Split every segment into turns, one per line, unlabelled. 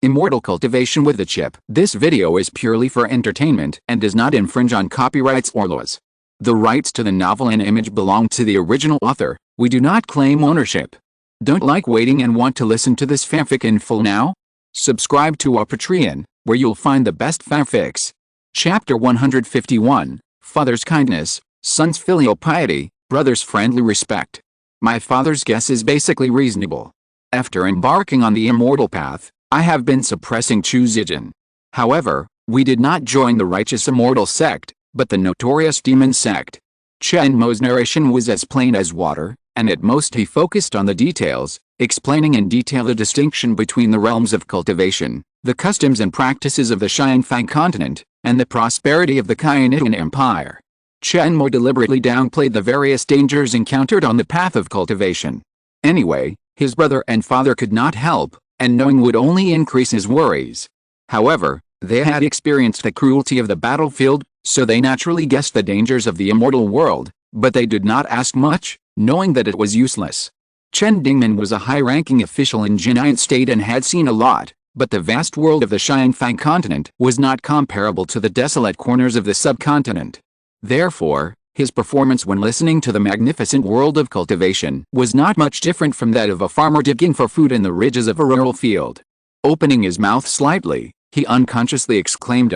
Immortal Cultivation with the chip. This video is purely for entertainment and does not infringe on copyrights or laws. The rights to the novel and image belong to the original author. We do not claim ownership. Don't like waiting and want to listen to this fanfic in full now? Subscribe to our Patreon, where you'll find the best fanfics. Chapter 151, Father's Kindness, Son's Filial Piety, Brother's Friendly Respect. My father's guess is basically reasonable. After embarking on the immortal path, I have been suppressing Chu Zijin. However, we did not join the righteous immortal sect, but the notorious demon sect. Chen Mo's narration was as plain as water, and at most he focused on the details, explaining in detail the distinction between the realms of cultivation, the customs and practices of the Xianfang continent, and the prosperity of the Qianitan Empire. Chen Mo deliberately downplayed the various dangers encountered on the path of cultivation. Anyway, his brother and father could not help, and knowing would only increase his worries. However, they had experienced the cruelty of the battlefield, so they naturally guessed the dangers of the immortal world, but they did not ask much, knowing that it was useless. Chen Dingman was a high-ranking official in Jinan State and had seen a lot, but the vast world of the Xianfang continent was not comparable to the desolate corners of the subcontinent. Therefore, his performance when listening to the magnificent world of cultivation was not much different from that of a farmer digging for food in the ridges of a rural field. Opening his mouth slightly, he unconsciously exclaimed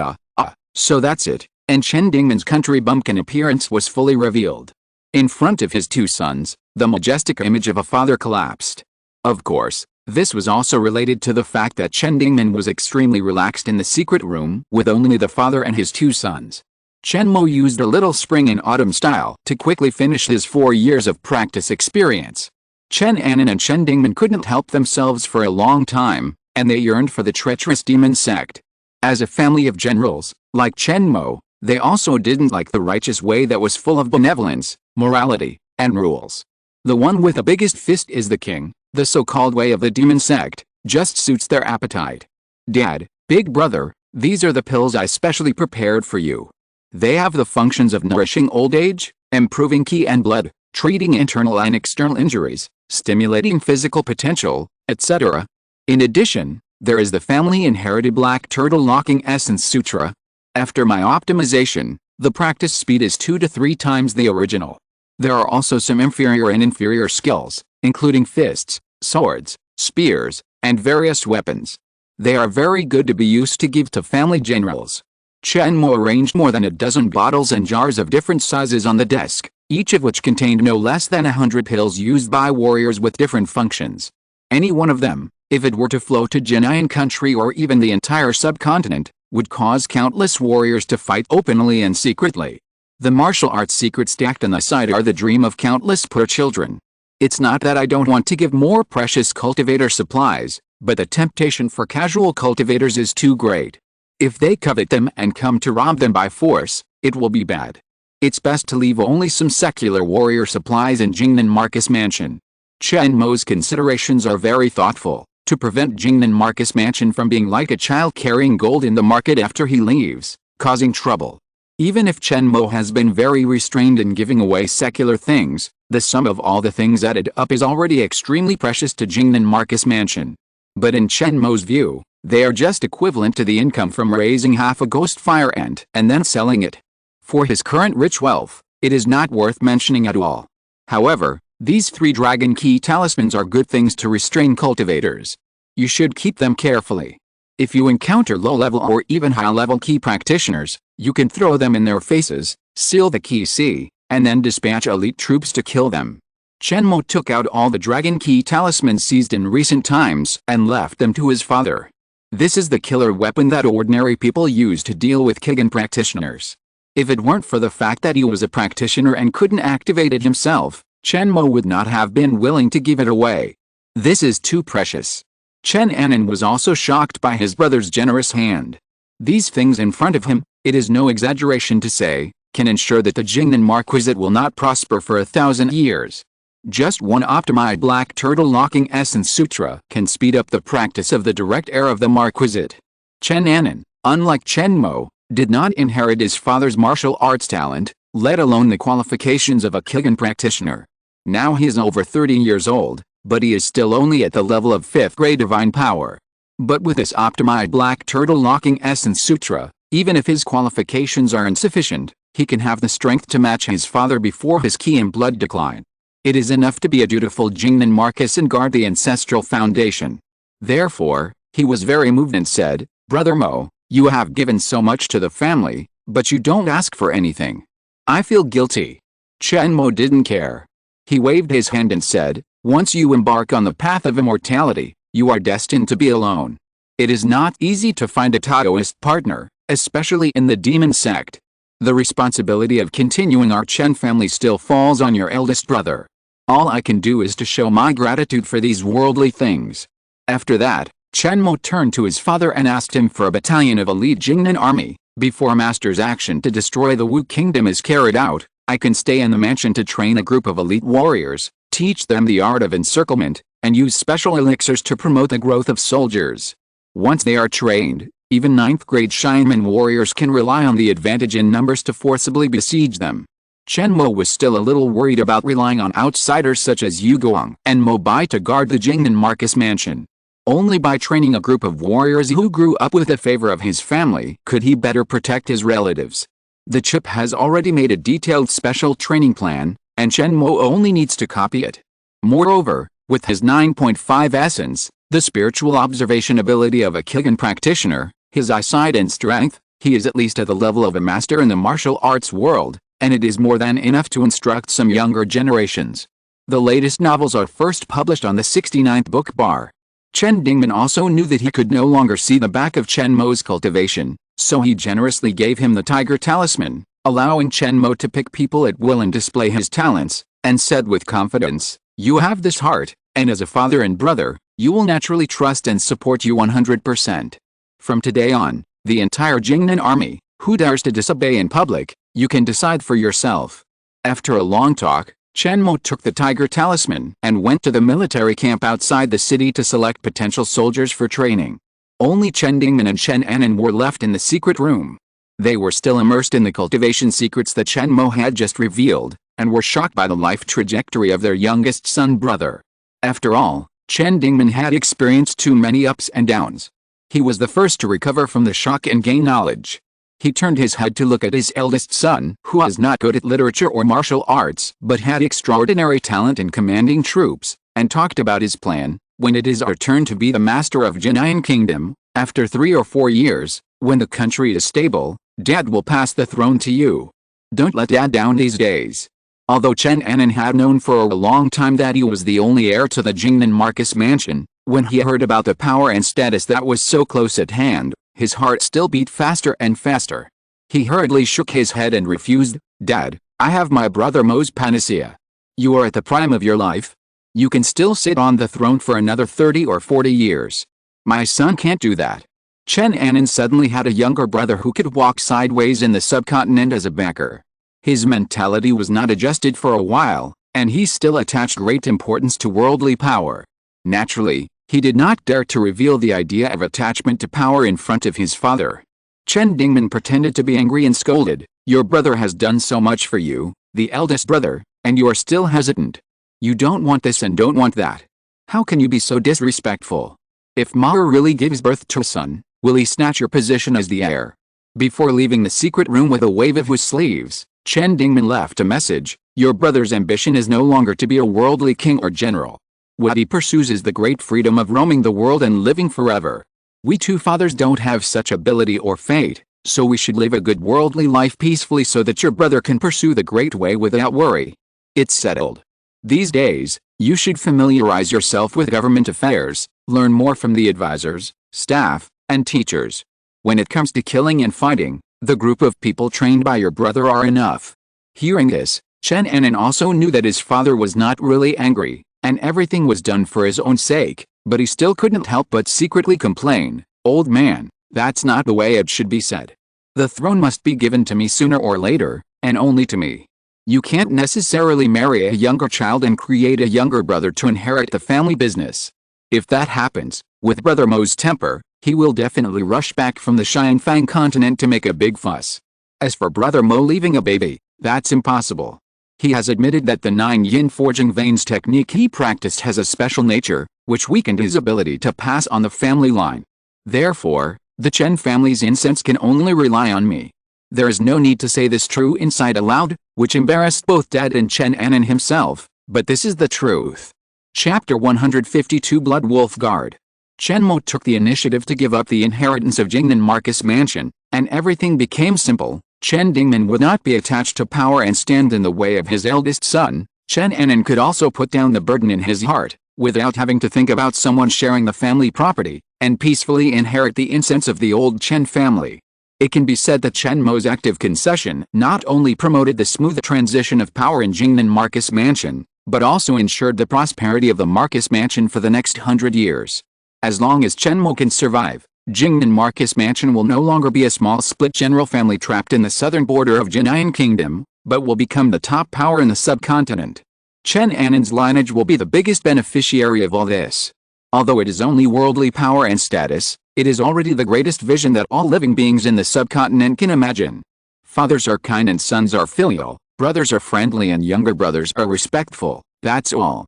so that's it, and Chen Dingman's country bumpkin appearance was fully revealed. In front of his two sons, the majestic image of a father collapsed. Of course, this was also related to the fact that Chen Dingman was extremely relaxed in the secret room with only the father and his two sons. Chen Mo used a little spring and autumn style to quickly finish his 4 years of practice experience. Chen Anan and Chen Dingman couldn't help themselves for a long time, and they yearned for the treacherous demon sect. As a family of generals, like Chen Mo, they also didn't like the righteous way that was full of benevolence, morality, and rules. The one with the biggest fist is the king. The so-called way of the demon sect just suits their appetite. Dad, big brother, these are the pills I specially prepared for you. They have the functions of nourishing old age, improving qi and blood, treating internal and external injuries, stimulating physical potential, etc. In addition, there is the family-inherited Black Turtle Locking Essence Sutra. After my optimization, the practice speed is 2 to 3 times the original. There are also some inferior and inferior skills, including fists, swords, spears, and various weapons. They are very good to be used to give to family generals. Chen Mo arranged more than a dozen bottles and jars of different sizes on the desk, each of which contained no less than 100 pills used by warriors with different functions. Any one of them, if it were to flow to Jinan country or even the entire subcontinent, would cause countless warriors to fight openly and secretly. The martial arts secrets stacked on the side are the dream of countless poor children. It's not that I don't want to give more precious cultivator supplies, but the temptation for casual cultivators is too great. If they covet them and come to rob them by force, it will be bad. It's best to leave only some secular warrior supplies in Jingnan Marcus Mansion. Chen Mo's considerations are very thoughtful, to prevent Jingnan Marcus Mansion from being like a child carrying gold in the market after he leaves, causing trouble. Even if Chen Mo has been very restrained in giving away secular things, the sum of all the things added up is already extremely precious to Jingnan Marcus Mansion. But in Chen Mo's view, they are just equivalent to the income from raising half a ghost fire ant and then selling it. For his current rich wealth, it is not worth mentioning at all. However, these 3 dragon key talismans are good things to restrain cultivators. You should keep them carefully. If you encounter low-level or even high-level key practitioners, you can throw them in their faces, seal the key C, and then dispatch elite troops to kill them. Chen Mo took out all the dragon key talismans seized in recent times and left them to his father. This is the killer weapon that ordinary people use to deal with Kigan practitioners. If it weren't for the fact that he was a practitioner and couldn't activate it himself, Chen Mo would not have been willing to give it away. This is too precious. Chen Anan was also shocked by his brother's generous hand. These things in front of him, it is no exaggeration to say, can ensure that the Jingnan Marquisate will not prosper for 1,000 years. Just one optimized Black Turtle Locking Essence Sutra can speed up the practice of the direct heir of the Marquisate. Chen Anan, unlike Chen Mo, did not inherit his father's martial arts talent, let alone the qualifications of a Kigan practitioner. Now he is over 30 years old, but he is still only at the level of 5th grade divine power. But with this optimized black turtle locking essence sutra, even if his qualifications are insufficient, he can have the strength to match his father before his ki and blood decline. It is enough to be a dutiful Jingnan Marcus and guard the ancestral foundation. Therefore, he was very moved and said, "Brother Mo, you have given so much to the family, but you don't ask for anything. I feel guilty." Chen Mo didn't care. He waved his hand and said, "Once you embark on the path of immortality, you are destined to be alone. It is not easy to find a Taoist partner, especially in the demon sect. The responsibility of continuing our Chen family still falls on your eldest brother. All I can do is to show my gratitude for these worldly things." After that, Chen Mo turned to his father and asked him for a battalion of elite Jingnan army. "Before Master's action to destroy the Wu Kingdom is carried out, I can stay in the mansion to train a group of elite warriors, teach them the art of encirclement, and use special elixirs to promote the growth of soldiers. Once they are trained, even 9th grade Shineman warriors can rely on the advantage in numbers to forcibly besiege them." Chen Mo was still a little worried about relying on outsiders such as Yu Guang and Mo Bai to guard the Jingnan Marcus mansion. Only by training a group of warriors who grew up with the favor of his family could he better protect his relatives. The chip has already made a detailed special training plan, and Chen Mo only needs to copy it. Moreover, with his 9.5 essence, the spiritual observation ability of a Kigan practitioner, his eyesight and strength, he is at least at the level of a master in the martial arts world, and it is more than enough to instruct some younger generations. The latest novels are first published on the 69th book bar. Chen Dingman also knew that he could no longer see the back of Chen Mo's cultivation, so he generously gave him the tiger talisman, allowing Chen Mo to pick people at will and display his talents, and said with confidence, "You have this heart, and as a father and brother, you will naturally trust and support you 100%. From today on, the entire Jingnan army, who dares to disobey in public, you can decide for yourself." After a long talk, Chen Mo took the tiger talisman and went to the military camp outside the city to select potential soldiers for training. Only Chen Dingman and Chen Anan were left in the secret room. They were still immersed in the cultivation secrets that Chen Mo had just revealed, and were shocked by the life trajectory of their youngest son brother. After all, Chen Dingman had experienced too many ups and downs. He was the first to recover from the shock and gain knowledge. He turned his head to look at his eldest son, who was not good at literature or martial arts, but had extraordinary talent in commanding troops, and talked about his plan. "When it is our turn to be the master of Yan Kingdom, after 3 or 4 years, when the country is stable, Dad will pass the throne to you. Don't let Dad down these days." Although Chen Anan had known for a long time that he was the only heir to the Jingnan Marcus mansion, when he heard about the power and status that was so close at hand, his heart still beat faster and faster. He hurriedly shook his head and refused. "Dad, I have my brother Mo's panacea. You are at the prime of your life. You can still sit on the throne for another 30 or 40 years. My son can't do that." Chen Anan suddenly had a younger brother who could walk sideways in the subcontinent as a banker. His mentality was not adjusted for a while, and he still attached great importance to worldly power. Naturally, he did not dare to reveal the idea of attachment to power in front of his father. Chen Dingman pretended to be angry and scolded, "Your brother has done so much for you, the eldest brother, and you are still hesitant. You don't want this and don't want that. How can you be so disrespectful? If Maher really gives birth to a son, will he snatch your position as the heir?" Before leaving the secret room with a wave of his sleeves, Chen Dingman left a message, "Your brother's ambition is no longer to be a worldly king or general. What he pursues is the great freedom of roaming the world and living forever. We two fathers don't have such ability or fate, so we should live a good worldly life peacefully so that your brother can pursue the great way without worry. It's settled. These days, you should familiarize yourself with government affairs, learn more from the advisors, staff, and teachers. When it comes to killing and fighting, the group of people trained by your brother are enough." Hearing this, Chen Anan also knew that his father was not really angry, and everything was done for his own sake, but he still couldn't help but secretly complain, "Old man, that's not the way it should be said. The throne must be given to me sooner or later, and only to me. You can't necessarily marry a younger child and create a younger brother to inherit the family business. If that happens, with Brother Mo's temper, he will definitely rush back from the Xianfang continent to make a big fuss. As for Brother Mo leaving a baby, that's impossible. He has admitted that the 9 yin forging veins technique he practiced has a special nature, which weakened his ability to pass on the family line. Therefore, the Chen family's incense can only rely on me. There is no need to say this true insight aloud, which embarrassed both Dad and Chen Anan himself, but this is the truth. Chapter 152 Blood Wolf Guard. Chen Mo took the initiative to give up the inheritance of Jingnan Marcus Mansion, and everything became simple. Chen Dingman would not be attached to power and stand in the way of his eldest son. Chen Anan could also put down the burden in his heart, without having to think about someone sharing the family property, and peacefully inherit the incense of the old Chen family. It can be said that Chen Mo's active concession not only promoted the smooth transition of power in Jingnan Marcus Mansion, but also ensured the prosperity of the Marcus Mansion for the next 100 years. As long as Chen Mo can survive, Jingnan Marcus Mansion will no longer be a small split general family trapped in the southern border of Jinan Kingdom, but will become the top power in the subcontinent. Chen Anan's lineage will be the biggest beneficiary of all this. Although it is only worldly power and status, it is already the greatest vision that all living beings in the subcontinent can imagine. Fathers are kind and sons are filial, brothers are friendly and younger brothers are respectful, that's all.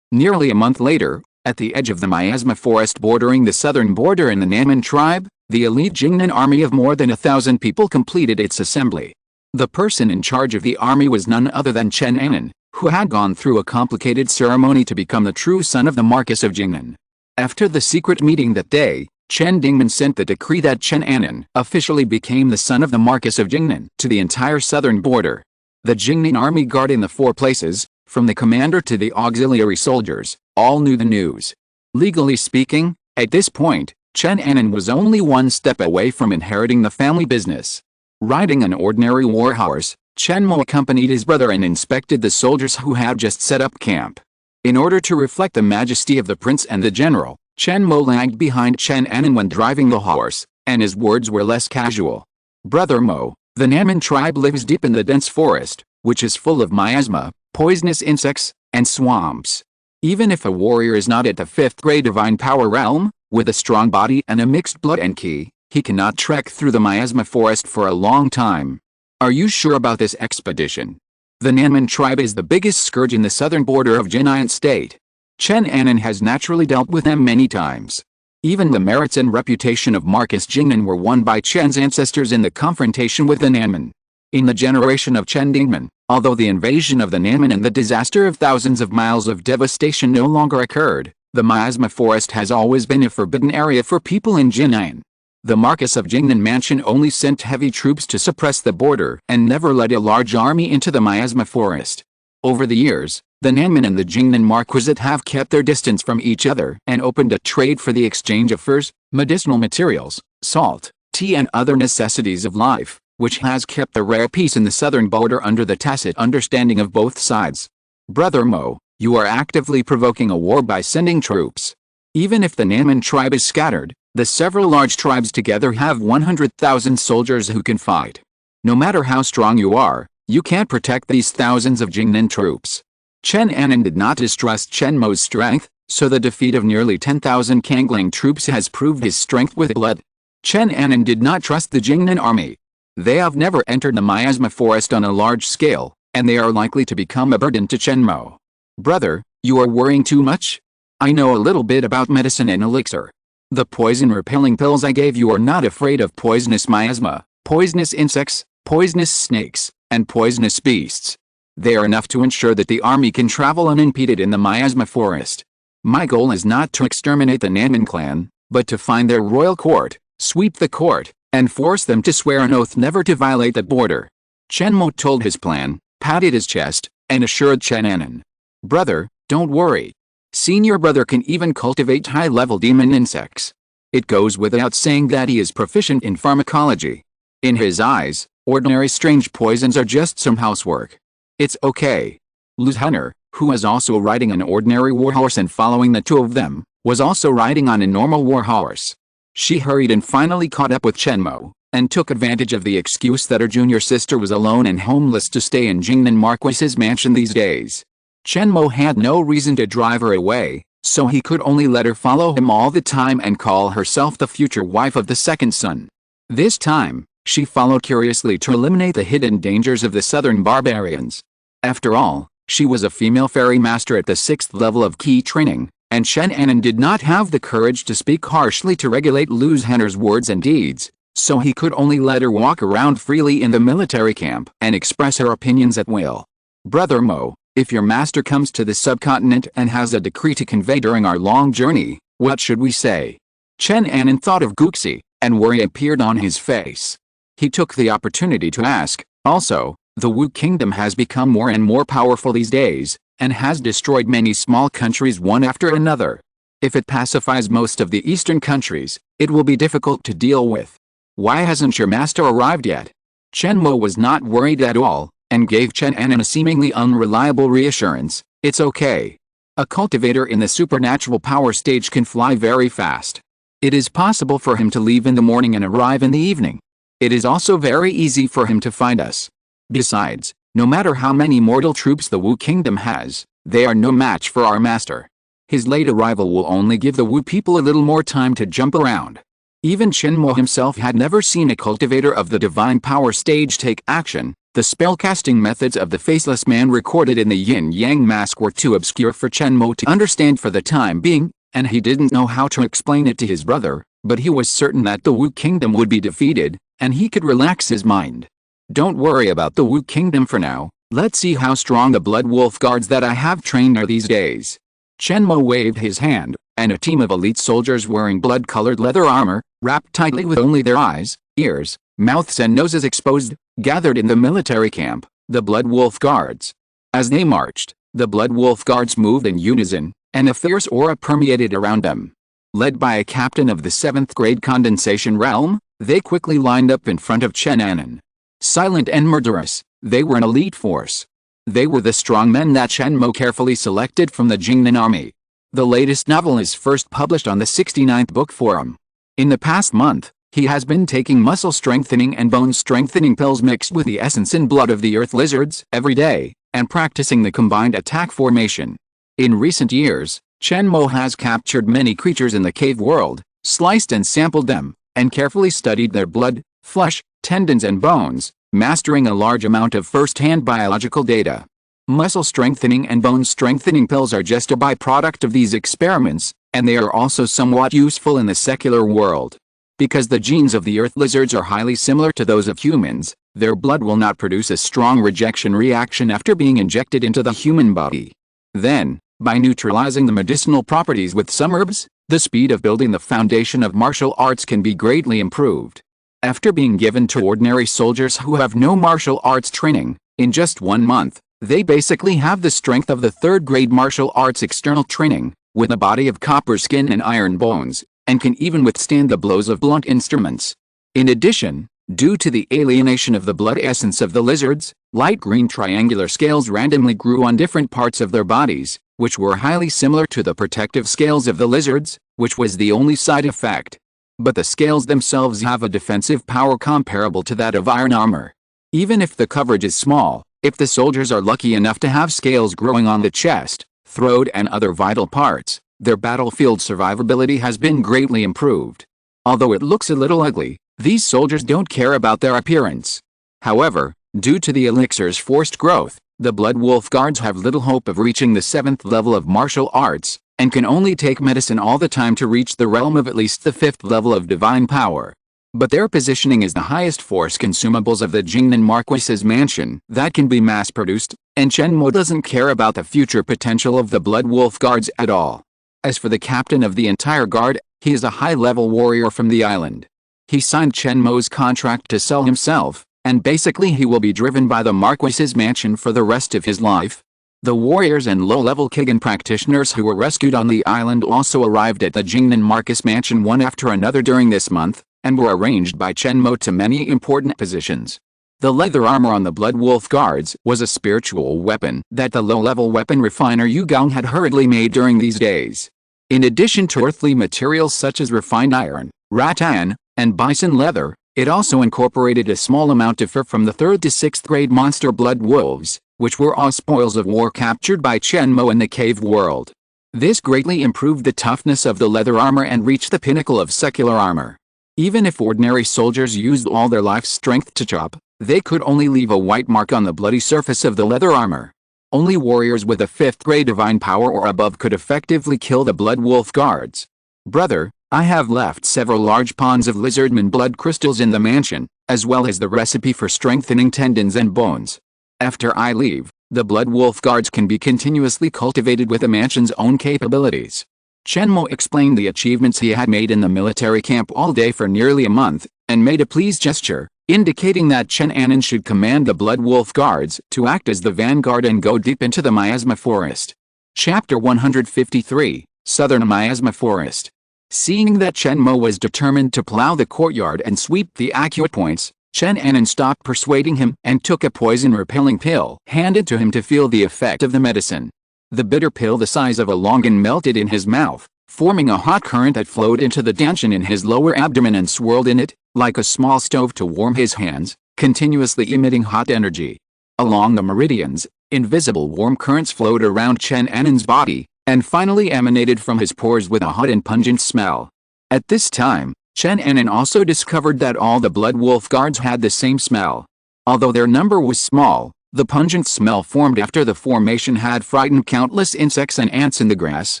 Nearly a month later, at the edge of the miasma forest bordering the southern border in the Naman tribe, the elite Jingnan army of more than 1,000 people completed its assembly. The person in charge of the army was none other than Chen Anan, who had gone through a complicated ceremony to become the true son of the Marquess of Jingnan. After the secret meeting that day, Chen Dingman sent the decree that Chen Anan officially became the son of the Marquess of Jingnan to the entire southern border. The Jingnan army guard in the 4 places, from the commander to the auxiliary soldiers, all knew the news. Legally speaking, at this point, Chen Anan was only one step away from inheriting the family business. Riding an ordinary warhorse, Chen Mo accompanied his brother and inspected the soldiers who had just set up camp. In order to reflect the majesty of the prince and the general, Chen Mo lagged behind Chen Anan when driving the horse, and his words were less casual. Brother Mo, the Naman tribe lives deep in the dense forest, which is full of miasma, poisonous insects, and swamps. Even if a warrior is not at the 5th grade divine power realm, with a strong body and a mixed blood and ki, he cannot trek through the miasma forest for a long time. Are you sure about this expedition? The Naman tribe is the biggest scourge in the southern border of Jinan state. Chen Anan has naturally dealt with them many times. Even the merits and reputation of Marcus Jingnan were won by Chen's ancestors in the confrontation with the Naman. In the generation of Chen Dingman, although the invasion of the Naman and the disaster of thousands of miles of devastation no longer occurred, the miasma forest has always been a forbidden area for people in Jinan. The Marquess of Jingnan Mansion only sent heavy troops to suppress the border and never led a large army into the miasma forest. Over the years, the Naman and the Jingnan Marquisate have kept their distance from each other and opened a trade for the exchange of furs, medicinal materials, salt, tea and other necessities of life, which has kept the rare peace in the southern border under the tacit understanding of both sides. Brother Mo, you are actively provoking a war by sending troops. Even if the Naman tribe is scattered, the several large tribes together have 100,000 soldiers who can fight. No matter how strong you are, you can't protect these thousands of Jingnan troops. Chen Anan did not distrust Chen Mo's strength, so the defeat of nearly 10,000 Kangling troops has proved his strength with blood. Chen Anan did not trust the Jingnan army. They have never entered the miasma forest on a large scale, and they are likely to become a burden to Chen Mo. Brother, you are worrying too much? I know a little bit about medicine and elixir. The poison-repelling pills I gave you are not afraid of poisonous miasma, poisonous insects, poisonous snakes, and poisonous beasts. They are enough to ensure that the army can travel unimpeded in the miasma forest. My goal is not to exterminate the Naman clan, but to find their royal court, sweep the court, and force them to swear an oath never to violate the border. Chen Mo told his plan, patted his chest, and assured Chen Anan. Brother, don't worry. Senior brother can even cultivate high-level demon insects. It goes without saying that he is proficient in pharmacology. In his eyes, ordinary strange poisons are just some housework. It's okay. Luz Hunter, who was also riding an ordinary warhorse and following the two of them, was also riding on a normal warhorse. She hurried and finally caught up with Chen Mo, and took advantage of the excuse that her junior sister was alone and homeless to stay in Jingnan Marquis's mansion these days. Chen Mo had no reason to drive her away, so he could only let her follow him all the time and call herself the future wife of the second son. This time, she followed curiously to eliminate the hidden dangers of the southern barbarians. After all, she was a female fairy master at the 6th level of key training, and Chen Anan did not have the courage to speak harshly to regulate Lu Zhen'er's words and deeds, so he could only let her walk around freely in the military camp and express her opinions at will. Brother Mo, if your master comes to the subcontinent and has a decree to convey during our long journey, what should we say? Chen Anan thought of Guxi, and worry appeared on his face. He took the opportunity to ask, also, the Wu kingdom has become more and more powerful these days, and has destroyed many small countries one after another. If it pacifies most of the eastern countries, it will be difficult to deal with. Why hasn't your master arrived yet? Chen Mo was not worried at all, and gave Chen Anan a seemingly unreliable reassurance. It's okay. A cultivator in the supernatural power stage can fly very fast. It is possible for him to leave in the morning and arrive in the evening. It is also very easy for him to find us. Besides, no matter how many mortal troops the Wu kingdom has, they are no match for our master. His late arrival will only give the Wu people a little more time to jump around. Even Chen Mo himself had never seen a cultivator of the divine power stage take action. The spellcasting methods of the faceless man recorded in the yin-yang mask were too obscure for Chen Mo to understand for the time being, and he didn't know how to explain it to his brother, but he was certain that the Wu kingdom would be defeated, and he could relax his mind. Don't worry about the Wu kingdom for now, let's see how strong the blood wolf guards that I have trained are these days. Chen Mo waved his hand, and a team of elite soldiers wearing blood-colored leather armor, wrapped tightly with only their eyes, ears, mouths and noses exposed, gathered in the military camp, the blood wolf guards. As they marched, the blood wolf guards moved in unison, and a fierce aura permeated around them. Led by a captain of the 7th grade condensation realm, they quickly lined up in front of Chen Anan. Silent and murderous, they were an elite force. They were the strong men that Chen Mo carefully selected from the Jingnan army. The latest novel is first published on the 69th Book Forum. In the past month, he has been taking muscle strengthening and bone strengthening pills mixed with the essence and blood of the earth lizards every day, and practicing the combined attack formation. In recent years, Chen Mo has captured many creatures in the cave world, sliced and sampled them, and carefully studied their blood, flesh, tendons and bones, mastering a large amount of first-hand biological data. Muscle strengthening and bone strengthening pills are just a byproduct of these experiments, and they are also somewhat useful in the secular world. Because the genes of the earth lizards are highly similar to those of humans, their blood will not produce a strong rejection reaction after being injected into the human body. Then, by neutralizing the medicinal properties with some herbs, the speed of building the foundation of martial arts can be greatly improved. After being given to ordinary soldiers who have no martial arts training, in just 1 month, they basically have the strength of the 3rd grade martial arts external training, with a body of copper skin and iron bones, and can even withstand the blows of blunt instruments. In addition, due to the alienation of the blood essence of the lizards, light green triangular scales randomly grew on different parts of their bodies, which were highly similar to the protective scales of the lizards, which was the only side effect. But the scales themselves have a defensive power comparable to that of iron armor. Even if the coverage is small, if the soldiers are lucky enough to have scales growing on the chest, throat and other vital parts, their battlefield survivability has been greatly improved. Although it looks a little ugly, these soldiers don't care about their appearance. However, due to the elixir's forced growth, the blood wolf guards have little hope of reaching the 7th level of martial arts, and can only take medicine all the time to reach the realm of at least the 5th level of divine power. But their positioning is the highest force consumables of the Jingnan Marquis's mansion that can be mass-produced, and Chen Mo doesn't care about the future potential of the blood wolf guards at all. As for the captain of the entire guard, he is a high-level warrior from the island. He signed Chen Mo's contract to sell himself, and basically he will be driven by the Marquis's mansion for the rest of his life. The warriors and low-level Kigan practitioners who were rescued on the island also arrived at the Jingnan Marquis mansion one after another during this month, and were arranged by Chen Mo to many important positions. The leather armor on the blood wolf guards was a spiritual weapon that the low-level weapon refiner Yu Gong had hurriedly made during these days. In addition to earthly materials such as refined iron, rattan, and bison leather, it also incorporated a small amount of fur from the 3rd to 6th grade monster blood wolves, which were all spoils of war captured by Chen Mo in the cave world. This greatly improved the toughness of the leather armor and reached the pinnacle of secular armor. Even if ordinary soldiers used all their life's strength to chop, they could only leave a white mark on the bloody surface of the leather armor. Only warriors with a 5th grade divine power or above could effectively kill the Blood Wolf guards. Brother, I have left several large ponds of lizardman blood crystals in the mansion, as well as the recipe for strengthening tendons and bones. After I leave, the Blood Wolf guards can be continuously cultivated with the mansion's own capabilities. Chen Mo explained the achievements he had made in the military camp all day for nearly a month, and made a pleased gesture, indicating that Chen Anan should command the Blood Wolf guards to act as the vanguard and go deep into the miasma forest. Chapter 153, Southern Miasma Forest. Seeing that Chen Mo was determined to plow the courtyard and sweep the accurate points, Chen Anan stopped persuading him and took a poison-repelling pill handed to him to feel the effect of the medicine. The bitter pill the size of a longan melted in his mouth, forming a hot current that flowed into the dantian in his lower abdomen and swirled in it, like a small stove to warm his hands, continuously emitting hot energy. Along the meridians, invisible warm currents flowed around Chen Anan's body, and finally emanated from his pores with a hot and pungent smell. At this time, Chen Anan also discovered that all the Blood Wolf guards had the same smell. Although their number was small, the pungent smell formed after the formation had frightened countless insects and ants in the grass,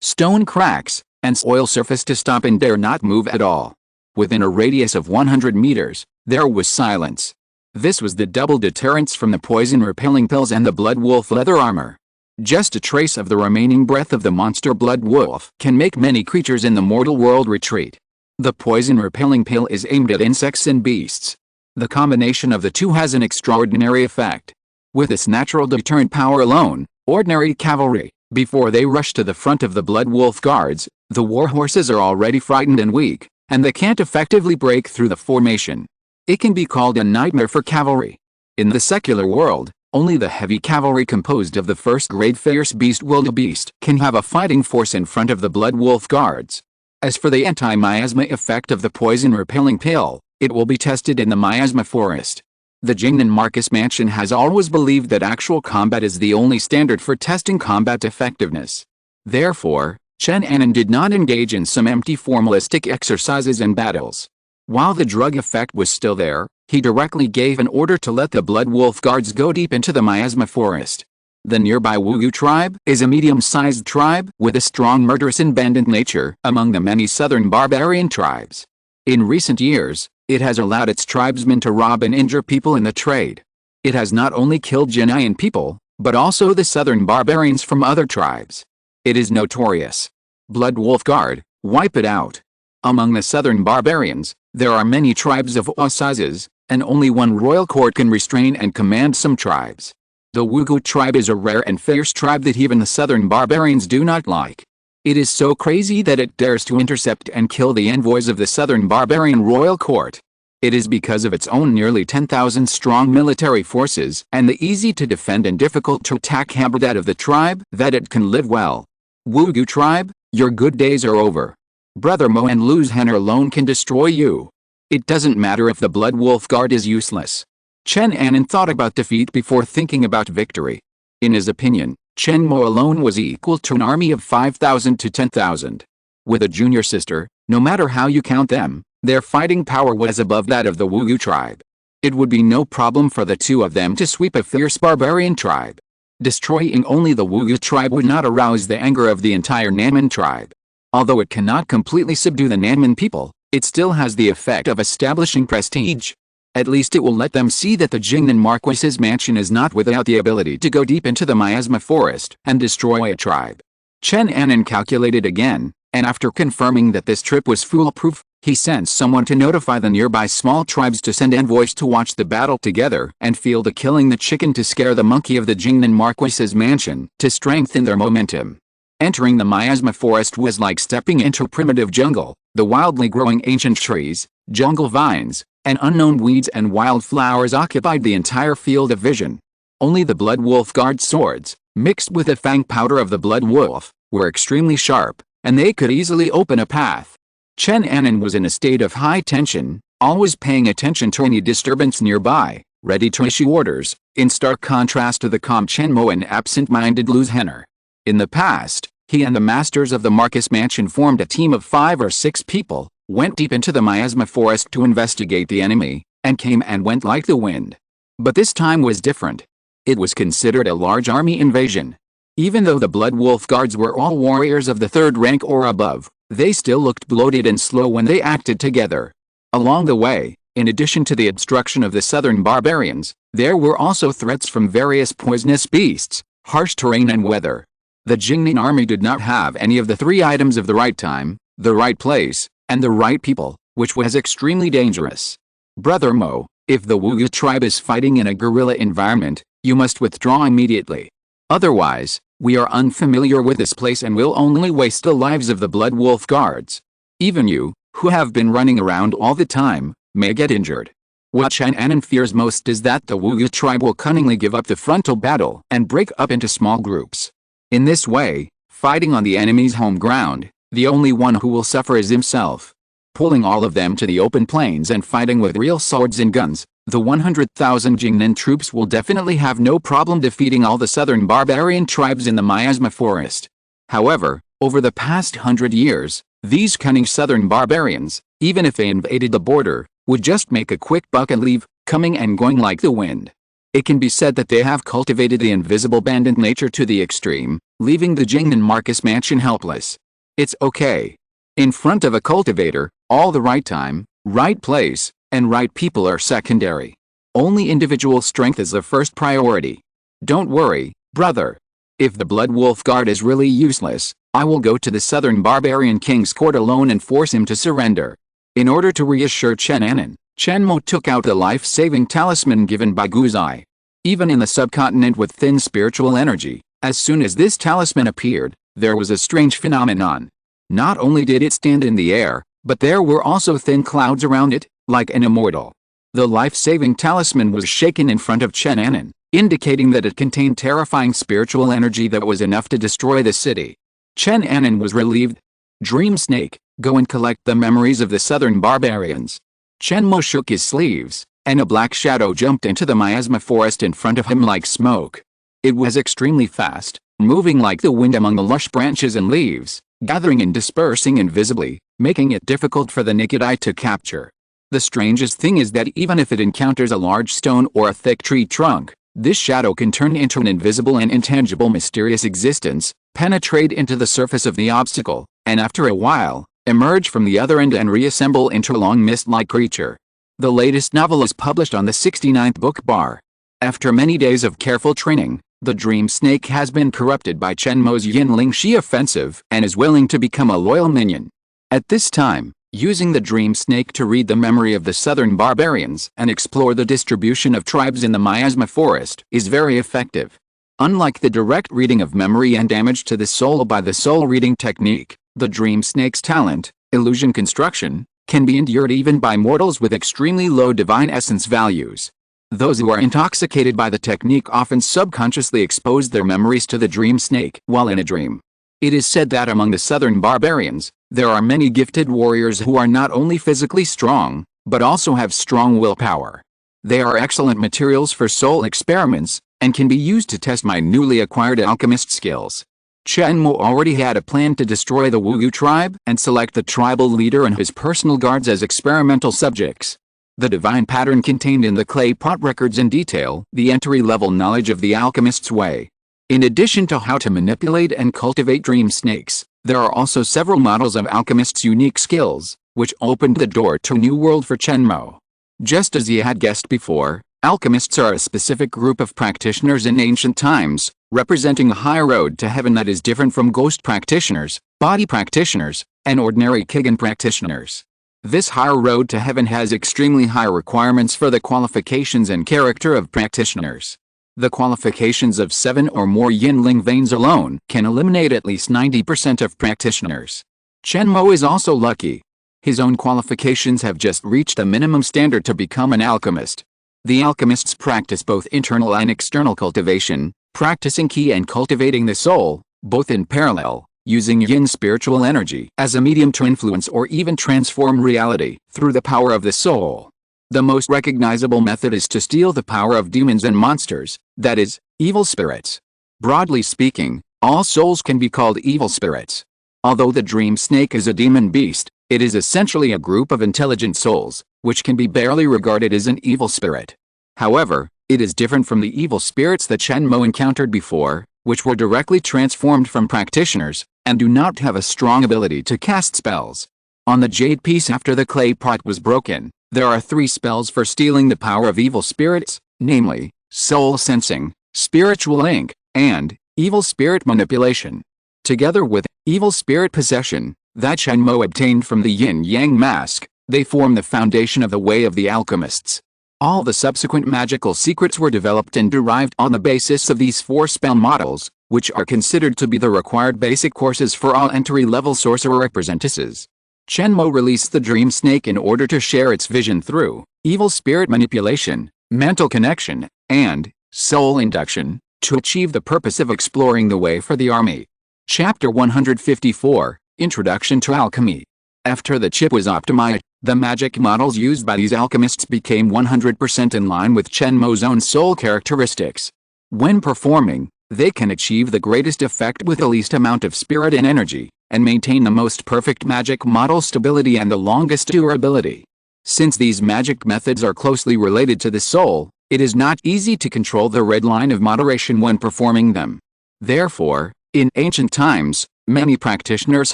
stone cracks, and soil surface to stop and dare not move at all. Within a radius of 100 meters, there was silence. This was the double deterrence from the poison-repelling pills and the Blood Wolf leather armor. Just a trace of the remaining breath of the monster Blood Wolf can make many creatures in the mortal world retreat. The poison-repelling pill is aimed at insects and beasts. The combination of the two has an extraordinary effect. With its natural deterrent power alone, ordinary cavalry, before they rush to the front of the Blood Wolf guards, the war horses are already frightened and weak, and they can't effectively break through the formation. It can be called a nightmare for cavalry. In the secular world, only the heavy cavalry composed of the first-grade fierce beast wildebeest can have a fighting force in front of the Blood Wolf guards. As for the anti-miasma effect of the poison-repelling pill, it will be tested in the miasma forest. The Jingnan Marcus Mansion has always believed that actual combat is the only standard for testing combat effectiveness. Therefore, Chen Anan did not engage in some empty formalistic exercises and battles. While the drug effect was still there, he directly gave an order to let the Blood Wolf guards go deep into the miasma forest. The nearby Wugu tribe is a medium-sized tribe with a strong murderous and bandit nature among the many southern barbarian tribes. In recent years, it has allowed its tribesmen to rob and injure people in the trade. It has not only killed Jinayan people, but also the southern barbarians from other tribes. It is notorious. Blood Wolf Guard, wipe it out. Among the southern barbarians, there are many tribes of all sizes, and only one royal court can restrain and command some tribes. The Wugu tribe is a rare and fierce tribe that even the southern barbarians do not like. It is so crazy that it dares to intercept and kill the envoys of the southern barbarian royal court. It is because of its own nearly 10,000 strong military forces and the easy to defend and difficult to attack habitat of the tribe that it can live well. Wugu tribe, your good days are over. Brother Mo and Luz Henner alone can destroy you. It doesn't matter if the Blood Wolf Guard is useless. Chen Anan thought about defeat before thinking about victory. In his opinion, Chen Mo alone was equal to an army of 5,000 to 10,000. With a junior sister, no matter how you count them, their fighting power was above that of the Wugu tribe. It would be no problem for the two of them to sweep a fierce barbarian tribe. Destroying only the Wugu tribe would not arouse the anger of the entire Nanman tribe. Although it cannot completely subdue the Nanman people, it still has the effect of establishing prestige. At least it will let them see that the Jingnan Marquis's mansion is not without the ability to go deep into the miasma forest and destroy a tribe. Chen Anan calculated again, and after confirming that this trip was foolproof, he sent someone to notify the nearby small tribes to send envoys to watch the battle together and feel the killing the chicken to scare the monkey of the Jingnan Marquis's mansion to strengthen their momentum. Entering the miasma forest was like stepping into primitive jungle. The wildly growing ancient trees, jungle vines, and unknown weeds and wildflowers occupied the entire field of vision. Only the Blood Wolf Guard swords, mixed with the fang powder of the Blood Wolf, were extremely sharp, and they could easily open a path. Chen Anan was in a state of high tension, always paying attention to any disturbance nearby, ready to issue orders, in stark contrast to the calm Chen Mo and absent-minded Luz Henner. In the past, he and the masters of the Marcus Mansion formed a team of 5 or 6 people, went deep into the miasma forest to investigate the enemy, and came and went like the wind. But this time was different. It was considered a large army invasion. Even though the Blood Wolf Guards were all warriors of the 3rd rank or above, they still looked bloated and slow when they acted together. Along the way, in addition to the obstruction of the southern barbarians, there were also threats from various poisonous beasts, harsh terrain and weather. The Jingnan army did not have any of the 3 items of the right time, the right place, and the right people, which was extremely dangerous. Brother Mo, if the Wuyu tribe is fighting in a guerrilla environment, you must withdraw immediately. Otherwise, we are unfamiliar with this place and will only waste the lives of the Blood Wolf Guards. Even you, who have been running around all the time, may get injured. What Chen Anan fears most is that the Wuyu tribe will cunningly give up the frontal battle and break up into small groups. In this way, fighting on the enemy's home ground, the only one who will suffer is himself. Pulling all of them to the open plains and fighting with real swords and guns, the 100,000 Jingnan troops will definitely have no problem defeating all the southern barbarian tribes in the miasma forest. However, over the past 100 years, these cunning southern barbarians, even if they invaded the border, would just make a quick buck and leave, coming and going like the wind. It can be said that they have cultivated the invisible bandit nature to the extreme, leaving the Jingnan Marcus mansion helpless. It's okay. In front of a cultivator, all the right time, right place, and right people are secondary. Only individual strength is the first priority. Don't worry, brother. If the Blood Wolf Guard is really useless, I will go to the southern barbarian king's court alone and force him to surrender. In order to reassure Chen Anan, Chen Mo took out the life-saving talisman given by Guzai. Even in the subcontinent with thin spiritual energy, as soon as this talisman appeared, there was a strange phenomenon. Not only did it stand in the air, but there were also thin clouds around it, like an immortal. The life-saving talisman was shaken in front of Chen Anan, indicating that it contained terrifying spiritual energy that was enough to destroy the city. Chen Anan was relieved. Dream Snake, go and collect the memories of the southern barbarians. Chen Mo shook his sleeves, and a black shadow jumped into the miasma forest in front of him like smoke. It was extremely fast, moving like the wind among the lush branches and leaves, gathering and dispersing invisibly, making it difficult for the naked eye to capture. The strangest thing is that even if it encounters a large stone or a thick tree trunk, this shadow can turn into an invisible and intangible mysterious existence, penetrate into the surface of the obstacle, and after a while, emerge from the other end and reassemble into a long mist-like creature. The latest novel is published on the 69th book bar. After many days of careful training, the Dream Snake has been corrupted by Chen Mo's Yinling Shi offensive and is willing to become a loyal minion. At this time, using the Dream Snake to read the memory of the southern barbarians and explore the distribution of tribes in the miasma forest is very effective. Unlike the direct reading of memory and damage to the soul by the soul reading technique, the Dream Snake's talent, illusion construction, can be endured even by mortals with extremely low divine essence values. Those who are intoxicated by the technique often subconsciously expose their memories to the Dream Snake while in a dream. It is said that among the southern barbarians, there are many gifted warriors who are not only physically strong, but also have strong willpower. They are excellent materials for soul experiments, and can be used to test my newly acquired alchemist skills. Chen Mo already had a plan to destroy the Wuyu tribe and select the tribal leader and his personal guards as experimental subjects. The divine pattern contained in the clay pot records in detail the entry-level knowledge of the alchemist's way. In addition to how to manipulate and cultivate dream snakes, there are also several models of alchemists' unique skills, which opened the door to a new world for Chen Mo. Just as he had guessed before, alchemists are a specific group of practitioners in ancient times, representing a high road to heaven that is different from ghost practitioners, body practitioners, and ordinary Kigan practitioners. This higher road to heaven has extremely high requirements for the qualifications and character of practitioners. The qualifications of 7 or more Yinling veins alone can eliminate at least 90% of practitioners. Chen Mo is also lucky. His own qualifications have just reached a minimum standard to become an alchemist. The alchemists practice both internal and external cultivation, practicing ki and cultivating the soul, both in parallel, using yin spiritual energy as a medium to influence or even transform reality through the power of the soul. The most recognizable method is to steal the power of demons and monsters, that is, evil spirits. Broadly speaking, all souls can be called evil spirits. Although the dream snake is a demon beast, it is essentially a group of intelligent souls, which can be barely regarded as an evil spirit. However, It is different from the evil spirits that Chen Mo encountered before, which were directly transformed from practitioners, and do not have a strong ability to cast spells. On the jade piece after the clay pot was broken, there are 3 spells for stealing the power of evil spirits, namely, soul sensing, spiritual ink, and evil spirit manipulation. Together with evil spirit possession, that Chen Mo obtained from the yin-yang mask, they form the foundation of the way of the alchemists. All the subsequent magical secrets were developed and derived on the basis of these 4 spell models, which are considered to be the required basic courses for all entry-level sorcerer apprentices. Chen Mo released the dream snake in order to share its vision through evil spirit manipulation, mental connection, and soul induction, to achieve the purpose of exploring the way for the army. Chapter 154, Introduction to Alchemy. After the chip was optimized, the magic models used by these alchemists became 100% in line with Chen Mo's own soul characteristics. When performing, they can achieve the greatest effect with the least amount of spirit and energy, and maintain the most perfect magic model stability and the longest durability. Since these magic methods are closely related to the soul, it is not easy to control the red line of moderation when performing them. Therefore, in ancient times, many practitioners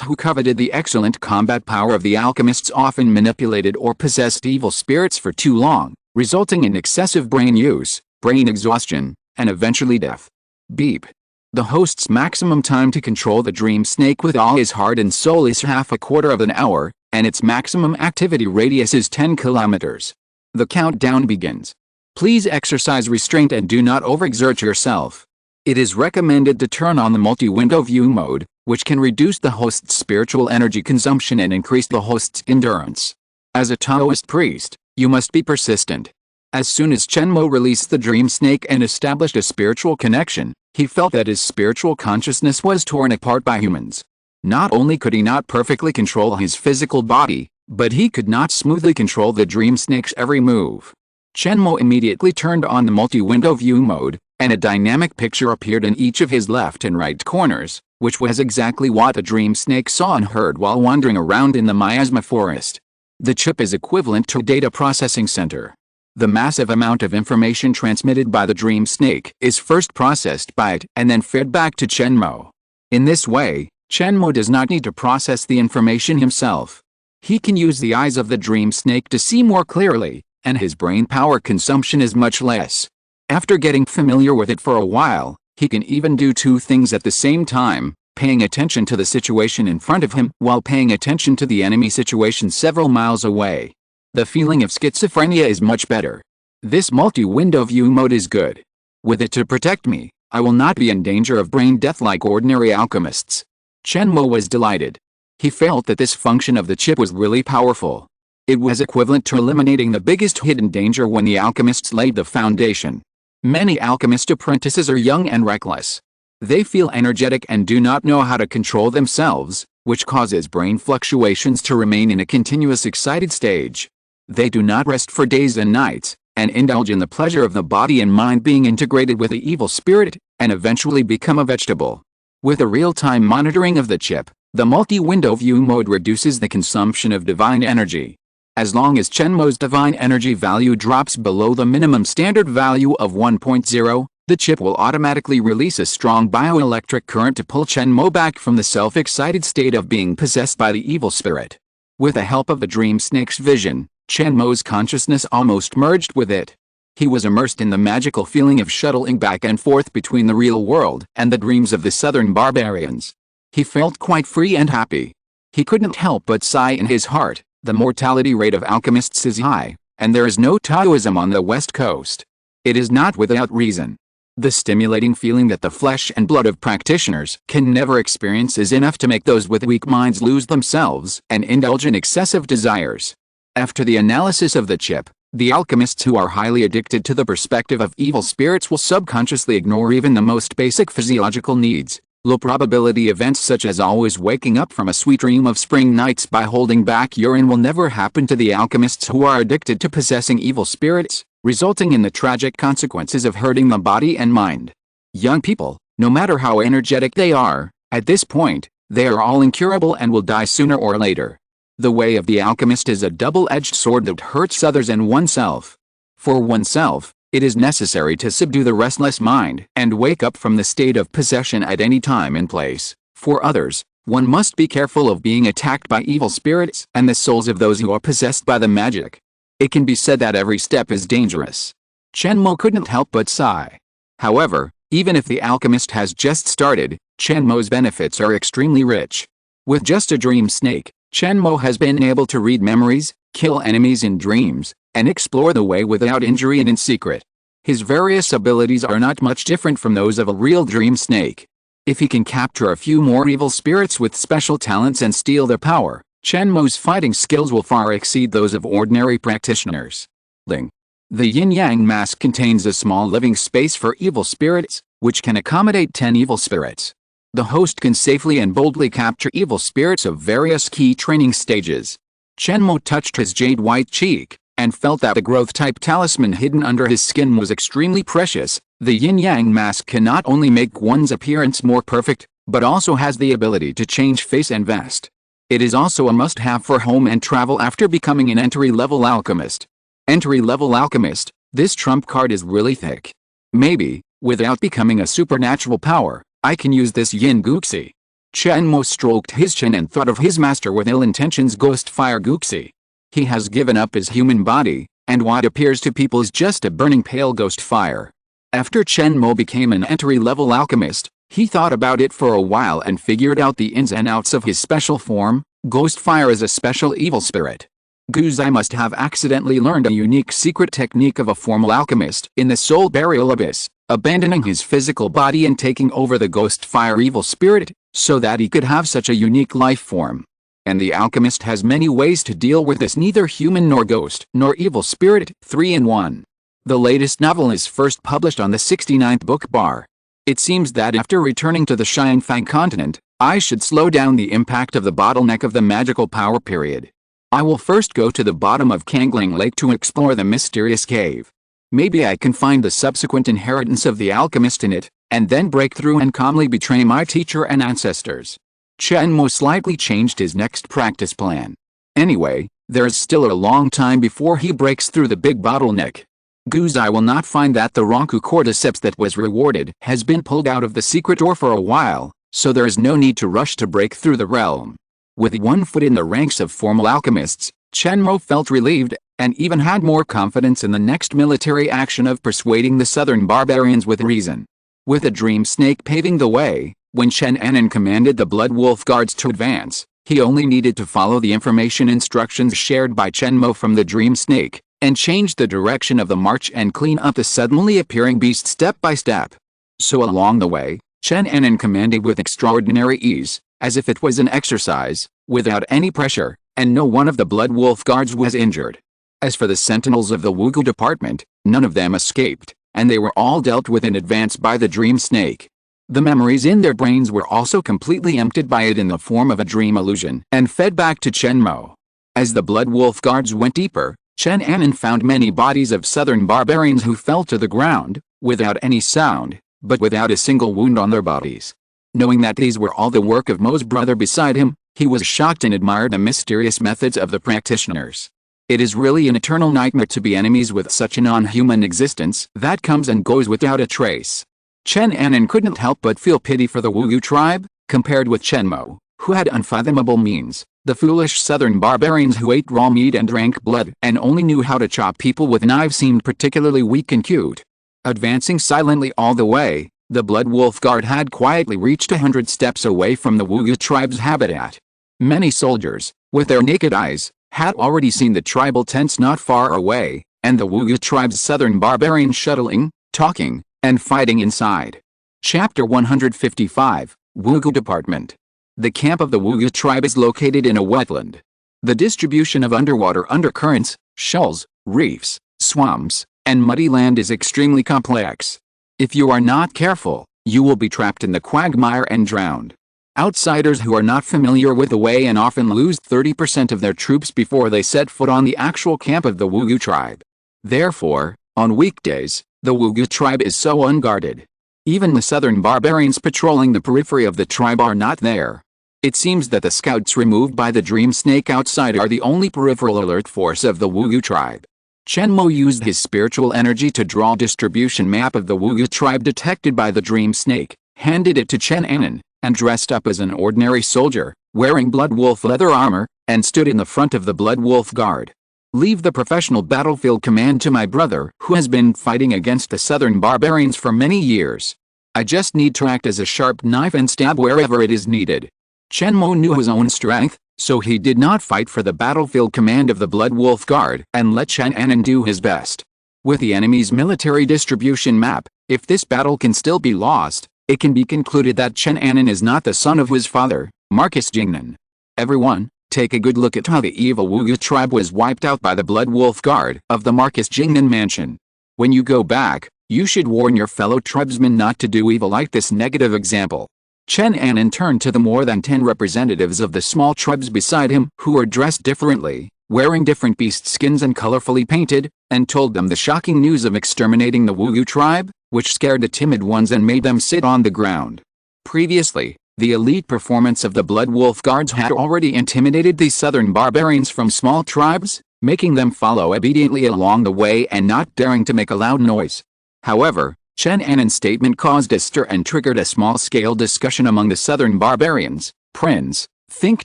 who coveted the excellent combat power of the alchemists often manipulated or possessed evil spirits for too long, resulting in excessive brain use, brain exhaustion, and eventually death. Beep. The host's maximum time to control the dream snake with all his heart and soul is half a quarter of an hour, and its maximum activity radius is 10 kilometers. The countdown begins. Please exercise restraint and do not overexert yourself. It is recommended to turn on the multi-window view mode, which can reduce the host's spiritual energy consumption and increase the host's endurance. As a Taoist priest, you must be persistent. As soon as Chen Mo released the dream snake and established a spiritual connection, he felt that his spiritual consciousness was torn apart by humans. Not only could he not perfectly control his physical body, but he could not smoothly control the dream snake's every move. Chen Mo immediately turned on the multi-window view mode, and a dynamic picture appeared in each of his left and right corners, which was exactly what the dream snake saw and heard while wandering around in the miasma forest. The chip is equivalent to a data processing center. The massive amount of information transmitted by the dream snake is first processed by it and then fed back to Chen Mo. In this way, Chen Mo does not need to process the information himself. He can use the eyes of the dream snake to see more clearly, and his brain power consumption is much less. After getting familiar with it for a while, he can even do 2 things at the same time, paying attention to the situation in front of him while paying attention to the enemy situation several miles away. The feeling of schizophrenia is much better. This multi-window view mode is good. With it to protect me, I will not be in danger of brain death like ordinary alchemists. Chen Mo was delighted. He felt that this function of the chip was really powerful. It was equivalent to eliminating the biggest hidden danger when the alchemists laid the foundation. Many alchemist apprentices are young and reckless. They feel energetic and do not know how to control themselves, which causes brain fluctuations to remain in a continuous excited stage. They do not rest for days and nights, and indulge in the pleasure of the body and mind being integrated with the evil spirit, and eventually become a vegetable. With a real-time monitoring of the chip, the multi-window view mode reduces the consumption of divine energy. As long as Chen Mo's divine energy value drops below the minimum standard value of 1.0, the chip will automatically release a strong bioelectric current to pull Chen Mo back from the self-excited state of being possessed by the evil spirit. With the help of the dream snake's vision, Chen Mo's consciousness almost merged with it. He was immersed in the magical feeling of shuttling back and forth between the real world and the dreams of the southern barbarians. He felt quite free and happy. He couldn't help but sigh in his heart. The mortality rate of alchemists is high, and there is no Taoism on the West Coast. It is not without reason. The stimulating feeling that the flesh and blood of practitioners can never experience is enough to make those with weak minds lose themselves and indulge in excessive desires. After the analysis of the chip, the alchemists who are highly addicted to the perspective of evil spirits will subconsciously ignore even the most basic physiological needs. Low-probability events such as always waking up from a sweet dream of spring nights by holding back urine will never happen to the alchemists who are addicted to possessing evil spirits, resulting in the tragic consequences of hurting the body and mind. Young people, no matter how energetic they are, at this point, they are all incurable and will die sooner or later. The way of the alchemist is a double-edged sword that hurts others and oneself. For oneself, It is necessary to subdue the restless mind and wake up from the state of possession at any time and place. For others, one must be careful of being attacked by evil spirits and the souls of those who are possessed by the magic. It can be said that every step is dangerous. Chen Mo couldn't help but sigh. However, even if the alchemist has just started, Chen Mo's benefits are extremely rich. With just a dream snake, Chen Mo has been able to read memories, kill enemies in dreams, and explore the way without injury and in secret. His various abilities are not much different from those of a real dream snake. If he can capture a few more evil spirits with special talents and steal their power, Chen Mo's fighting skills will far exceed those of ordinary practitioners. Ling. The yin-yang mask contains a small living space for evil spirits, which can accommodate 10 evil spirits. The host can safely and boldly capture evil spirits of various key training stages. Chen Mo touched his jade white cheek, and felt that the growth-type talisman hidden under his skin was extremely precious. The yin-yang mask can not only make one's appearance more perfect, but also has the ability to change face and vest. It is also a must-have for home and travel after becoming an entry-level alchemist. Entry-level alchemist, this trump card is really thick. Maybe, without becoming a supernatural power, I can use this yin guxi. Chen Mo stroked his chin and thought of his master with ill intentions ghost fire guxi. He has given up his human body, and what appears to people is just a burning pale ghost fire. After Chen Mo became an entry-level alchemist, he thought about it for a while and figured out the ins and outs of his special form. Ghost fire is a special evil spirit. Guzai must have accidentally learned a unique secret technique of a formal alchemist in the soul burial abyss, abandoning his physical body and taking over the ghost fire evil spirit, so that he could have such a unique life form. And the alchemist has many ways to deal with this neither human nor ghost nor evil spirit 3-in-1. The latest novel is first published on the 69th book bar. It seems that after returning to the Xianfang continent, I should slow down the impact of the bottleneck of the magical power period. I will first go to the bottom of Kangling Lake to explore the mysterious cave. Maybe I can find the subsequent inheritance of the alchemist in it, and then break through and calmly betray my teacher and ancestors. Chen Mo slightly changed his next practice plan. Anyway, there is still a long time before he breaks through the big bottleneck. Guzai will not find that the Ronku cordyceps that was rewarded has been pulled out of the secret door for a while, so there is no need to rush to break through the realm. With one foot in the ranks of formal alchemists, Chen Mo felt relieved, and even had more confidence in the next military action of persuading the southern barbarians with reason. With a dream snake paving the way, when Chen Anan commanded the Blood Wolf Guards to advance, he only needed to follow the information instructions shared by Chen Mo from the dream snake, and change the direction of the march and clean up the suddenly appearing beast step by step. So along the way, Chen Anan commanded with extraordinary ease, as if it was an exercise, without any pressure, and no one of the Blood Wolf Guards was injured. As for the sentinels of the Wugu department, none of them escaped, and they were all dealt with in advance by the dream snake. The memories in their brains were also completely emptied by it in the form of a dream illusion and fed back to Chen Mo. As the Blood Wolf Guards went deeper, Chen Anan found many bodies of southern barbarians who fell to the ground, without any sound, but without a single wound on their bodies. Knowing that these were all the work of Mo's brother beside him, he was shocked and admired the mysterious methods of the practitioners. It is really an eternal nightmare to be enemies with such a non-human existence that comes and goes without a trace. Chen Anan couldn't help but feel pity for the Wugu tribe, compared with Chen Mo, who had unfathomable means. The foolish southern barbarians who ate raw meat and drank blood and only knew how to chop people with knives seemed particularly weak and cute. Advancing silently all the way, the Blood Wolf Guard had quietly reached 100 steps away from the Wugu tribe's habitat. Many soldiers, with their naked eyes, had already seen the tribal tents not far away, and the Wugu tribe's southern barbarians shuttling, talking, and fighting inside. Chapter 155, Wugu Department. The camp of the Wugu tribe is located in a wetland. The distribution of underwater undercurrents, shoals, reefs, swamps, and muddy land is extremely complex. If you are not careful, you will be trapped in the quagmire and drowned. Outsiders who are not familiar with the way and often lose 30% of their troops before they set foot on the actual camp of the Wugu tribe. Therefore, on weekdays, the Wugu tribe is so unguarded. Even the southern barbarians patrolling the periphery of the tribe are not there. It seems that the scouts removed by the dream snake outside are the only peripheral alert force of the Wugu tribe. Chen Mo used his spiritual energy to draw a distribution map of the Wu tribe detected by the dream snake, handed it to Chen Anan, and dressed up as an ordinary soldier, wearing Blood Wolf leather armor, and stood in the front of the Blood Wolf Guard. Leave the professional battlefield command to my brother, who has been fighting against the southern barbarians for many years. I just need to act as a sharp knife and stab wherever it is needed. Chen Mo knew his own strength, so he did not fight for the battlefield command of the Blood Wolf Guard and let Chen Anan do his best. With the enemy's military distribution map, if this battle can still be lost, it can be concluded that Chen Anan is not the son of his father, Marcus Jingnan. Everyone, take a good look at how the evil Wu tribe was wiped out by the Blood Wolf Guard of the Marcus Jingnan mansion. When you go back, you should warn your fellow tribesmen not to do evil like this negative example. Chen Anan turned to the more than 10 representatives of the small tribes beside him who were dressed differently, wearing different beast skins and colorfully painted, and told them the shocking news of exterminating the Wu tribe, which scared the timid ones and made them sit on the ground. Previously, the elite performance of the Blood Wolf Guards had already intimidated the southern barbarians from small tribes, making them follow obediently along the way and not daring to make a loud noise. However, Chen Anan's statement caused a stir and triggered a small-scale discussion among the southern barbarians. Prince, think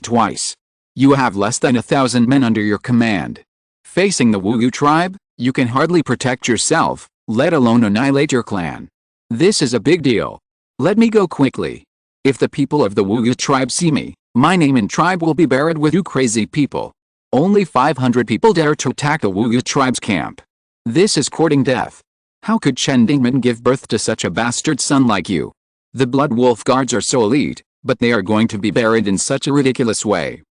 twice. You have less than 1,000 men under your command. Facing the Wu tribe, you can hardly protect yourself, let alone annihilate your clan. This is a big deal. Let me go quickly. If the people of the Wu tribe see me, my name and tribe will be buried with you crazy people. Only 500 people dare to attack the Wu tribe's camp. This is courting death. How could Chen Dingman give birth to such a bastard son like you? The Blood Wolf Guards are so elite, but they are going to be buried in such a ridiculous way.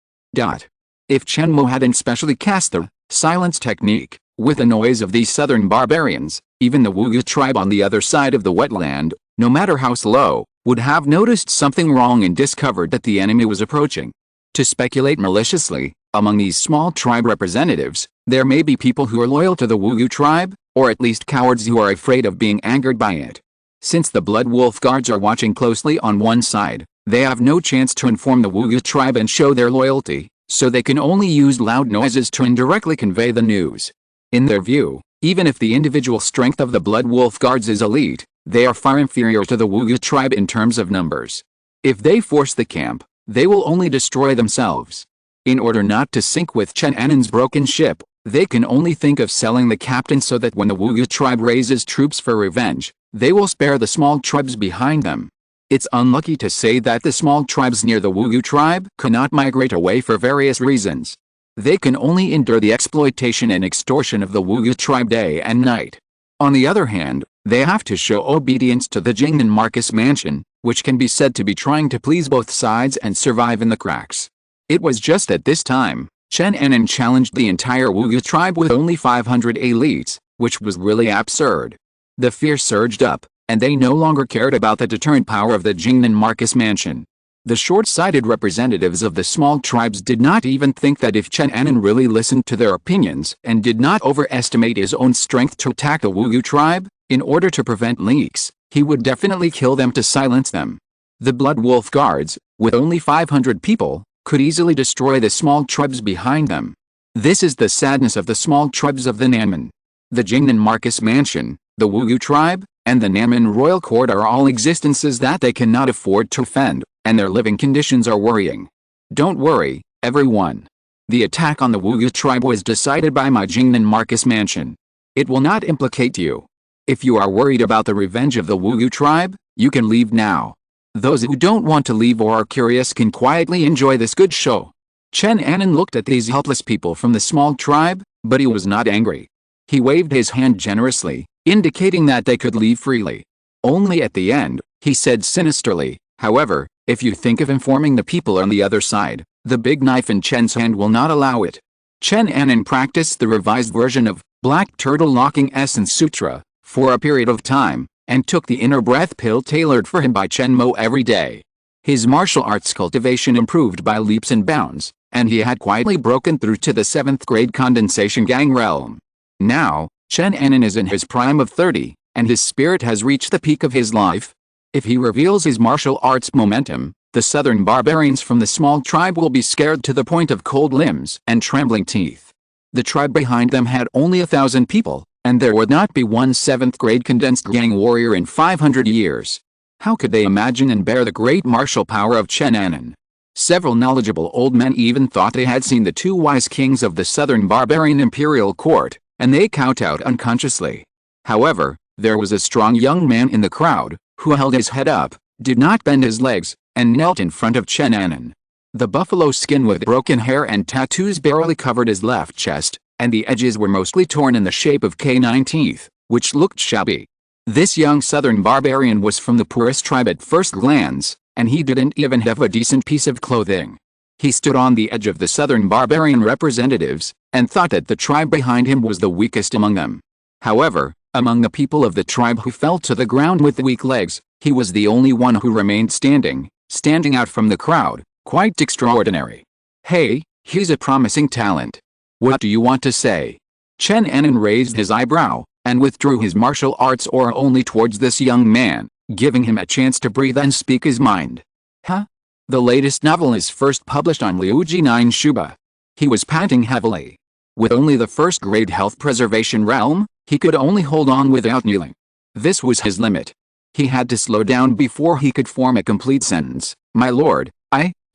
If Chen Mo hadn't specially cast the silence technique, with the noise of these southern barbarians, even the Wu tribe on the other side of the wetland, no matter how slow, would have noticed something wrong and discovered that the enemy was approaching. To speculate maliciously, among these small tribe representatives, there may be people who are loyal to the Wu tribe, or at least cowards who are afraid of being angered by it. Since the Blood Wolf Guards are watching closely on one side, they have no chance to inform the Wu tribe and show their loyalty, so they can only use loud noises to indirectly convey the news. In their view, even if the individual strength of the Blood Wolf Guards is elite, they are far inferior to the Wu tribe in terms of numbers. If they force the camp, they will only destroy themselves. In order not to sink with Chen Anan's broken ship, they can only think of selling the captain so that when the Wu tribe raises troops for revenge, they will spare the small tribes behind them. It's unlucky to say that the small tribes near the Wu tribe cannot migrate away for various reasons. They can only endure the exploitation and extortion of the Wu tribe day and night. On the other hand, they have to show obedience to the Jingnan Marcus mansion, which can be said to be trying to please both sides and survive in the cracks. It was just at this time, Chen Anan challenged the entire Wu tribe with only 500 elites, which was really absurd. The fear surged up, and they no longer cared about the deterrent power of the Jingnan Marcus mansion. The short-sighted representatives of the small tribes did not even think that if Chen Anan really listened to their opinions and did not overestimate his own strength to attack the Wu tribe, in order to prevent leaks, he would definitely kill them to silence them. The Blood Wolf Guards, with only 500 people, could easily destroy the small tribes behind them. This is the sadness of the small tribes of the Nanman. The Jingnan Marcus mansion, the Wu tribe, and the Nanman royal court are all existences that they cannot afford to offend, and their living conditions are worrying. Don't worry, everyone. The attack on the Wu tribe was decided by my Jingnan Marcus mansion. It will not implicate you. If you are worried about the revenge of the Wu tribe, you can leave now. Those who don't want to leave or are curious can quietly enjoy this good show. Chen Anan looked at these helpless people from the small tribe, but he was not angry. He waved his hand generously, indicating that they could leave freely. Only at the end, he said sinisterly, however, if you think of informing the people on the other side, the big knife in Chen's hand will not allow it. Chen Anan practiced the revised version of Black Turtle Locking Essence Sutra for a period of time, and took the inner breath pill tailored for him by Chen Mo every day. His martial arts cultivation improved by leaps and bounds, and he had quietly broken through to the 7th grade condensation gang realm. Now, Chen Anan is in his prime of 30, and his spirit has reached the peak of his life. If he reveals his martial arts momentum, the southern barbarians from the small tribe will be scared to the point of cold limbs and trembling teeth. The tribe behind them had only 1,000 people, and there would not be one 7th grade condensed gang warrior in 500 years. How could they imagine and bear the great martial power of Chen Anan? Several knowledgeable old men even thought they had seen the 2 wise kings of the southern barbarian imperial court, and they kowtowed unconsciously. However, there was a strong young man in the crowd, who held his head up, did not bend his legs, and knelt in front of Chen Anan. The buffalo skin with broken hair and tattoos barely covered his left chest, and the edges were mostly torn in the shape of canine teeth, which looked shabby. This young southern barbarian was from the poorest tribe at first glance, and he didn't even have a decent piece of clothing. He stood on the edge of the southern barbarian representatives, and thought that the tribe behind him was the weakest among them. However, among the people of the tribe who fell to the ground with weak legs, he was the only one who remained standing out from the crowd. Quite extraordinary. Hey, he's a promising talent. What do you want to say? Chen Anan raised his eyebrow, and withdrew his martial arts aura only towards this young man, giving him a chance to breathe and speak his mind. Huh? The latest novel is first published on Liuji 9 Shuba. He was panting heavily. With only the 1st grade health preservation realm, he could only hold on without kneeling. This was his limit. He had to slow down before he could form a complete sentence. My lord,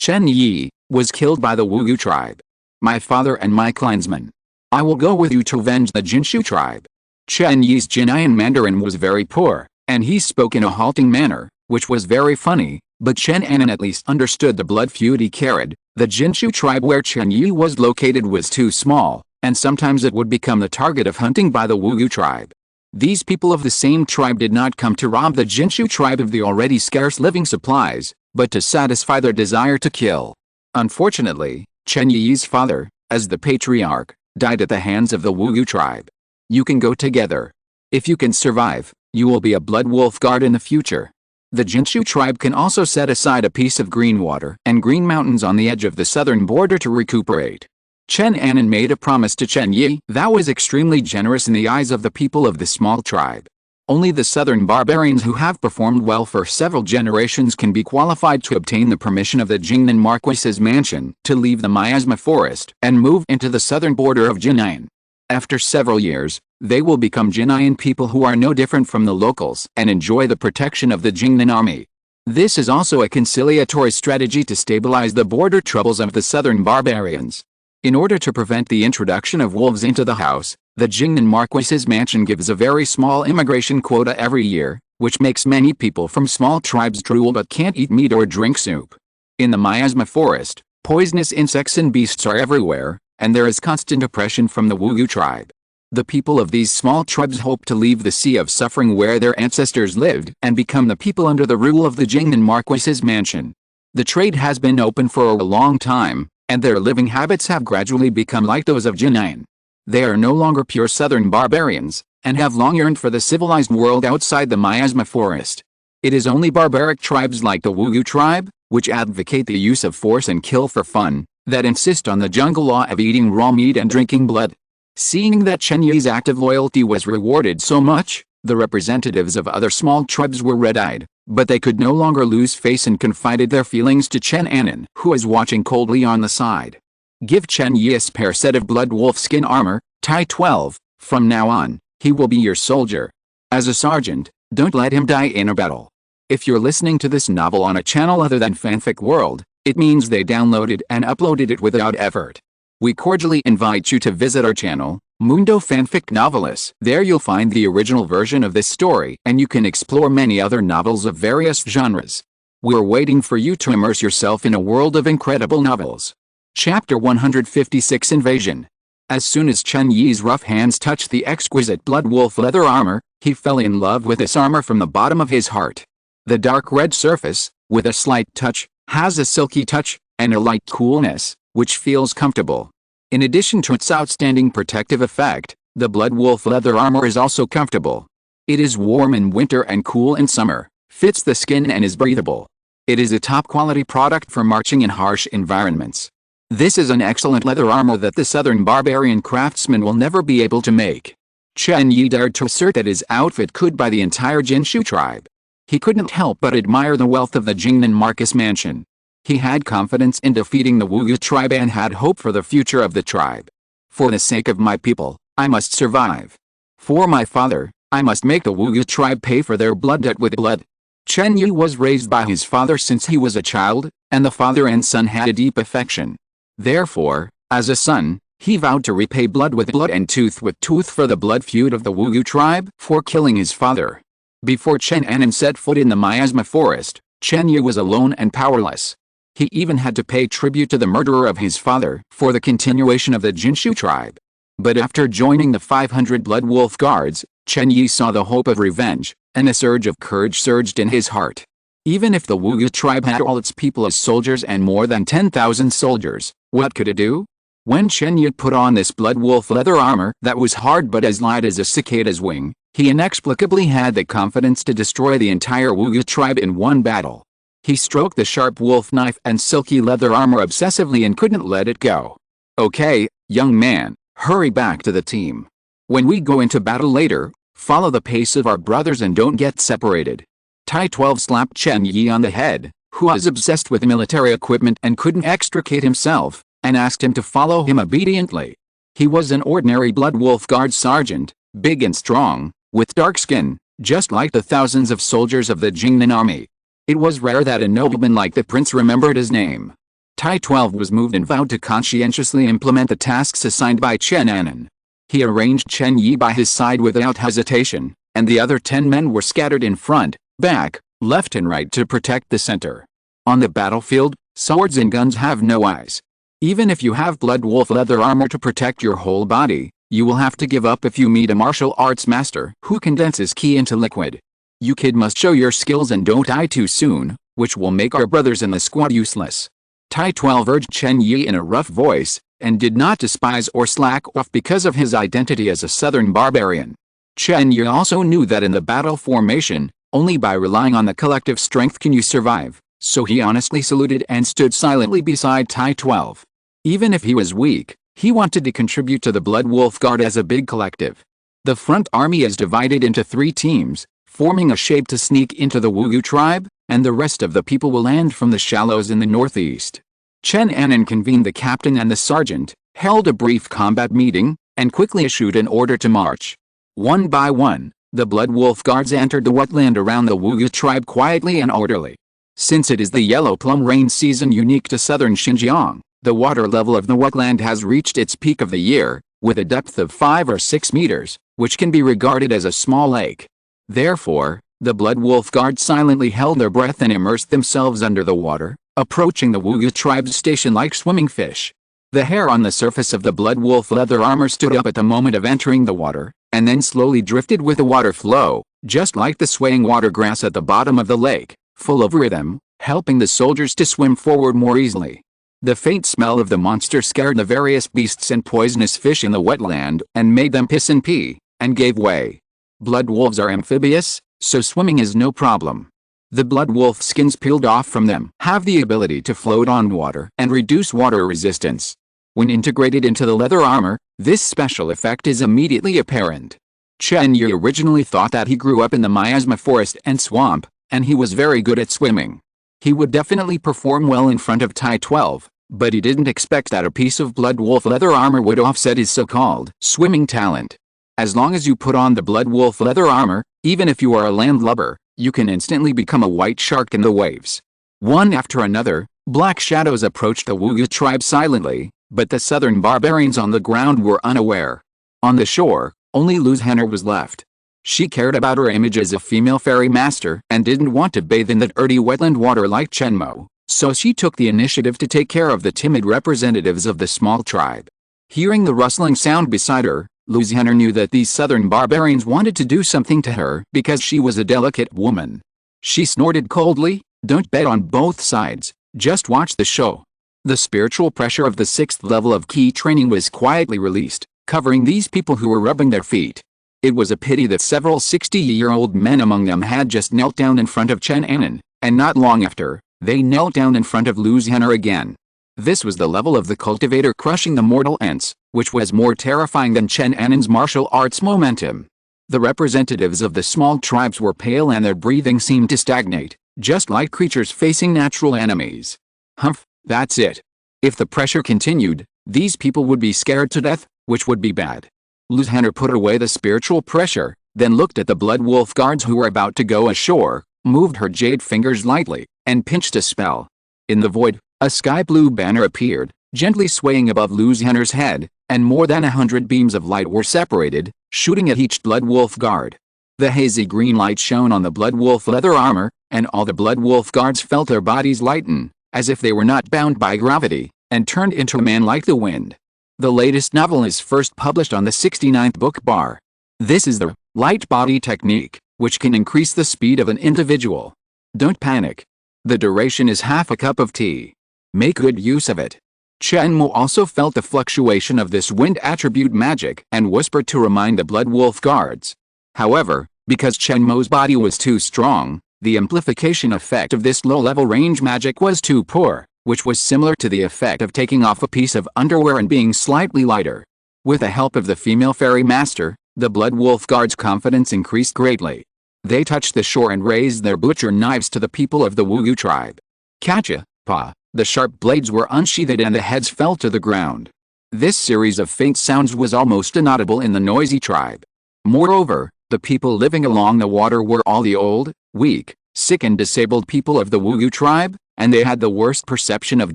Chen Yi, was killed by the Wu tribe. My father and my clansmen. I will go with you to avenge the Jinshu tribe. Chen Yi's Jinayan Mandarin was very poor, and he spoke in a halting manner, which was very funny, but Chen Anan at least understood the blood feud he carried. The Jinshu tribe where Chen Yi was located was too small, and sometimes it would become the target of hunting by the Wu tribe. These people of the same tribe did not come to rob the Jinshu tribe of the already scarce living supplies, but to satisfy their desire to kill. Unfortunately, Chen Yi's father, as the patriarch, died at the hands of the Wu tribe. You can go together. If you can survive, you will be a blood wolf guard in the future. The Jinshu tribe can also set aside a piece of green water and green mountains on the edge of the southern border to recuperate. Chen Anan made a promise to Chen Yi that was extremely generous in the eyes of the people of the small tribe. Only the southern barbarians who have performed well for several generations can be qualified to obtain the permission of the Jingnan Marquis's mansion to leave the miasma forest and move into the southern border of Jinayan. After several years, they will become Jinayan people who are no different from the locals and enjoy the protection of the Jingnan army. This is also a conciliatory strategy to stabilize the border troubles of the southern barbarians. In order to prevent the introduction of wolves into the house, the Jingnan Marquis's mansion gives a very small immigration quota every year, which makes many people from small tribes drool but can't eat meat or drink soup. In the miasma forest, poisonous insects and beasts are everywhere, and there is constant oppression from the Wu tribe. The people of these small tribes hope to leave the sea of suffering where their ancestors lived and become the people under the rule of the Jingnan Marquis's mansion. The trade has been open for a long time, and their living habits have gradually become like those of Jinayan. They are no longer pure southern barbarians, and have long yearned for the civilized world outside the miasma forest. It is only barbaric tribes like the Wu tribe, which advocate the use of force and kill for fun, that insist on the jungle law of eating raw meat and drinking blood. Seeing that Chen Yi's active loyalty was rewarded so much, the representatives of other small tribes were red-eyed, but they could no longer lose face and confided their feelings to Chen Anan, who was watching coldly on the side. Give Chen Yi a spare set of blood wolf skin armor, Tai 12, from now on, he will be your soldier. As a sergeant, don't let him die in a battle. If you're listening to this novel on a channel other than Fanfic World, it means they downloaded and uploaded it without effort. We cordially invite you to visit our channel, Mundo Fanfic Novelis. There you'll find the original version of this story, and you can explore many other novels of various genres. We're waiting for you to immerse yourself in a world of incredible novels. Chapter 156 Invasion. As soon as Chen Yi's rough hands touched the exquisite blood wolf leather armor, he fell in love with this armor from the bottom of his heart. The dark red surface, with a slight touch, has a silky touch, and a light coolness, which feels comfortable. In addition to its outstanding protective effect, the blood wolf leather armor is also comfortable. It is warm in winter and cool in summer, fits the skin and is breathable. It is a top-quality product for marching in harsh environments. This is an excellent leather armor that the southern barbarian craftsman will never be able to make. Chen Yi dared to assert that his outfit could buy the entire Jinshu tribe. He couldn't help but admire the wealth of the Jingnan Marquis mansion. He had confidence in defeating the Wu tribe and had hope for the future of the tribe. For the sake of my people, I must survive. For my father, I must make the Wu tribe pay for their blood debt with blood. Chen Yu was raised by his father since he was a child, and the father and son had a deep affection. Therefore, as a son, he vowed to repay blood with blood and tooth with tooth for the blood feud of the Wu tribe for killing his father. Before Chen Anan set foot in the miasma forest, Chen Yu was alone and powerless. He even had to pay tribute to the murderer of his father for the continuation of the Jinshu tribe. But after joining the 500 Blood Wolf Guards, Chen Yi saw the hope of revenge, and a surge of courage surged in his heart. Even if the Wu tribe had all its people as soldiers and more than 10,000 soldiers, what could it do? When Chen Yi put on this Blood Wolf leather armor that was hard but as light as a cicada's wing, he inexplicably had the confidence to destroy the entire Wu tribe in one battle. He stroked the sharp wolf knife and silky leather armor obsessively and couldn't let it go. Okay, young man, hurry back to the team. When we go into battle later, follow the pace of our brothers and don't get separated. Tai 12 slapped Chen Yi on the head, who was obsessed with military equipment and couldn't extricate himself, and asked him to follow him obediently. He was an ordinary Blood Wolf Guard sergeant, big and strong, with dark skin, just like the thousands of soldiers of the Jingnan army. It was rare that a nobleman like the prince remembered his name. Tai 12 was moved and vowed to conscientiously implement the tasks assigned by Chen Anan. He arranged Chen Yi by his side without hesitation, and the other 10 men were scattered in front, back, left and right to protect the center. On the battlefield, swords and guns have no eyes. Even if you have Blood Wolf leather armor to protect your whole body, you will have to give up if you meet a martial arts master who condenses ki into liquid. You kid must show your skills and don't die too soon, which will make our brothers in the squad useless. Tai 12 urged Chen Yi in a rough voice, and did not despise or slack off because of his identity as a southern barbarian. Chen Yi also knew that in the battle formation, only by relying on the collective strength can you survive, so he honestly saluted and stood silently beside Tai 12. Even if he was weak, he wanted to contribute to the Blood Wolf Guard as a big collective. The front army is divided into 3 teams, forming a shape to sneak into the Wu tribe, and the rest of the people will land from the shallows in the northeast. Chen Anan convened the captain and the sergeant, held a brief combat meeting, and quickly issued an order to march. One by one, the Blood Wolf Guards entered the wetland around the Wu tribe quietly and orderly. Since it is the yellow plum rain season unique to southern Xinjiang, the water level of the wetland has reached its peak of the year, with a depth of 5 or 6 meters, which can be regarded as a small lake. Therefore, the Blood Wolf Guards silently held their breath and immersed themselves under the water, approaching the Wu tribe's station like swimming fish. The hair on the surface of the Blood Wolf leather armor stood up at the moment of entering the water, and then slowly drifted with the water flow, just like the swaying water grass at the bottom of the lake, full of rhythm, helping the soldiers to swim forward more easily. The faint smell of the monster scared the various beasts and poisonous fish in the wetland and made them piss and pee, and gave way. Blood wolves are amphibious, so swimming is no problem. The blood wolf skins peeled off from them have the ability to float on water and reduce water resistance. When integrated into the leather armor, this special effect is immediately apparent. Chen Yi originally thought that he grew up in the miasma forest and swamp, and he was very good at swimming. He would definitely perform well in front of Tai 12, but he didn't expect that a piece of blood wolf leather armor would offset his so-called swimming talent. As long as you put on the blood wolf leather armor, even if you are a landlubber, you can instantly become a white shark in the waves. One after another, black shadows approached the Wu tribe silently, but the southern barbarians on the ground were unaware. On the shore, only Luz Henner was left. She cared about her image as a female fairy master and didn't want to bathe in the dirty wetland water like Chen Mo, so she took the initiative to take care of the timid representatives of the small tribe. Hearing the rustling sound beside her, Luz Henner knew that these southern barbarians wanted to do something to her because she was a delicate woman. She snorted coldly, "Don't bet on both sides, just watch the show." The spiritual pressure of the 6th level of key training was quietly released, covering these people who were rubbing their feet. It was a pity that several 60-year-old men among them had just knelt down in front of Chen Anan, and not long after, they knelt down in front of Luz Henner again. This was the level of the cultivator crushing the mortal ants, which was more terrifying than Chen Anan's martial arts momentum. The representatives of the small tribes were pale and their breathing seemed to stagnate, just like creatures facing natural enemies. Humph, that's it. If the pressure continued, these people would be scared to death, which would be bad. Lu's Henner put away the spiritual pressure, then looked at the Blood Wolf guards who were about to go ashore, moved her jade fingers lightly, and pinched a spell. In the void, a sky blue banner appeared, gently swaying above Lu's Henner's head, and more than 100 beams of light were separated, shooting at each Blood Wolf guard. The hazy green light shone on the Blood Wolf leather armor, and all the Blood Wolf guards felt their bodies lighten, as if they were not bound by gravity, and turned into a man like the wind. The latest novel is first published on the 69th book bar. This is the light body technique, which can increase the speed of an individual. Don't panic. The duration is half a cup of tea. Make good use of it. Chen Mo also felt the fluctuation of this wind attribute magic and whispered to remind the Blood Wolf guards. However, because Chen Mo's body was too strong, the amplification effect of this low-level range magic was too poor, which was similar to the effect of taking off a piece of underwear and being slightly lighter. With the help of the female fairy master, the Blood Wolf guards' confidence increased greatly. They touched the shore and raised their butcher knives to the people of the Wu tribe. Kacha, pa. The sharp blades were unsheathed and the heads fell to the ground. This series of faint sounds was almost inaudible in the noisy tribe. Moreover, the people living along the water were all the old, weak, sick and disabled people of the Wu tribe, and they had the worst perception of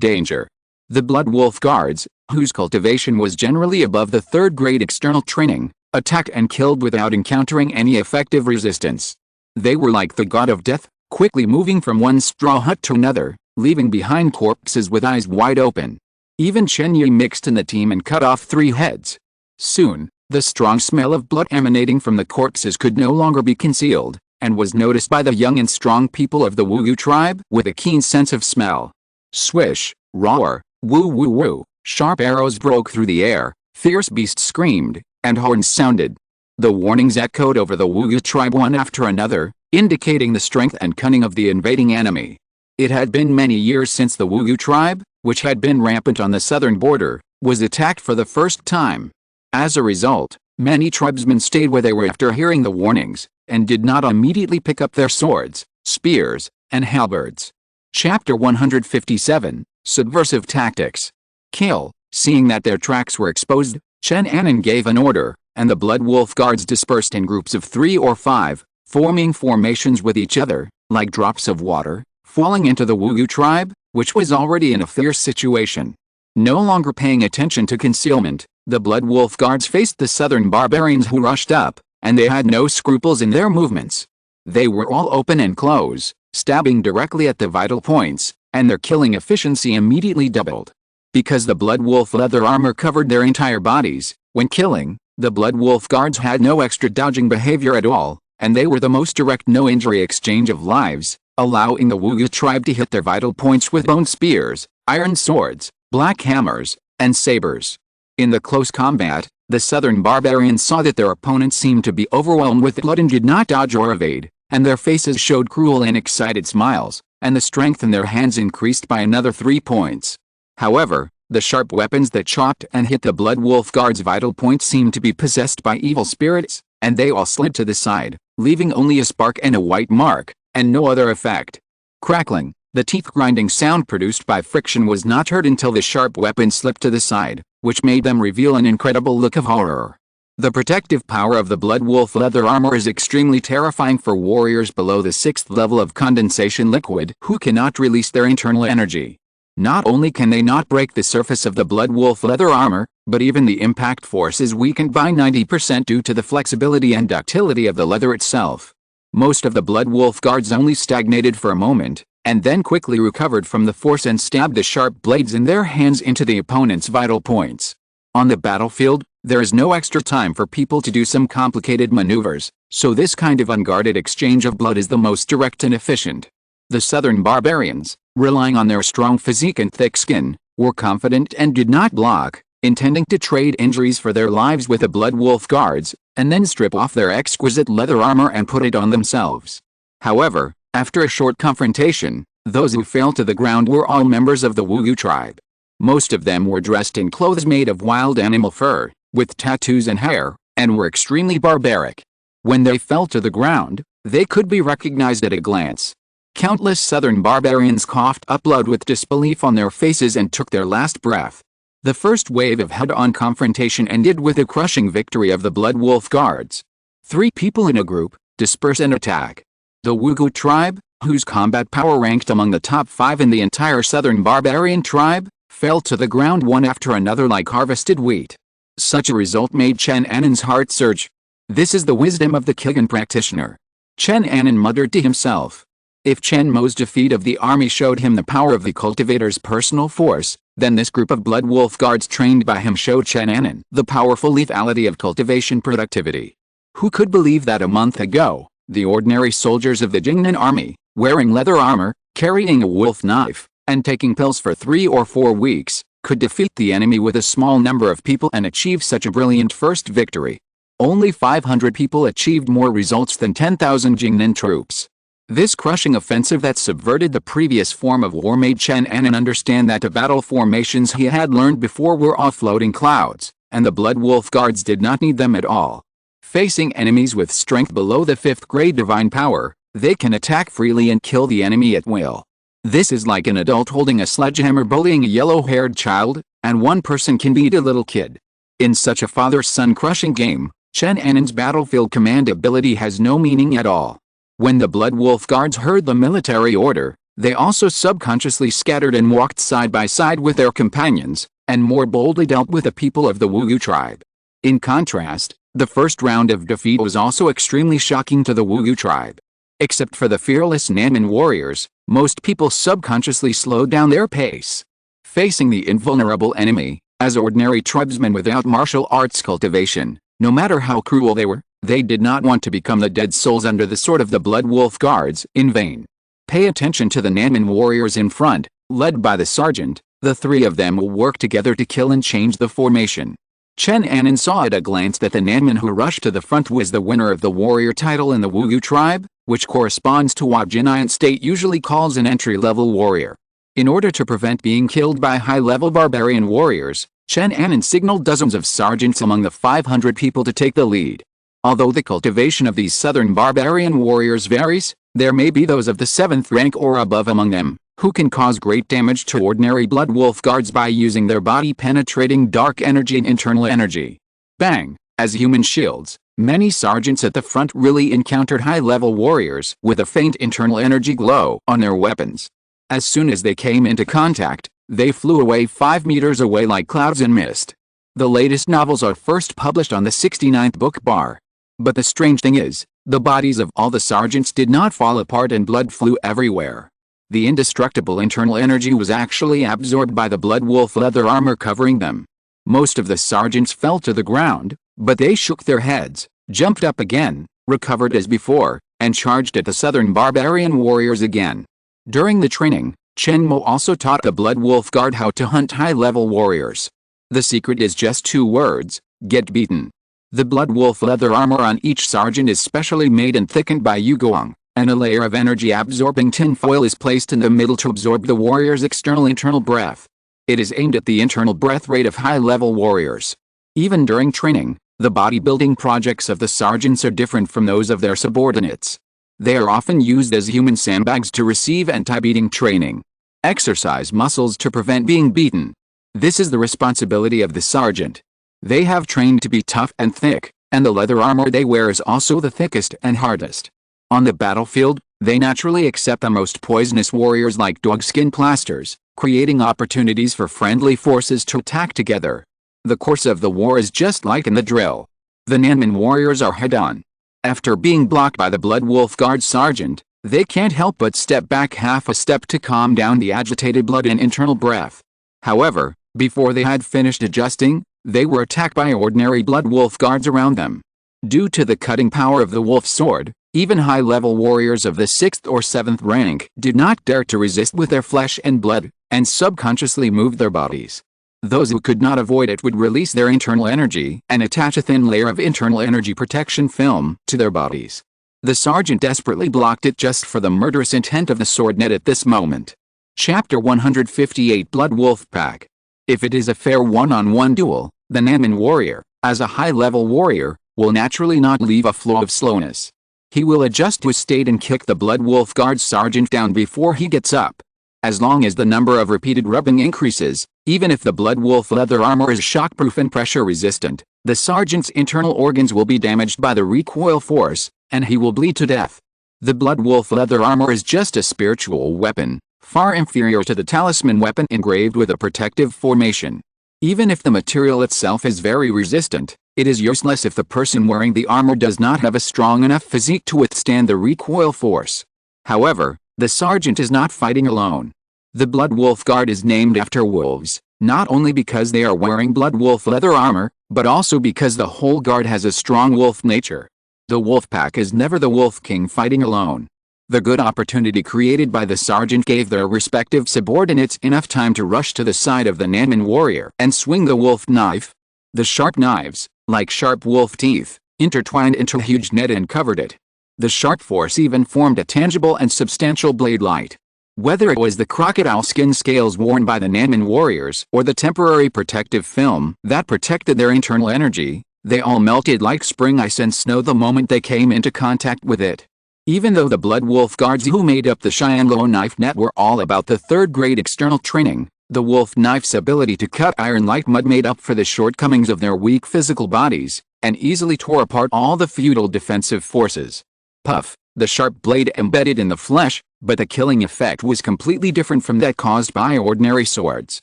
danger. The Blood Wolf guards, whose cultivation was generally above the third-grade external training, attacked and killed without encountering any effective resistance. They were like the god of death, quickly moving from one straw hut to another, leaving behind corpses with eyes wide open. Even Qingyi mixed in the team and cut off 3 heads. Soon, the strong smell of blood emanating from the corpses could no longer be concealed, and was noticed by the young and strong people of the Wu tribe with a keen sense of smell. Swish, roar, woo woo woo, sharp arrows broke through the air, fierce beasts screamed, and horns sounded. The warnings echoed over the Wu tribe one after another, indicating the strength and cunning of the invading enemy. It had been many years since the Wu tribe, which had been rampant on the southern border, was attacked for the first time. As a result, many tribesmen stayed where they were after hearing the warnings, and did not immediately pick up their swords, spears, and halberds. Chapter 157, Subversive Tactics. Kill. Seeing that their tracks were exposed, Chen Anan gave an order, and the Blood Wolf guards dispersed in groups of 3 or 5, forming formations with each other, like drops of water, falling into the Wu tribe, which was already in a fierce situation. No longer paying attention to concealment, the Blood Wolf guards faced the southern barbarians who rushed up, and they had no scruples in their movements. They were all open and close, stabbing directly at the vital points, and their killing efficiency immediately doubled. Because the Blood Wolf leather armor covered their entire bodies, when killing, the Blood Wolf guards had no extra dodging behavior at all, and they were the most direct no-injury exchange of lives, allowing the Wu tribe to hit their vital points with bone spears, iron swords, black hammers, and sabers. In the close combat, the southern barbarians saw that their opponents seemed to be overwhelmed with blood and did not dodge or evade, and their faces showed cruel and excited smiles, and the strength in their hands increased by another 3 points. However, the sharp weapons that chopped and hit the Blood Wolf guards' vital points seemed to be possessed by evil spirits, and they all slid to the side, leaving only a spark and a white mark, and no other effect. Crackling, the teeth-grinding sound produced by friction was not heard until the sharp weapon slipped to the side, which made them reveal an incredible look of horror. The protective power of the Blood Wolf leather armor is extremely terrifying for warriors below the 6th level of condensation liquid who cannot release their internal energy. Not only can they not break the surface of the Blood Wolf leather armor, but even the impact force is weakened by 90% due to the flexibility and ductility of the leather itself. Most of the Blood Wolf guards only stagnated for a moment, and then quickly recovered from the force and stabbed the sharp blades in their hands into the opponent's vital points. On the battlefield, there is no extra time for people to do some complicated maneuvers, so this kind of unguarded exchange of blood is the most direct and efficient. The southern barbarians, relying on their strong physique and thick skin, were confident and did not block, intending to trade injuries for their lives with the Blood Wolf guards, and then strip off their exquisite leather armor and put it on themselves. However, after a short confrontation, those who fell to the ground were all members of the Wu tribe. Most of them were dressed in clothes made of wild animal fur, with tattoos and hair, and were extremely barbaric. When they fell to the ground, they could be recognized at a glance. Countless southern barbarians coughed up blood with disbelief on their faces and took their last breath. The first wave of head-on confrontation ended with a crushing victory of the Blood Wolf Guards. 3 people in a group, disperse and attack. The Wugu tribe, whose combat power ranked among the top 5 in the entire southern barbarian tribe, fell to the ground one after another like harvested wheat. Such a result made Chen Annan's heart surge. This is the wisdom of the Kigan practitioner. Chen Annan muttered to himself. If Chen Mo's defeat of the army showed him the power of the cultivator's personal force, then this group of Blood Wolf Guards trained by him showed Chen Annan the powerful lethality of cultivation productivity. Who could believe that a month ago, the ordinary soldiers of the Jingnan army, wearing leather armor, carrying a wolf knife, and taking pills for 3 or 4 weeks, could defeat the enemy with a small number of people and achieve such a brilliant first victory? Only 500 people achieved more results than 10,000 Jingnan troops. This crushing offensive that subverted the previous form of war made Chen Annan understand that the battle formations he had learned before were all floating clouds, and the Blood Wolf Guards did not need them at all. Facing enemies with strength below the 5th grade divine power, they can attack freely and kill the enemy at will. This is like an adult holding a sledgehammer bullying a yellow-haired child, and one person can beat a little kid. In such a father-son crushing game, Chen Annan's battlefield command ability has no meaning at all. When the Blood Wolf Guards heard the military order, they also subconsciously scattered and walked side by side with their companions, and more boldly dealt with the people of the Wugu tribe. In contrast, the first round of defeat was also extremely shocking to the Wugu tribe. Except for the fearless Nanman warriors, most people subconsciously slowed down their pace. Facing the invulnerable enemy, as ordinary tribesmen without martial arts cultivation, no matter how cruel they did not want to become the dead souls under the sword of the Blood Wolf Guards in vain. Pay attention to the Nanman warriors in front, led by the sergeant. The 3 of them will work together to kill and change the formation. Chen Annan saw at a glance that the Nanman who rushed to the front was the winner of the warrior title in the Wugu tribe, which corresponds to what Jinian state usually calls an entry-level warrior. In order to prevent being killed by high-level barbarian warriors, Chen Annan signaled dozens of sergeants among the 500 people to take the lead. Although the cultivation of these southern barbarian warriors varies, there may be those of the 7th rank or above among them, who can cause great damage to ordinary Blood Wolf Guards by using their body-penetrating dark energy and internal energy. Bang! As human shields, many sergeants at the front really encountered high-level warriors with a faint internal energy glow on their weapons. As soon as they came into contact, they flew away 5 meters away like clouds in mist. The latest novels are first published on the 69th book bar. But the strange thing is, the bodies of all the sergeants did not fall apart and blood flew everywhere. The indestructible internal energy was actually absorbed by the Blood Wolf leather armor covering them. Most of the sergeants fell to the ground, but they shook their heads, jumped up again, recovered as before, and charged at the southern barbarian warriors again. During the training, Chen Mo also taught the Blood Wolf Guard how to hunt high-level warriors. The secret is just 2 words: get beaten. The Blood Wolf leather armor on each sergeant is specially made and thickened by Yuguang, and a layer of energy-absorbing tinfoil is placed in the middle to absorb the warrior's internal breath. It is aimed at the internal breath rate of high-level warriors. Even during training, the bodybuilding projects of the sergeants are different from those of their subordinates. They are often used as human sandbags to receive anti-beating training. Exercise muscles to prevent being beaten. This is the responsibility of the sergeant. They have trained to be tough and thick, and the leather armor they wear is also the thickest and hardest. On the battlefield, they naturally accept the most poisonous warriors like dogskin plasters, creating opportunities for friendly forces to attack together. The course of the war is just like in the drill. The Nanman warriors are head-on. After being blocked by the Blood Wolf Guard sergeant, they can't help but step back half a step to calm down the agitated blood and internal breath. However, before they had finished adjusting, they were attacked by ordinary Blood Wolf Guards around them. Due to the cutting power of the wolf sword, even high-level warriors of the 6th or 7th rank did not dare to resist with their flesh and blood, and subconsciously moved their bodies. Those who could not avoid it would release their internal energy and attach a thin layer of internal energy protection film to their bodies. The sergeant desperately blocked it just for the murderous intent of the sword net at this moment. Chapter 158 Blood Wolf Pack. If it is a fair one-on-one duel, the Nanman warrior, as a high-level warrior, will naturally not leave a flow of slowness. He will adjust to his state and kick the Blood Wolf Guard sergeant down before he gets up. As long as the number of repeated rubbing increases, even if the blood wolf leather armor is shockproof and pressure resistant, the sergeant's internal organs will be damaged by the recoil force, and he will bleed to death. The blood wolf leather armor is just a spiritual weapon, far inferior to the talisman weapon engraved with a protective formation. Even if the material itself is very resistant, it is useless if the person wearing the armor does not have a strong enough physique to withstand the recoil force. However, the sergeant is not fighting alone. The Blood Wolf Guard is named after wolves, not only because they are wearing blood wolf leather armor, but also because the whole guard has a strong wolf nature. The wolf pack is never the wolf king fighting alone. The good opportunity created by the sergeant gave their respective subordinates enough time to rush to the side of the Nanman warrior and swing the wolf knife. The sharp knives, like sharp wolf teeth, intertwined into a huge net and covered it. The sharp force even formed a tangible and substantial blade light. Whether it was the crocodile skin scales worn by the Nanman warriors or the temporary protective film that protected their internal energy, they all melted like spring ice and snow the moment they came into contact with it. Even though the Blood Wolf Guards who made up the Xianluo knife net were all about the third-grade external training, the wolf knife's ability to cut iron like mud made up for the shortcomings of their weak physical bodies, and easily tore apart all the feudal defensive forces. Puff, the sharp blade embedded in the flesh, but the killing effect was completely different from that caused by ordinary swords.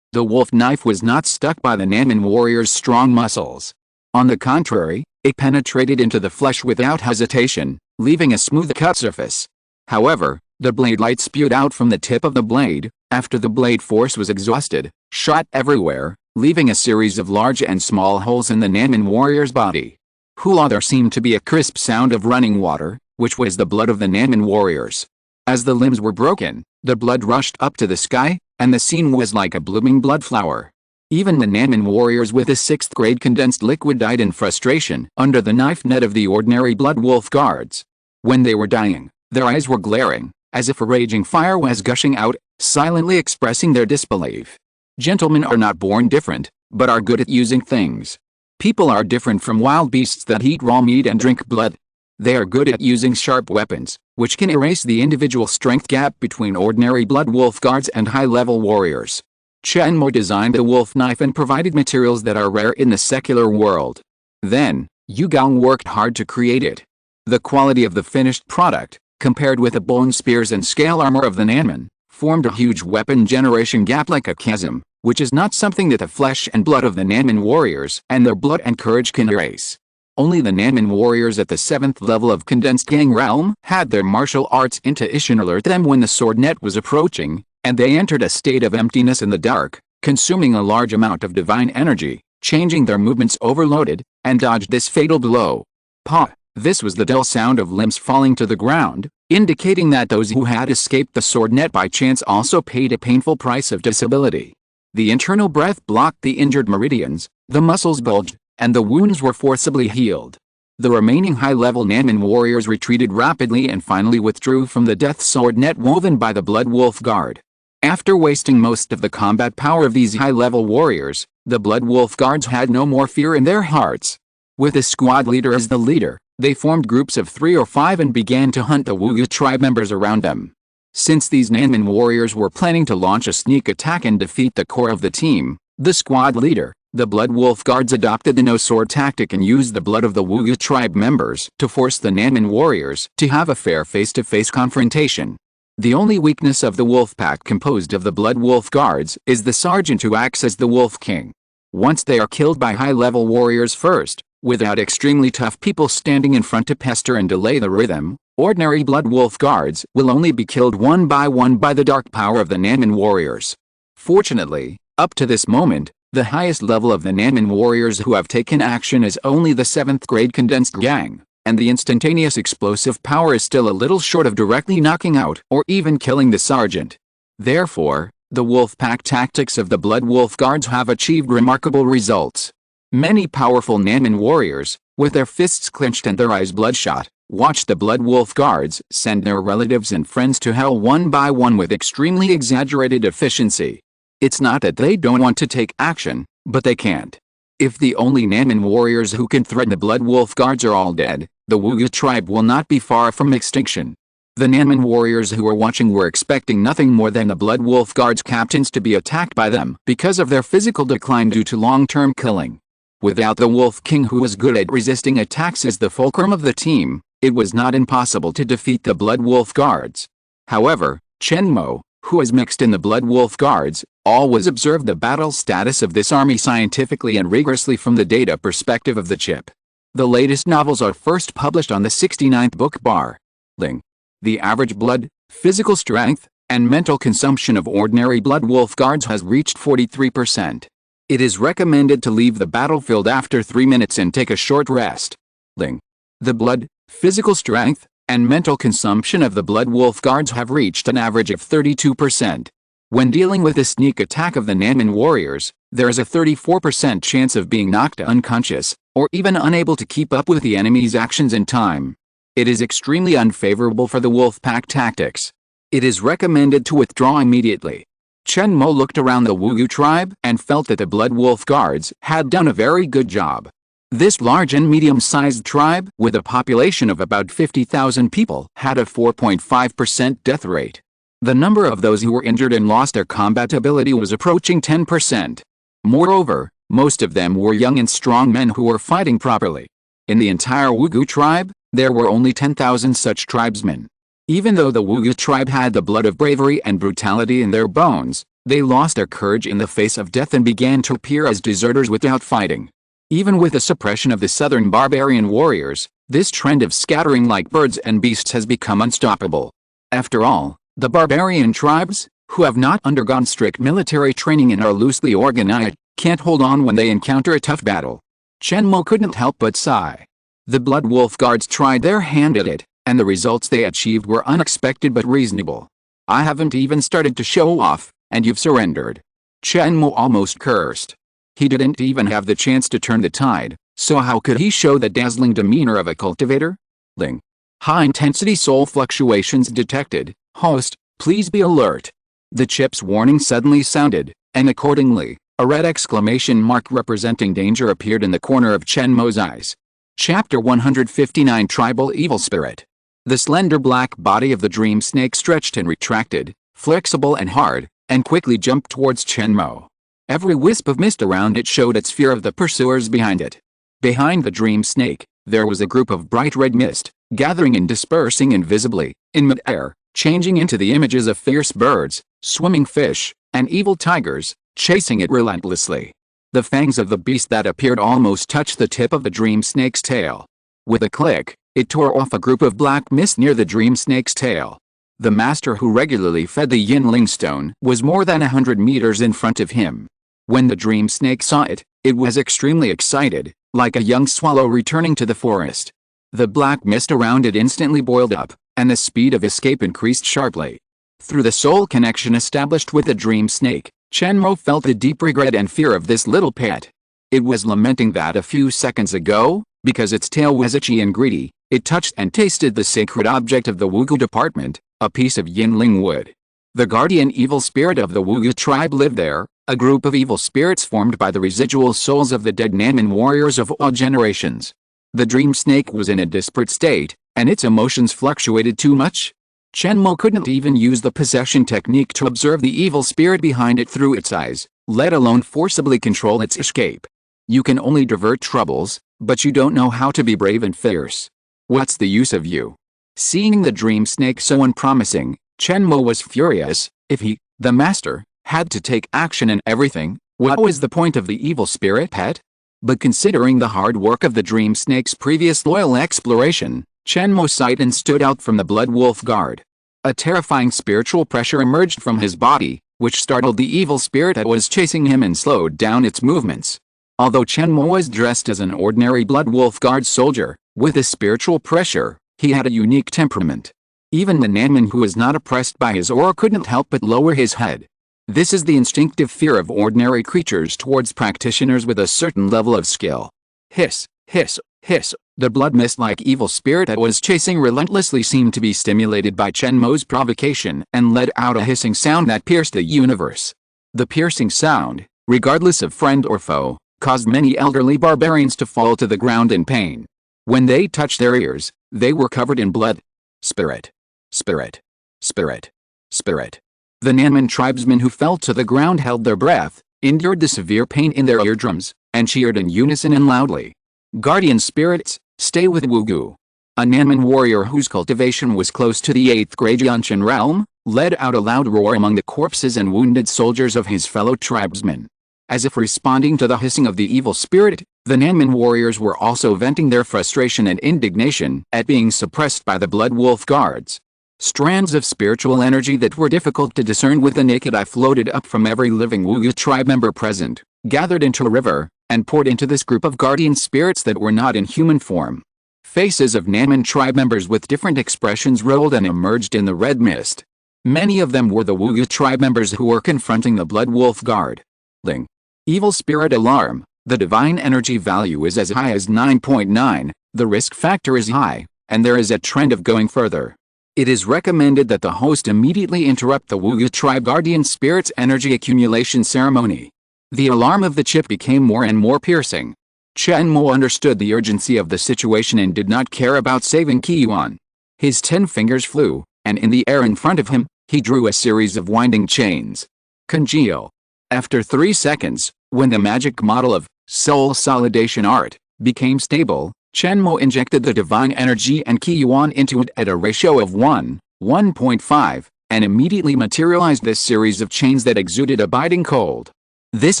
The wolf knife was not stuck by the Nanman warrior's strong muscles. On the contrary, it penetrated into the flesh without hesitation, leaving a smooth cut surface. However, the blade light spewed out from the tip of the blade, after the blade force was exhausted, shot everywhere, leaving a series of large and small holes in the Nanman warrior's body. Hula! There seemed to be a crisp sound of running water, which was the blood of the Nanman warriors. As the limbs were broken, the blood rushed up to the sky, and the scene was like a blooming blood flower. Even the Nanman warriors with the 6th grade condensed liquid died in frustration under the knife net of the ordinary Blood Wolf Guards. When they were dying, their eyes were glaring, as if a raging fire was gushing out, silently expressing their disbelief. Gentlemen are not born different, but are good at using things. People are different from wild beasts that eat raw meat and drink blood. They are good at using sharp weapons, which can erase the individual strength gap between ordinary Blood Wolf Guards and high-level warriors. Chen Mo designed the wolf knife and provided materials that are rare in the secular world. Then, Yu Gong worked hard to create it. The quality of the finished product, compared with the bone spears and scale armor of the Nanman, formed a huge weapon generation gap like a chasm, which is not something that the flesh and blood of the Nanman warriors and their blood and courage can erase. Only the Nanman warriors at the 7th level of Condensed Gang Realm had their martial arts intuition alert them when the sword net was approaching, and they entered a state of emptiness in the dark, consuming a large amount of divine energy, changing their movements overloaded, and dodged this fatal blow. Pah! This was the dull sound of limbs falling to the ground, indicating that those who had escaped the sword net by chance also paid a painful price of disability. The internal breath blocked the injured meridians, the muscles bulged, and the wounds were forcibly healed. The remaining high-level Nanman warriors retreated rapidly and finally withdrew from the death sword net woven by the Blood Wolf Guard. After wasting most of the combat power of these high-level warriors, the Blood Wolf Guards had no more fear in their hearts. With the squad leader as the leader, they formed groups of 3 or 5 and began to hunt the Wuyu tribe members around them. Since these Nanman warriors were planning to launch a sneak attack and defeat the core of the team, the squad leader, the Blood Wolf Guards adopted the no-sword tactic and used the blood of the Wuyu tribe members to force the Nanman warriors to have a fair face-to-face confrontation. The only weakness of the wolf pack composed of the Blood Wolf Guards is the sergeant who acts as the Wolf King. Once they are killed by high-level warriors first, without extremely tough people standing in front to pester and delay the rhythm, ordinary Blood Wolf Guards will only be killed one by the dark power of the Nanman warriors. Fortunately, up to this moment, the highest level of the Nanman warriors who have taken action is only the 7th grade Condensed Gang, and the instantaneous explosive power is still a little short of directly knocking out or even killing the sergeant. Therefore, the wolf pack tactics of the Blood Wolf Guards have achieved remarkable results. Many powerful Nanman warriors, with their fists clenched and their eyes bloodshot, watch the Blood Wolf Guards send their relatives and friends to hell one by one with extremely exaggerated efficiency. It's not that they don't want to take action, but they can't. If the only Nanman warriors who can threaten the Blood Wolf Guards are all dead, the Wuyu tribe will not be far from extinction. The Nanman warriors who were watching were expecting nothing more than the Blood Wolf Guard's captains to be attacked by them because of their physical decline due to long-term killing. Without the Wolf King, who was good at resisting attacks as the fulcrum of the team, it was not impossible to defeat the Blood Wolf Guards. However, Chen Mo, who was mixed in the Blood Wolf Guards, always observed the battle status of this army scientifically and rigorously from the data perspective of the chip. The latest novels are first published on the 69th book bar. Ling. The average blood, physical strength, and mental consumption of ordinary Blood Wolf Guards has reached 43%. It is recommended to leave the battlefield after 3 minutes and take a short rest. Ling. The blood, physical strength, and mental consumption of the Blood Wolf Guards have reached an average of 32%. When dealing with a sneak attack of the Nanman warriors, there is a 34% chance of being knocked unconscious, or even unable to keep up with the enemy's actions in time. It is extremely unfavorable for the wolf pack tactics. It is recommended to withdraw immediately. Chen Mo looked around the Wugu tribe and felt that the Blood Wolf Guards had done a very good job. This large and medium-sized tribe, with a population of about 50,000 people, had a 4.5% death rate. The number of those who were injured and lost their combat ability was approaching 10%. Moreover, most of them were young and strong men who were fighting properly. In the entire Wugu tribe, there were only 10,000 such tribesmen. Even though the Wugu tribe had the blood of bravery and brutality in their bones, they lost their courage in the face of death and began to appear as deserters without fighting. Even with the suppression of the southern barbarian warriors, this trend of scattering like birds and beasts has become unstoppable. After all, the barbarian tribes, who have not undergone strict military training and are loosely organized, can't hold on when they encounter a tough battle. Chen Mo couldn't help but sigh. The Blood Wolf Guards tried their hand at it, and the results they achieved were unexpected but reasonable. I haven't even started to show off, and you've surrendered. Chen Mo almost cursed. He didn't even have the chance to turn the tide, so how could he show the dazzling demeanor of a cultivator? Ling. High-intensity soul fluctuations detected. Host, please be alert. The chip's warning suddenly sounded, and accordingly, a red exclamation mark representing danger appeared in the corner of Chen Mo's eyes. Chapter 159 Tribal Evil Spirit. The slender black body of the dream snake stretched and retracted, flexible and hard, and quickly jumped towards Chen Mo. Every wisp of mist around it showed its fear of the pursuers behind it. Behind the dream snake, there was a group of bright red mist, gathering and dispersing invisibly, in mid-air, changing into the images of fierce birds, swimming fish, and evil tigers, chasing it relentlessly. The fangs of the beast that appeared almost touched the tip of the dream snake's tail. With a click, it tore off a group of black mist near the dream snake's tail. The master who regularly fed the Yinling stone was more than 100 meters in front of him. When the dream snake saw it, it was extremely excited, like a young swallow returning to the forest. The black mist around it instantly boiled up, and the speed of escape increased sharply. Through the soul connection established with the dream snake, Chen Mo felt the deep regret and fear of this little pet. It was lamenting that a few seconds ago, because its tail was itchy and greedy, it touched and tasted the sacred object of the Wugu department, a piece of Yinling wood. The guardian evil spirit of the Wugu tribe lived there, a group of evil spirits formed by the residual souls of the dead Nanman warriors of all generations. The dream snake was in a desperate state, and its emotions fluctuated too much. Chen Mo couldn't even use the possession technique to observe the evil spirit behind it through its eyes, let alone forcibly control its escape. You can only divert troubles, but you don't know how to be brave and fierce. What's the use of you? Seeing the dream snake so unpromising, Chen Mo was furious. If he, the master, had to take action in everything, what was the point of the evil spirit pet? But considering the hard work of the dream snake's previous loyal exploration, Chen Mo sighed and stood out from the Blood Wolf Guard. A terrifying spiritual pressure emerged from his body, which startled the evil spirit that was chasing him and slowed down its movements. Although Chen Mo was dressed as an ordinary Blood Wolf Guard soldier, with a spiritual pressure, he had a unique temperament. Even the Nanman who was not oppressed by his aura couldn't help but lower his head. This is the instinctive fear of ordinary creatures towards practitioners with a certain level of skill. Hiss, hiss, hiss. The blood mist-like evil spirit that was chasing relentlessly seemed to be stimulated by Chen Mo's provocation and let out a hissing sound that pierced the universe. The piercing sound, regardless of friend or foe, caused many elderly barbarians to fall to the ground in pain. When they touched their ears, they were covered in blood. Spirit. Spirit. Spirit. Spirit. The Nanman tribesmen who fell to the ground held their breath, endured the severe pain in their eardrums, and cheered in unison and loudly. Guardian spirits, stay with Wugu. A Nanman warrior whose cultivation was close to the 8th grade Yanshan realm, let out a loud roar among the corpses and wounded soldiers of his fellow tribesmen. As if responding to the hissing of the evil spirit, the Nanman warriors were also venting their frustration and indignation at being suppressed by the Blood Wolf guards. Strands of spiritual energy that were difficult to discern with the naked eye floated up from every living Wugu tribe member present, gathered into a river, and poured into this group of guardian spirits that were not in human form. Faces of Nanman tribe members with different expressions rolled and emerged in the red mist. Many of them were the Wugu tribe members who were confronting the Blood Wolf guard. Ling. Evil spirit alarm. The divine energy value is as high as 9.9, the risk factor is high, and there is a trend of going further. It is recommended that the host immediately interrupt the Wugu tribe guardian spirit's energy accumulation ceremony. The alarm of the chip became more and more piercing. Chen Mo understood the urgency of the situation and did not care about saving Qiyuan. His 10 fingers flew, and in the air in front of him, he drew a series of winding chains. Congeal. After 3 seconds, when the magic model of soul solidation art became stable, Chen Mo injected the divine energy and Qiyuan into it at a ratio of 1:1.5, and immediately materialized this series of chains that exuded abiding cold. This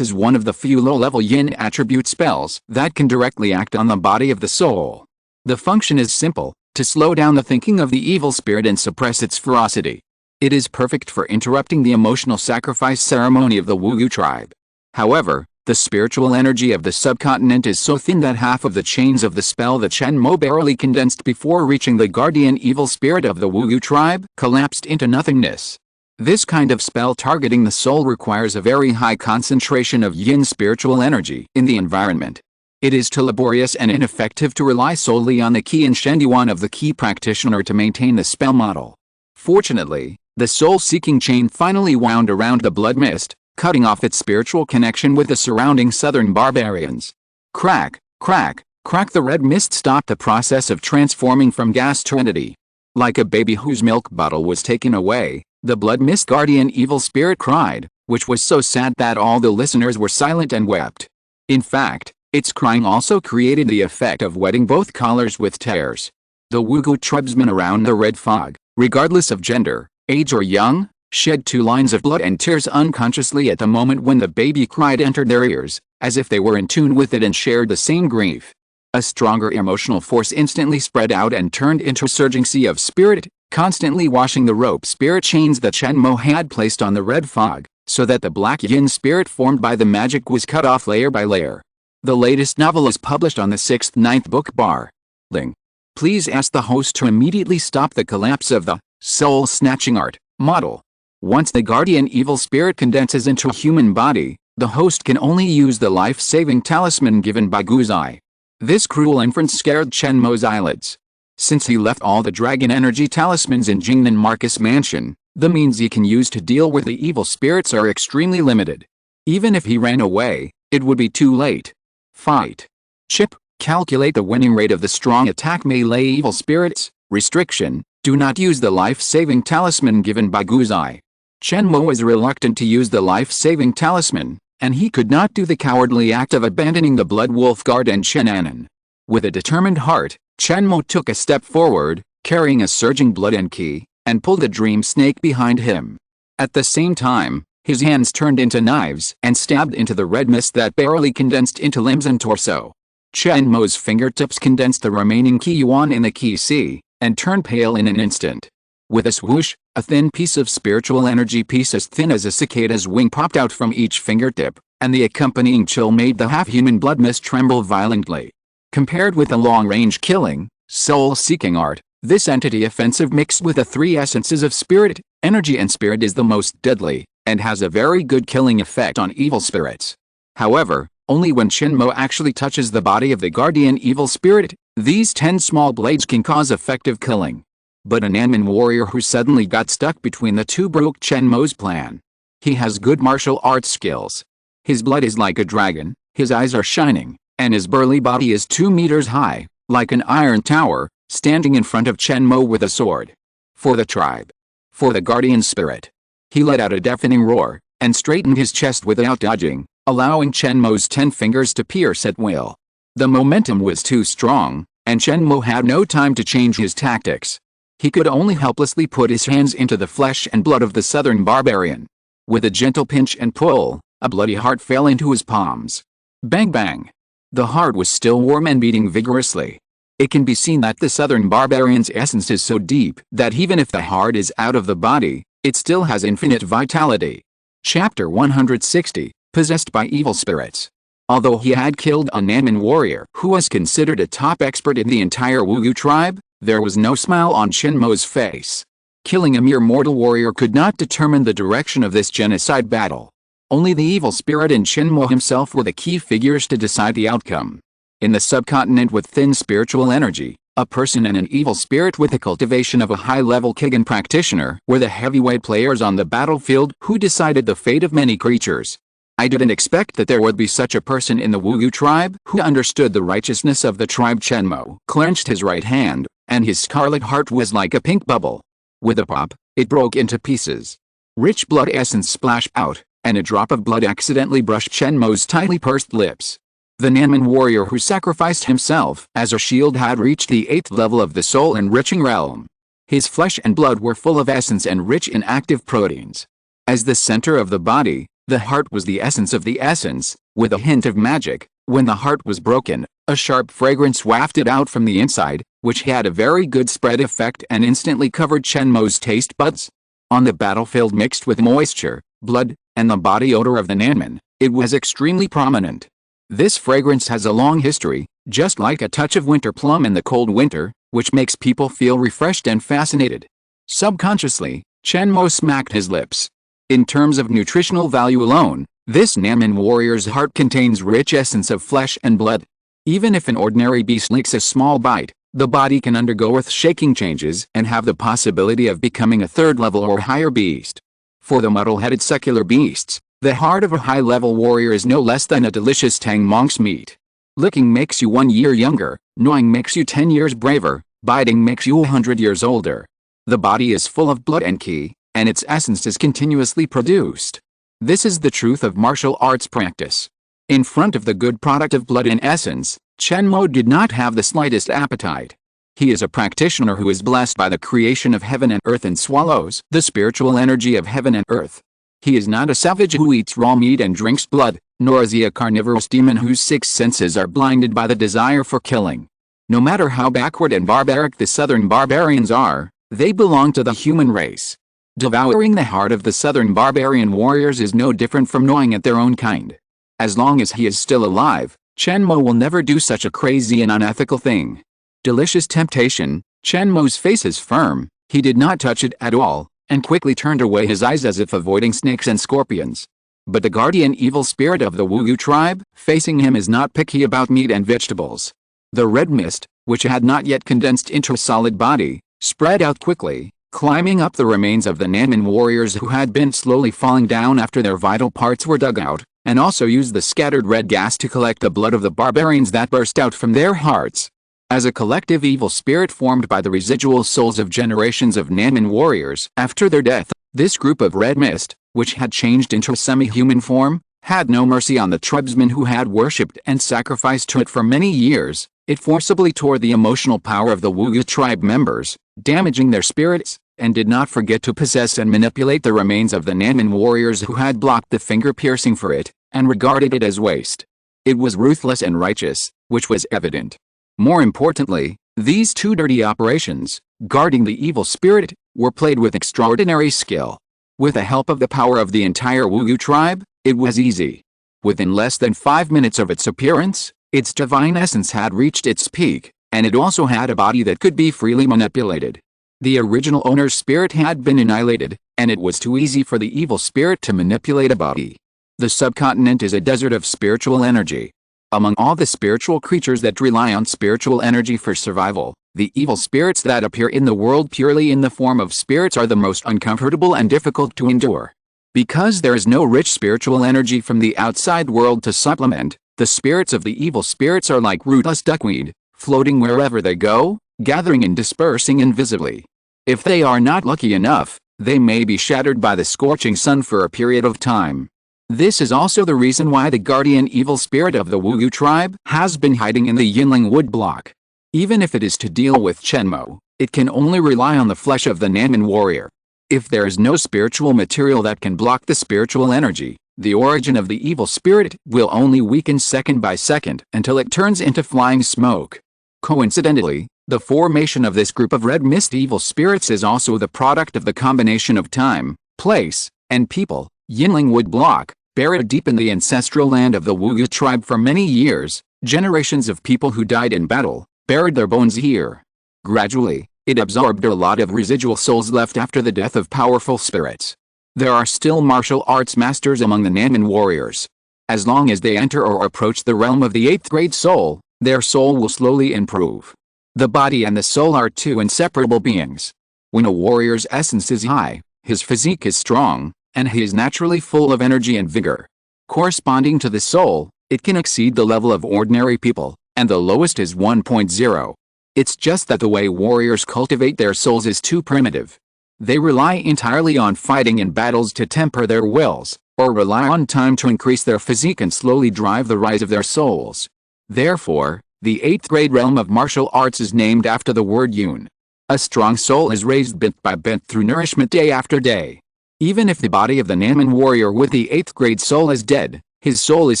is one of the few low-level yin attribute spells that can directly act on the body of the soul. The function is simple, to slow down the thinking of the evil spirit and suppress its ferocity. It is perfect for interrupting the emotional sacrifice ceremony of the Wugu tribe. However, the spiritual energy of the subcontinent is so thin that half of the chains of the spell that Chen Mo barely condensed before reaching the guardian evil spirit of the Wugu tribe collapsed into nothingness. This kind of spell targeting the soul requires a very high concentration of yin spiritual energy in the environment. It is too laborious and ineffective to rely solely on the Qi and Shendyuan of the Qi practitioner to maintain the spell model. Fortunately, the soul-seeking chain finally wound around the blood mist, cutting off its spiritual connection with the surrounding southern barbarians. Crack, crack, crack. The red mist stopped the process of transforming from gas to entity. Like a baby whose milk bottle was taken away, the blood mist guardian evil spirit cried, which was so sad that all the listeners were silent and wept. In fact, its crying also created the effect of wetting both collars with tears. The Wugu tribesmen around the red fog, regardless of gender, age or young, shed 2 lines of blood and tears unconsciously at the moment when the baby cried entered their ears, as if they were in tune with it and shared the same grief. A stronger emotional force instantly spread out and turned into a surging sea of spirit, constantly washing the rope spirit chains that Chen Mo had placed on the red fog, so that the black yin spirit formed by the magic was cut off layer by layer. The latest novel is published on the 6th-9th book bar. Ling. Please ask the host to immediately stop the collapse of the soul-snatching art model. Once the guardian evil spirit condenses into a human body, the host can only use the life-saving talisman given by Guzai. This cruel inference scared Chen Mo's eyelids. Since he left all the dragon energy talismans in Jingnan Marcus Mansion, the means he can use to deal with the evil spirits are extremely limited. Even if he ran away, it would be too late. Fight. Chip, calculate the winning rate of the strong attack melee evil spirits. Restriction, do not use the life-saving talisman given by Guzai. Chen Mo was reluctant to use the life-saving talisman, and he could not do the cowardly act of abandoning the Blood Wolf Guard and Chen Anan. With a determined heart, Chen Mo took a step forward, carrying a surging blood and Qi, and pulled the dream snake behind him. At the same time, his hands turned into knives and stabbed into the red mist that barely condensed into limbs and torso. Chen Mo's fingertips condensed the remaining Qiyuan in the Qi Sea, and turned pale in an instant. With a swoosh, a thin piece of spiritual energy piece as thin as a cicada's wing popped out from each fingertip, and the accompanying chill made the half-human blood mist tremble violently. Compared with the long-range killing, soul-seeking art, this entity offensive mixed with the 3 essences of spirit, energy and spirit is the most deadly, and has a very good killing effect on evil spirits. However, only when Chen Mo actually touches the body of the guardian evil spirit, these 10 small blades can cause effective killing. But a Nanman warrior who suddenly got stuck between the two broke Chen Mo's plan. He has good martial arts skills. His blood is like a dragon, his eyes are shining, and his burly body is 2 meters high, like an iron tower, standing in front of Chen Mo with a sword. For the tribe. For the guardian spirit. He let out a deafening roar, and straightened his chest without dodging, allowing Chen Mo's 10 fingers to pierce at will. The momentum was too strong, and Chen Mo had no time to change his tactics. He could only helplessly put his hands into the flesh and blood of the southern barbarian. With a gentle pinch and pull, a bloody heart fell into his palms. Bang bang! The heart was still warm and beating vigorously. It can be seen that the southern barbarian's essence is so deep that even if the heart is out of the body, it still has infinite vitality. Chapter 160, Possessed by Evil Spirits. Although he had killed a Nanman warrior who was considered a top expert in the entire Wu tribe, there was no smile on Chen Mo's face. Killing a mere mortal warrior could not determine the direction of this genocide battle. Only the evil spirit and Chen Mo himself were the key figures to decide the outcome. In the subcontinent with thin spiritual energy, a person and an evil spirit with the cultivation of a high-level Kigan practitioner were the heavyweight players on the battlefield who decided the fate of many creatures. I didn't expect that there would be such a person in the Wu tribe who understood the righteousness of the tribe. Chen Mo clenched his right hand, and his scarlet heart was like a pink bubble. With a pop, it broke into pieces. Rich blood essence splashed out, and a drop of blood accidentally brushed Chen Mo's tightly pursed lips. The Nanman warrior who sacrificed himself as a shield had reached the 8th level of the soul-enriching realm. His flesh and blood were full of essence and rich in active proteins. As the center of the body, the heart was the essence of the essence, with a hint of magic. When the heart was broken, a sharp fragrance wafted out from the inside, which had a very good spread effect and instantly covered Chen Mo's taste buds. On the battlefield mixed with moisture, blood, and the body odor of the Nanman, it was extremely prominent. This fragrance has a long history, just like a touch of winter plum in the cold winter, which makes people feel refreshed and fascinated. Subconsciously, Chen Mo smacked his lips. In terms of nutritional value alone, this Nanman warrior's heart contains rich essence of flesh and blood. Even if an ordinary beast licks a small bite, the body can undergo earth-shaking changes and have the possibility of becoming a third-level or higher beast. For the muddle-headed secular beasts, the heart of a high-level warrior is no less than a delicious tang monk's meat. Licking makes you 1 year younger, gnawing makes you 10 years braver, biting makes you 100 years older. The body is full of blood and qi, and its essence is continuously produced. This is the truth of martial arts practice. In front of the good product of blood and essence, Chen Mo did not have the slightest appetite. He is a practitioner who is blessed by the creation of heaven and earth and swallows the spiritual energy of heaven and earth. He is not a savage who eats raw meat and drinks blood, nor is he a carnivorous demon whose 6 senses are blinded by the desire for killing. No matter how backward and barbaric the southern barbarians are, they belong to the human race. Devouring the heart of the southern barbarian warriors is no different from gnawing at their own kind. As long as he is still alive, Chen Mo will never do such a crazy and unethical thing. Delicious temptation, Chen Mo's face is firm, he did not touch it at all, and quickly turned away his eyes as if avoiding snakes and scorpions. But the guardian evil spirit of the Wu tribe, facing him, is not picky about meat and vegetables. The red mist, which had not yet condensed into a solid body, spread out quickly, climbing up the remains of the Nanman warriors who had been slowly falling down after their vital parts were dug out, and also used the scattered red gas to collect the blood of the barbarians that burst out from their hearts. As a collective evil spirit formed by the residual souls of generations of Nanman warriors after their death, this group of red mist, which had changed into a semi-human form, had no mercy on the tribesmen who had worshipped and sacrificed to it for many years. It forcibly tore the emotional power of the Wu tribe members, damaging their spirits, and did not forget to possess and manipulate the remains of the Nanman warriors who had blocked the finger piercing for it, and regarded it as waste. It was ruthless and righteous, which was evident. More importantly, these 2 dirty operations, guarding the evil spirit, were played with extraordinary skill. With the help of the power of the entire Wu tribe, it was easy. Within less than 5 minutes of its appearance, its divine essence had reached its peak, and it also had a body that could be freely manipulated. The original owner's spirit had been annihilated, and it was too easy for the evil spirit to manipulate a body. The subcontinent is a desert of spiritual energy. Among all the spiritual creatures that rely on spiritual energy for survival, the evil spirits that appear in the world purely in the form of spirits are the most uncomfortable and difficult to endure. Because there is no rich spiritual energy from the outside world to supplement, the spirits of the evil spirits are like rootless duckweed, floating wherever they go, gathering and dispersing invisibly. If they are not lucky enough, they may be shattered by the scorching sun for a period of time. This is also the reason why the guardian evil spirit of the Wu Yu tribe has been hiding in the Yinling wood block. Even if it is to deal with Chen Mo, it can only rely on the flesh of the Nanman warrior. If there is no spiritual material that can block the spiritual energy, the origin of the evil spirit will only weaken second by second until it turns into flying smoke. Coincidentally, the formation of this group of red mist evil spirits is also the product of the combination of time, place, and people. Yinling wood block, buried deep in the ancestral land of the Wu Yu tribe for many years, generations of people who died in battle buried their bones here. Gradually, it absorbed a lot of residual souls left after the death of powerful spirits. There are still martial arts masters among the Nanman warriors. As long as they enter or approach the realm of the 8th grade soul, their soul will slowly improve. The body and the soul are two inseparable beings. When a warrior's essence is high, his physique is strong, and he is naturally full of energy and vigor. Corresponding to the soul, it can exceed the level of ordinary people, and the lowest is 1.0. It's just that the way warriors cultivate their souls is too primitive. They rely entirely on fighting in battles to temper their wills, or rely on time to increase their physique and slowly drive the rise of their souls. Therefore, the 8th grade realm of martial arts is named after the word Yun. A strong soul is raised bit by bit through nourishment day after day. Even if the body of the Nanman warrior with the 8th grade soul is dead, his soul is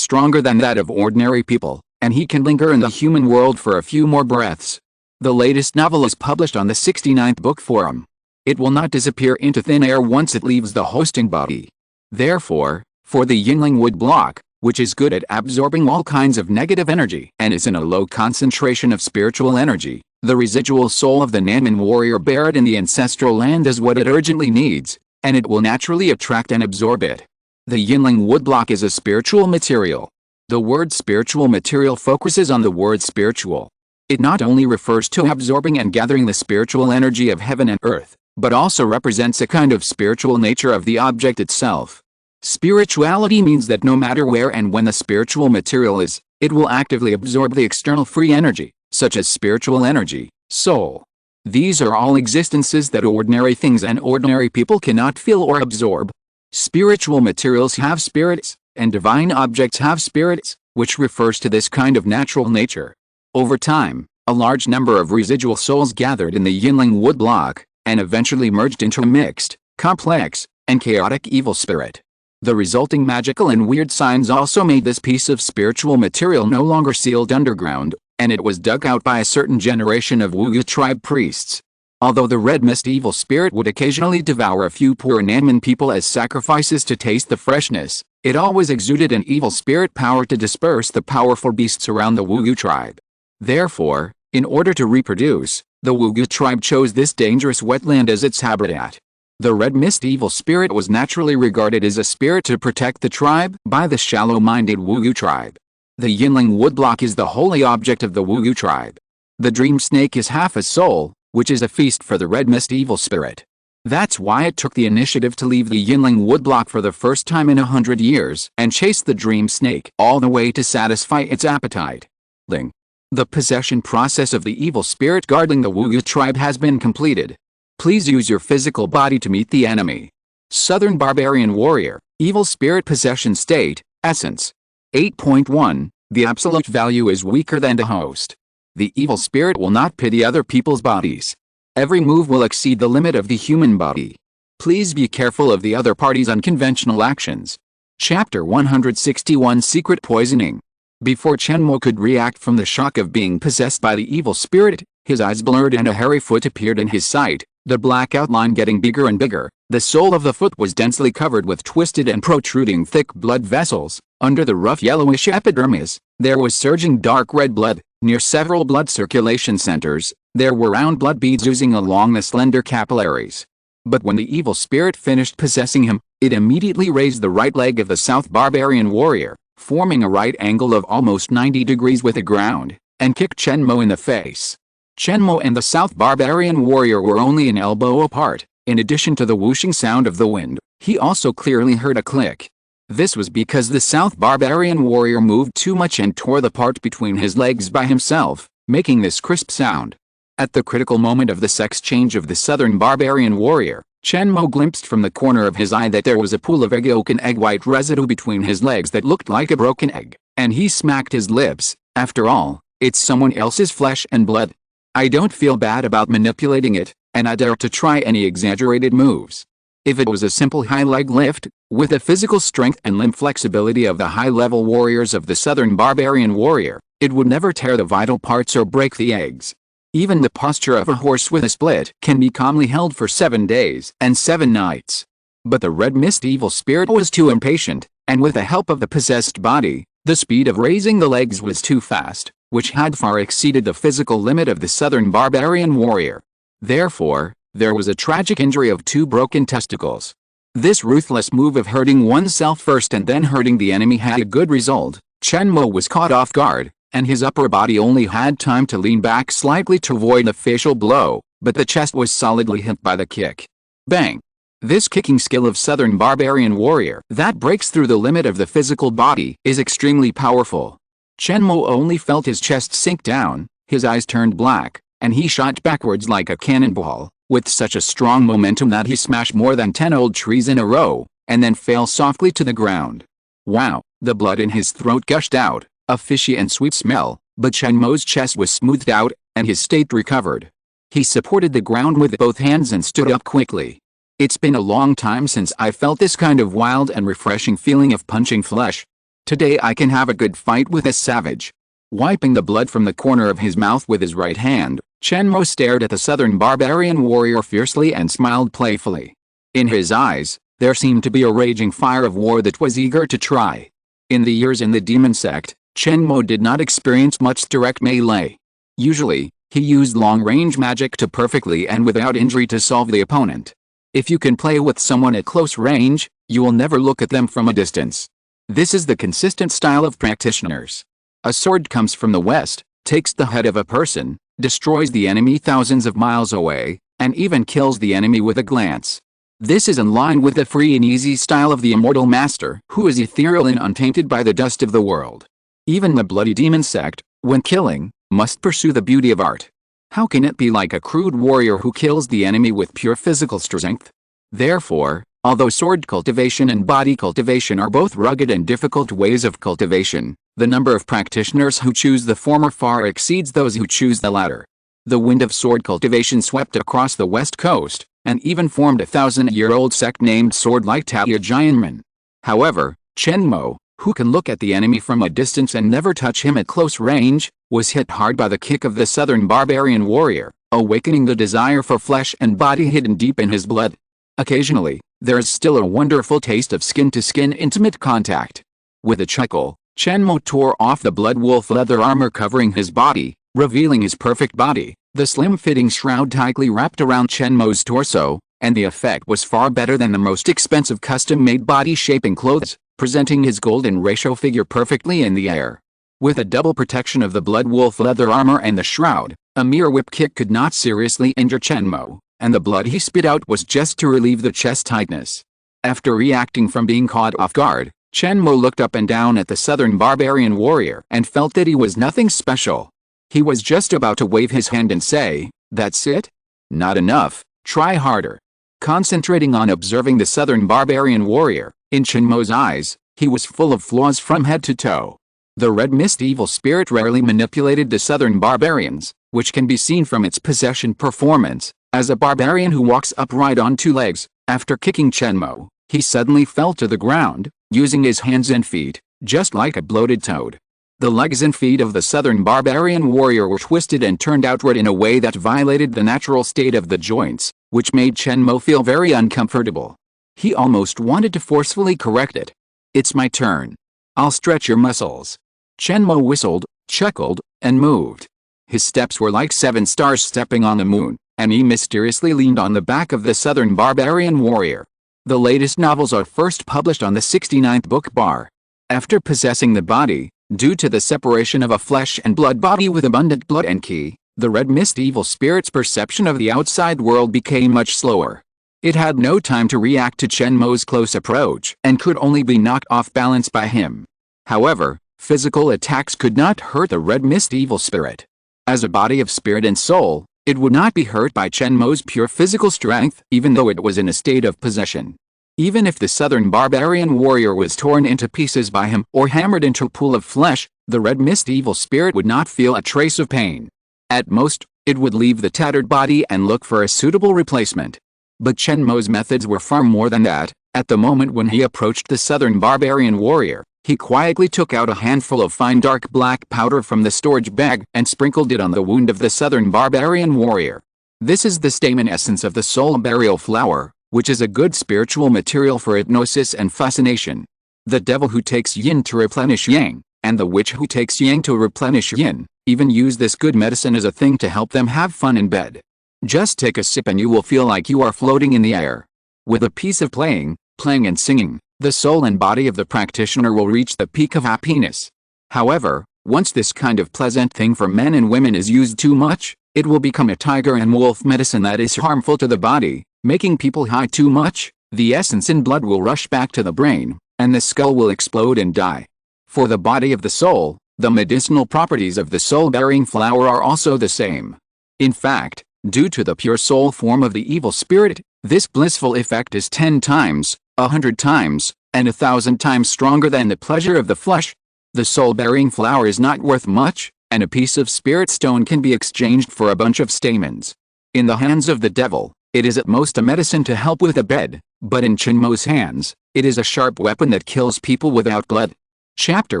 stronger than that of ordinary people, and he can linger in the human world for a few more breaths. The latest novel is published on the 69th book forum. It will not disappear into thin air once it leaves the hosting body. Therefore, for the Yinling wood block, which is good at absorbing all kinds of negative energy and is in a low concentration of spiritual energy, the residual soul of the Nanman warrior buried in the ancestral land is what it urgently needs, and it will naturally attract and absorb it. The Yinling wood block is a spiritual material. The word spiritual material focuses on the word spiritual. It not only refers to absorbing and gathering the spiritual energy of heaven and earth, but also represents a kind of spiritual nature of the object itself. Spirituality means that no matter where and when the spiritual material is, it will actively absorb the external free energy, such as spiritual energy, soul. These are all existences that ordinary things and ordinary people cannot feel or absorb. Spiritual materials have spirits, and divine objects have spirits, which refers to this kind of natural nature. Over time, a large number of residual souls gathered in the Yinling wood block, and eventually merged into a mixed, complex, and chaotic evil spirit. The resulting magical and weird signs also made this piece of spiritual material no longer sealed underground, and it was dug out by a certain generation of Wu Yu tribe priests. Although the red mist evil spirit would occasionally devour a few poor Nanman people as sacrifices to taste the freshness, it always exuded an evil spirit power to disperse the powerful beasts around the Wu Yu tribe. Therefore, in order to reproduce, the Wu Yu tribe chose this dangerous wetland as its habitat. The red mist evil spirit was naturally regarded as a spirit to protect the tribe by the shallow-minded Wu Yu tribe. The Yinling woodblock is the holy object of the Wu Yu tribe. The dream snake is half a soul, which is a feast for the red mist evil spirit. That's why it took the initiative to leave the Yinling woodblock for the first time in 100 years and chase the dream snake all the way to satisfy its appetite. The possession process of the evil spirit guarding the Wu Yu tribe has been completed. Please use your physical body to meet the enemy. Southern Barbarian Warrior, Evil Spirit Possession State, Essence. 8.1, the absolute value is weaker than the host. The evil spirit will not pity other people's bodies. Every move will exceed the limit of the human body. Please be careful of the other party's unconventional actions. Chapter 161 Secret Poisoning. Before Chen Mo could react from the shock of being possessed by the evil spirit, his eyes blurred and a hairy foot appeared in his sight, the black outline getting bigger and bigger. The sole of the foot was densely covered with twisted and protruding thick blood vessels. Under the rough yellowish epidermis, there was surging dark red blood. Near several blood circulation centers, there were round blood beads oozing along the slender capillaries. But when the evil spirit finished possessing him, it immediately raised the right leg of the South Barbarian Warrior, forming a right angle of almost 90 degrees with the ground, and kicked Chen Mo in the face. Chen Mo and the South Barbarian Warrior were only an elbow apart. In addition to the whooshing sound of the wind, he also clearly heard a click. This was because the South Barbarian Warrior moved too much and tore the part between his legs by himself, making this crisp sound. At the critical moment of the sex change of the southern barbarian warrior, Chen Mo glimpsed from the corner of his eye that there was a pool of egg yolk and egg white residue between his legs that looked like a broken egg, and he smacked his lips. After all, it's someone else's flesh and blood. I don't feel bad about manipulating it, and I dare to try any exaggerated moves. If it was a simple high leg lift, with the physical strength and limb flexibility of the high-level warriors of the southern barbarian warrior, it would never tear the vital parts or break the eggs. Even the posture of a horse with a split can be calmly held for 7 days and 7 nights. But the red mist evil spirit was too impatient, and with the help of the possessed body, the speed of raising the legs was too fast, which had far exceeded the physical limit of the southern barbarian warrior. Therefore, there was a tragic injury of 2 broken testicles. This ruthless move of hurting oneself first and then hurting the enemy had a good result. Chen Mo was caught off guard, and his upper body only had time to lean back slightly to avoid a facial blow, but the chest was solidly hit by the kick. Bang! This kicking skill of southern barbarian warrior that breaks through the limit of the physical body is extremely powerful. Chen Mo only felt his chest sink down, his eyes turned black, and he shot backwards like a cannonball, with such a strong momentum that he smashed more than 10 old trees in a row, and then fell softly to the ground. Wow! The blood in his throat gushed out, a fishy and sweet smell, but Chen Mo's chest was smoothed out, and his state recovered. He supported the ground with both hands and stood up quickly. It's been a long time since I felt this kind of wild and refreshing feeling of punching flesh. Today I can have a good fight with this savage. Wiping the blood from the corner of his mouth with his right hand, Chen Mo stared at the southern barbarian warrior fiercely and smiled playfully. In his eyes, there seemed to be a raging fire of war that was eager to try. In the years in the demon sect, Chen Mo did not experience much direct melee. Usually, he used long-range magic to perfectly and without injury to solve the opponent. If you can play with someone at close range, you will never look at them from a distance. This is the consistent style of practitioners. A sword comes from the west, takes the head of a person, destroys the enemy thousands of miles away, and even kills the enemy with a glance. This is in line with the free and easy style of the immortal master, who is ethereal and untainted by the dust of the world. Even the bloody demon sect, when killing, must pursue the beauty of art. How can it be like a crude warrior who kills the enemy with pure physical strength? Therefore, although sword cultivation and body cultivation are both rugged and difficult ways of cultivation, the number of practitioners who choose the former far exceeds those who choose the latter. The wind of sword cultivation swept across the west coast, and even formed a 1,000-year-old sect named Sword-like Taojianmen. However, Chen Mo, who can look at the enemy from a distance and never touch him at close range, was hit hard by the kick of the southern barbarian warrior, awakening the desire for flesh and body hidden deep in his blood. Occasionally, there is still a wonderful taste of skin-to-skin intimate contact. With a chuckle, Chen Mo tore off the blood wolf leather armor covering his body, revealing his perfect body, the slim-fitting shroud tightly wrapped around Chen Mo's torso, and the effect was far better than the most expensive custom-made body-shaping clothes, presenting his golden ratio figure perfectly in the air. With a double protection of the blood wolf leather armor and the shroud, a mere whip kick could not seriously injure Chen Mo, and the blood he spit out was just to relieve the chest tightness. After reacting from being caught off guard, Chen Mo looked up and down at the southern barbarian warrior and felt that he was nothing special. He was just about to wave his hand and say, "That's it? Not enough, try harder." Concentrating on observing the southern barbarian warrior, in Chen Mo's eyes, he was full of flaws from head to toe. The red mist evil spirit rarely manipulated the southern barbarians, which can be seen from its possession performance. As a barbarian who walks upright on 2 legs, after kicking Chen Mo, he suddenly fell to the ground, using his hands and feet, just like a bloated toad. The legs and feet of the southern barbarian warrior were twisted and turned outward in a way that violated the natural state of the joints, which made Chen Mo feel very uncomfortable. He almost wanted to forcefully correct it. "It's my turn. I'll stretch your muscles." Chen Mo whistled, chuckled, and moved. His steps were like 7 stars stepping on the moon, and he mysteriously leaned on the back of the southern barbarian warrior. The latest novels are first published on the 69th book bar. After possessing the body, due to the separation of a flesh and blood body with abundant blood and ki, the red mist evil spirit's perception of the outside world became much slower. It had no time to react to Chen Mo's close approach and could only be knocked off balance by him. However, physical attacks could not hurt the red mist evil spirit. As a body of spirit and soul, It would not be hurt by Chen Mo's pure physical strength, even though it was in a state of possession. Even if the southern barbarian warrior was torn into pieces by him or hammered into a pool of flesh, the red mist evil spirit would not feel a trace of pain. At most, it would leave the tattered body and look for a suitable replacement. But Chen Mo's methods were far more than that. At the moment when he approached the southern barbarian warrior, he quietly took out a handful of fine dark black powder from the storage bag and sprinkled it on the wound of the southern barbarian warrior. This is the stamen essence of the soul burial flower, which is a good spiritual material for hypnosis and fascination. The devil who takes yin to replenish yang, and the witch who takes yang to replenish yin, even use this good medicine as a thing to help them have fun in bed. Just take a sip and you will feel like you are floating in the air. With a piece of playing and singing, the soul and body of the practitioner will reach the peak of happiness. However, once this kind of pleasant thing for men and women is used too much, it will become a tiger and wolf medicine that is harmful to the body, making people high too much. The essence in blood will rush back to the brain, and the skull will explode and die. For the body of the soul, the medicinal properties of the soul-bearing flower are also the same. In fact, due to the pure soul form of the evil spirit, this blissful effect is 10 times, 100 times, and 1,000 times stronger than the pleasure of the flesh. The soul-bearing flower is not worth much, and a piece of spirit stone can be exchanged for a bunch of stamens. In the hands of the devil, it is at most a medicine to help with a bed, but in Chen Mo's hands, it is a sharp weapon that kills people without blood. Chapter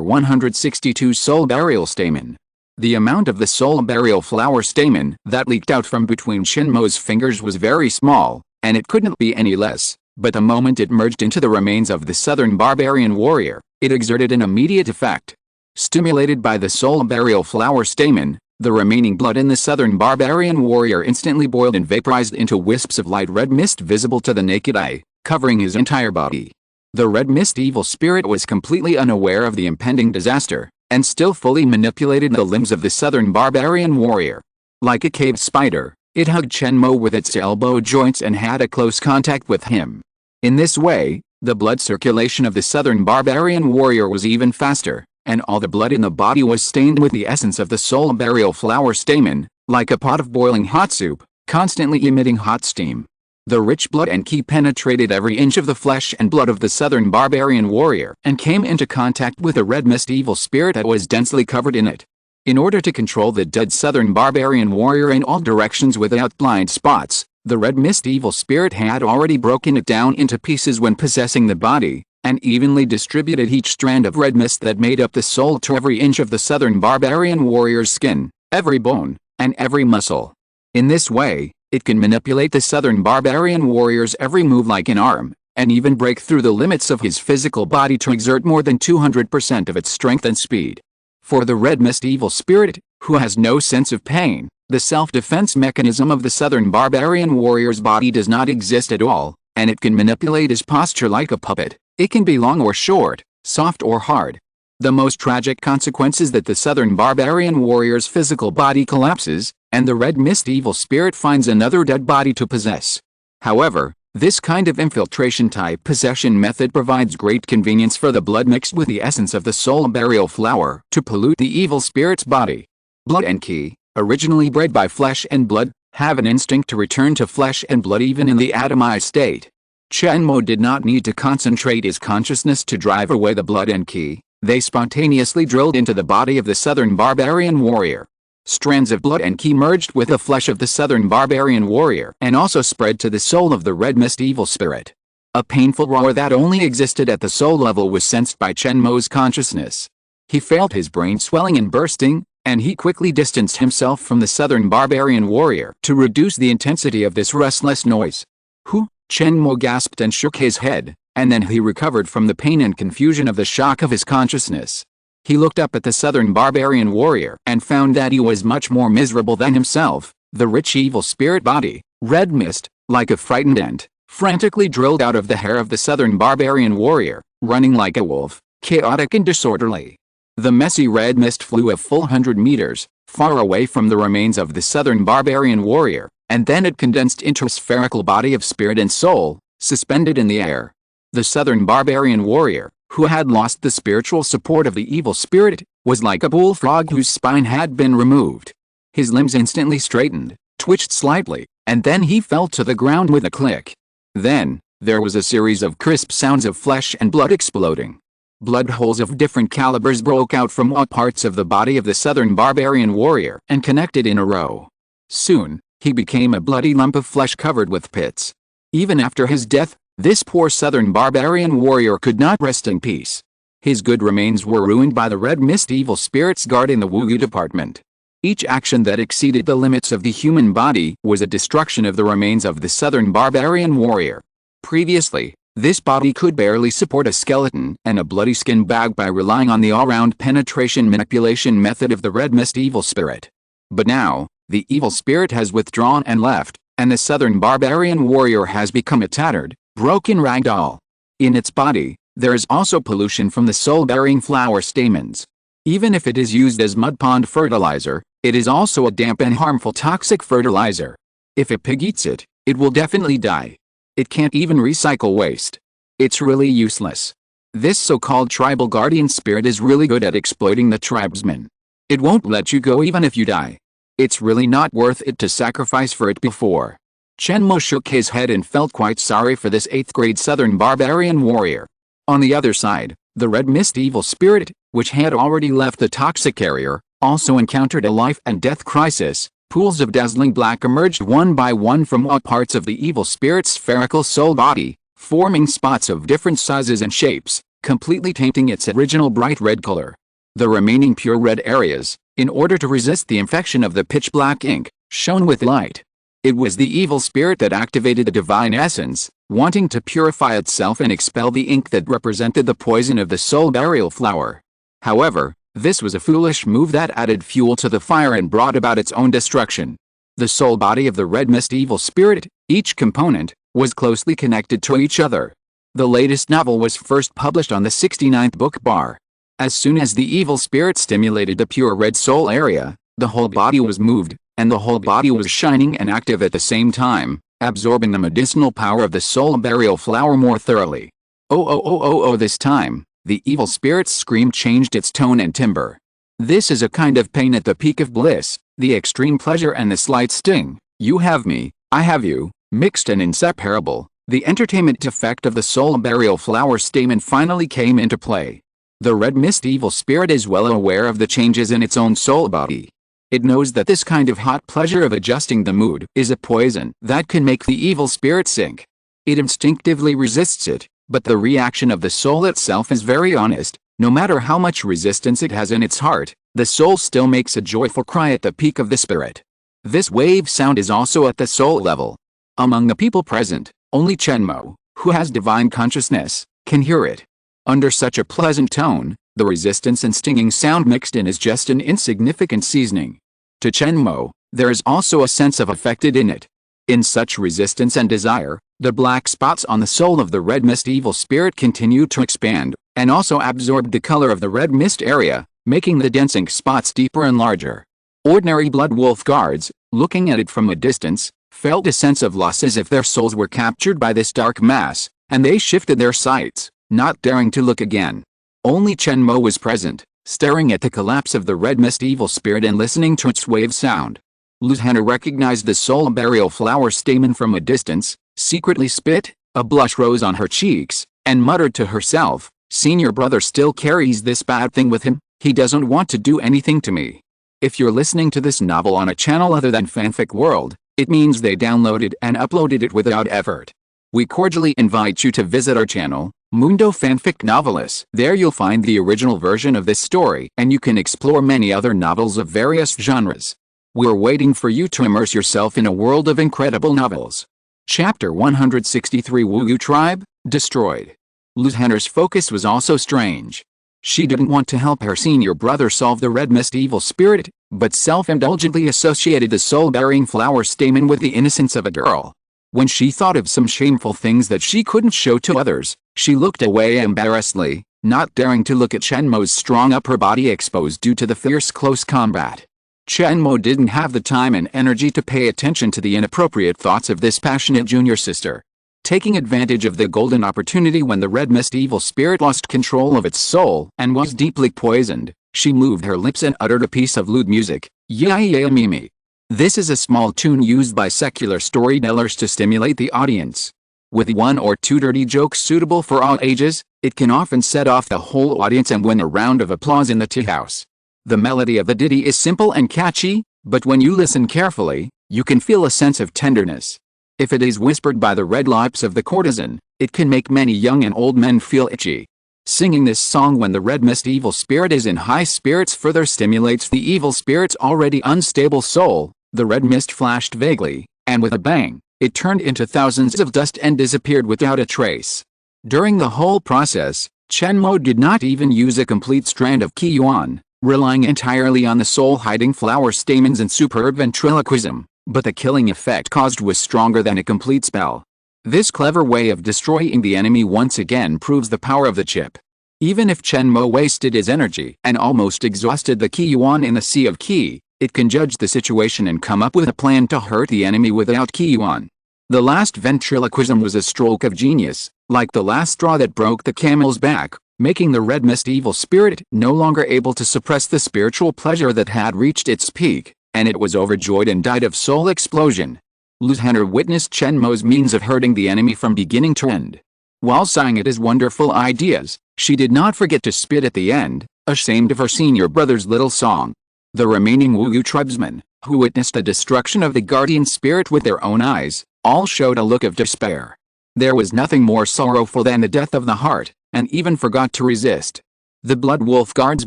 162 Soul Burial Stamen. The amount of the soul burial flower stamen that leaked out from between Chen Mo's fingers was very small, and it couldn't be any less, but the moment it merged into the remains of the southern barbarian warrior, it exerted an immediate effect. Stimulated by the soul burial flower stamen, the remaining blood in the southern barbarian warrior instantly boiled and vaporized into wisps of light red mist visible to the naked eye, covering his entire body. The red mist evil spirit was completely unaware of the impending disaster, and still fully manipulated the limbs of the southern barbarian warrior. Like a cave spider, it hugged Chen Mo with its elbow joints and had a close contact with him. In this way, the blood circulation of the southern barbarian warrior was even faster, and all the blood in the body was stained with the essence of the soul burial flower stamen, like a pot of boiling hot soup, constantly emitting hot steam. The rich blood and qi penetrated every inch of the flesh and blood of the southern barbarian warrior and came into contact with the red mist evil spirit that was densely covered in it. In order to control the dead southern barbarian warrior in all directions without blind spots, the red mist evil spirit had already broken it down into pieces when possessing the body, and evenly distributed each strand of red mist that made up the soul to every inch of the southern barbarian warrior's skin, every bone, and every muscle. In this way, it can manipulate the southern barbarian warrior's every move like an arm, and even break through the limits of his physical body to exert more than 200% of its strength and speed. For the red mist evil spirit, who has no sense of pain, the self-defense mechanism of the southern barbarian warrior's body does not exist at all, and it can manipulate his posture like a puppet. It can be long or short, soft or hard. The most tragic consequence is that the southern barbarian warrior's physical body collapses, and the red mist evil spirit finds another dead body to possess. However, this kind of infiltration-type possession method provides great convenience for the blood mixed with the essence of the soul burial flower to pollute the evil spirit's body. Blood and qi, originally bred by flesh and blood, have an instinct to return to flesh and blood even in the atomized state. Chen Mo did not need to concentrate his consciousness to drive away the blood and qi. They spontaneously drilled into the body of the southern barbarian warrior. Strands of blood and qi merged with the flesh of the southern barbarian warrior and also spread to the soul of the red mist evil spirit. A painful roar that only existed at the soul level was sensed by Chen Mo's consciousness. He felt his brain swelling and bursting, and he quickly distanced himself from the southern barbarian warrior to reduce the intensity of this restless noise. Who? Chen Mo gasped and shook his head, and then he recovered from the pain and confusion of the shock of his consciousness. He looked up at the southern barbarian warrior and found that he was much more miserable than himself. The rich evil spirit body, red mist, like a frightened ant, frantically drilled out of the hair of the southern barbarian warrior, running like a wolf, chaotic and disorderly. The messy red mist flew a full 100 meters, far away from the remains of the southern barbarian warrior, and then it condensed into a spherical body of spirit and soul, suspended in the air. The southern barbarian warrior, who had lost the spiritual support of the evil spirit, was like a bullfrog whose spine had been removed. His limbs instantly straightened, twitched slightly, and then he fell to the ground with a click. Then, there was a series of crisp sounds of flesh and blood exploding. Blood holes of different calibers broke out from all parts of the body of the southern barbarian warrior and connected in a row. Soon, he became a bloody lump of flesh covered with pits. Even after his death, this poor southern barbarian warrior could not rest in peace. His good remains were ruined by the red mist evil spirits guarding the Wu department. Each action that exceeded the limits of the human body was a destruction of the remains of the southern barbarian warrior. Previously, this body could barely support a skeleton and a bloody skin bag by relying on the all-round penetration manipulation method of the red mist evil spirit. But now, the evil spirit has withdrawn and left, and the southern barbarian warrior has become a tattered, broken ragdoll. In its body, there is also pollution from the soul-bearing flower stamens. Even if it is used as mud pond fertilizer, it is also a damp and harmful toxic fertilizer. If a pig eats it, it will definitely die. It can't even recycle waste. It's really useless. This so-called tribal guardian spirit is really good at exploiting the tribesmen. It won't let you go even if you die. It's really not worth it to sacrifice for it before. Chen Mo shook his head and felt quite sorry for this 8th grade southern barbarian warrior. On the other side, the red mist evil spirit, which had already left the toxic carrier, also encountered a life and death crisis. Pools of dazzling black emerged one by one from all parts of the evil spirit's spherical soul body, forming spots of different sizes and shapes, completely tainting its original bright red color. The remaining pure red areas, in order to resist the infection of the pitch black ink, shone with light. It was the evil spirit that activated the divine essence, wanting to purify itself and expel the ink that represented the poison of the soul burial flower. However, this was a foolish move that added fuel to the fire and brought about its own destruction. The soul body of the red mist evil spirit, each component, was closely connected to each other. The latest novel was first published on the 69th book bar. As soon as the evil spirit stimulated the pure red soul area, the whole body was moved, and the whole body was shining and active at the same time, absorbing the medicinal power of the soul burial flower more thoroughly. Oh, this time, the evil spirit's scream changed its tone and timbre. This is a kind of pain at the peak of bliss, the extreme pleasure and the slight sting. You have me, I have you, mixed and inseparable. The entertainment effect of the soul burial flower stamen finally came into play. The red mist evil spirit is well aware of the changes in its own soul body. It knows that this kind of hot pleasure of adjusting the mood is a poison that can make the evil spirit sink. It instinctively resists it, but the reaction of the soul itself is very honest. No matter how much resistance it has in its heart, the soul still makes a joyful cry at the peak of the spirit. This wave sound is also at the soul level. Among the people present, only Chen Mo, who has divine consciousness, can hear it. Under such a pleasant tone, the resistance and stinging sound mixed in is just an insignificant seasoning. To Chen Mo, there is also a sense of affected in it. In such resistance and desire, the black spots on the soul of the red mist evil spirit continued to expand, and also absorbed the color of the red mist area, making the dense ink spots deeper and larger. Ordinary blood wolf guards, looking at it from a distance, felt a sense of loss as if their souls were captured by this dark mass, and they shifted their sights, not daring to look again. Only Chen Mo was present, staring at the collapse of the red mist evil spirit and listening to its wave sound. Lieutenant recognized the soul burial flower stamen from a distance, secretly spit, a blush rose on her cheeks, and muttered to herself, "Senior brother still carries this bad thing with him, he doesn't want to do anything to me." If you're listening to this novel on a channel other than Fanfic World, it means they downloaded and uploaded it without effort. We cordially invite you to visit our channel, Mundo Fanfic Novelis. There you'll find the original version of this story, and you can explore many other novels of various genres. We're waiting for you to immerse yourself in a world of incredible novels. Chapter 163 Wu Tribe, Destroyed. Lieutenant's focus was also strange. She didn't want to help her senior brother solve the red mist evil spirit, but self-indulgently associated the soul-bearing flower stamen with the innocence of a girl. When she thought of some shameful things that she couldn't show to others, she looked away embarrassedly, not daring to look at Chen Mo's strong upper body exposed due to the fierce close combat. Chen Mo didn't have the time and energy to pay attention to the inappropriate thoughts of this passionate junior sister. Taking advantage of the golden opportunity when the red mist evil spirit lost control of its soul and was deeply poisoned, she moved her lips and uttered a piece of lewd music, "Ya ya mimi." This is a small tune used by secular storytellers to stimulate the audience. With one or two dirty jokes suitable for all ages, it can often set off the whole audience and win a round of applause in the tea house. The melody of the ditty is simple and catchy, but when you listen carefully, you can feel a sense of tenderness. If it is whispered by the red lips of the courtesan, it can make many young and old men feel itchy. Singing this song when the red mist evil spirit is in high spirits further stimulates the evil spirit's already unstable soul. The red mist flashed vaguely, and with a bang, it turned into thousands of dust and disappeared without a trace. During the whole process, Chen Mo did not even use a complete strand of Qi Yuan, relying entirely on the soul-hiding flower stamens and superb ventriloquism, but the killing effect caused was stronger than a complete spell. This clever way of destroying the enemy once again proves the power of the chip. Even if Chen Mo wasted his energy and almost exhausted the Qi Yuan in the sea of Qi, it can judge the situation and come up with a plan to hurt the enemy without Qi Yuan. The last ventriloquism was a stroke of genius, like the last straw that broke the camel's back, making the red mist evil spirit no longer able to suppress the spiritual pleasure that had reached its peak, and it was overjoyed and died of soul explosion. Lieutenant witnessed Chen Mo's means of hurting the enemy from beginning to end. While sighing at his wonderful ideas, she did not forget to spit at the end, ashamed of her senior brother's little song. The remaining Wu Yu tribesmen, who witnessed the destruction of the guardian spirit with their own eyes, all showed a look of despair. There was nothing more sorrowful than the death of the heart, and even forgot to resist. The blood wolf guards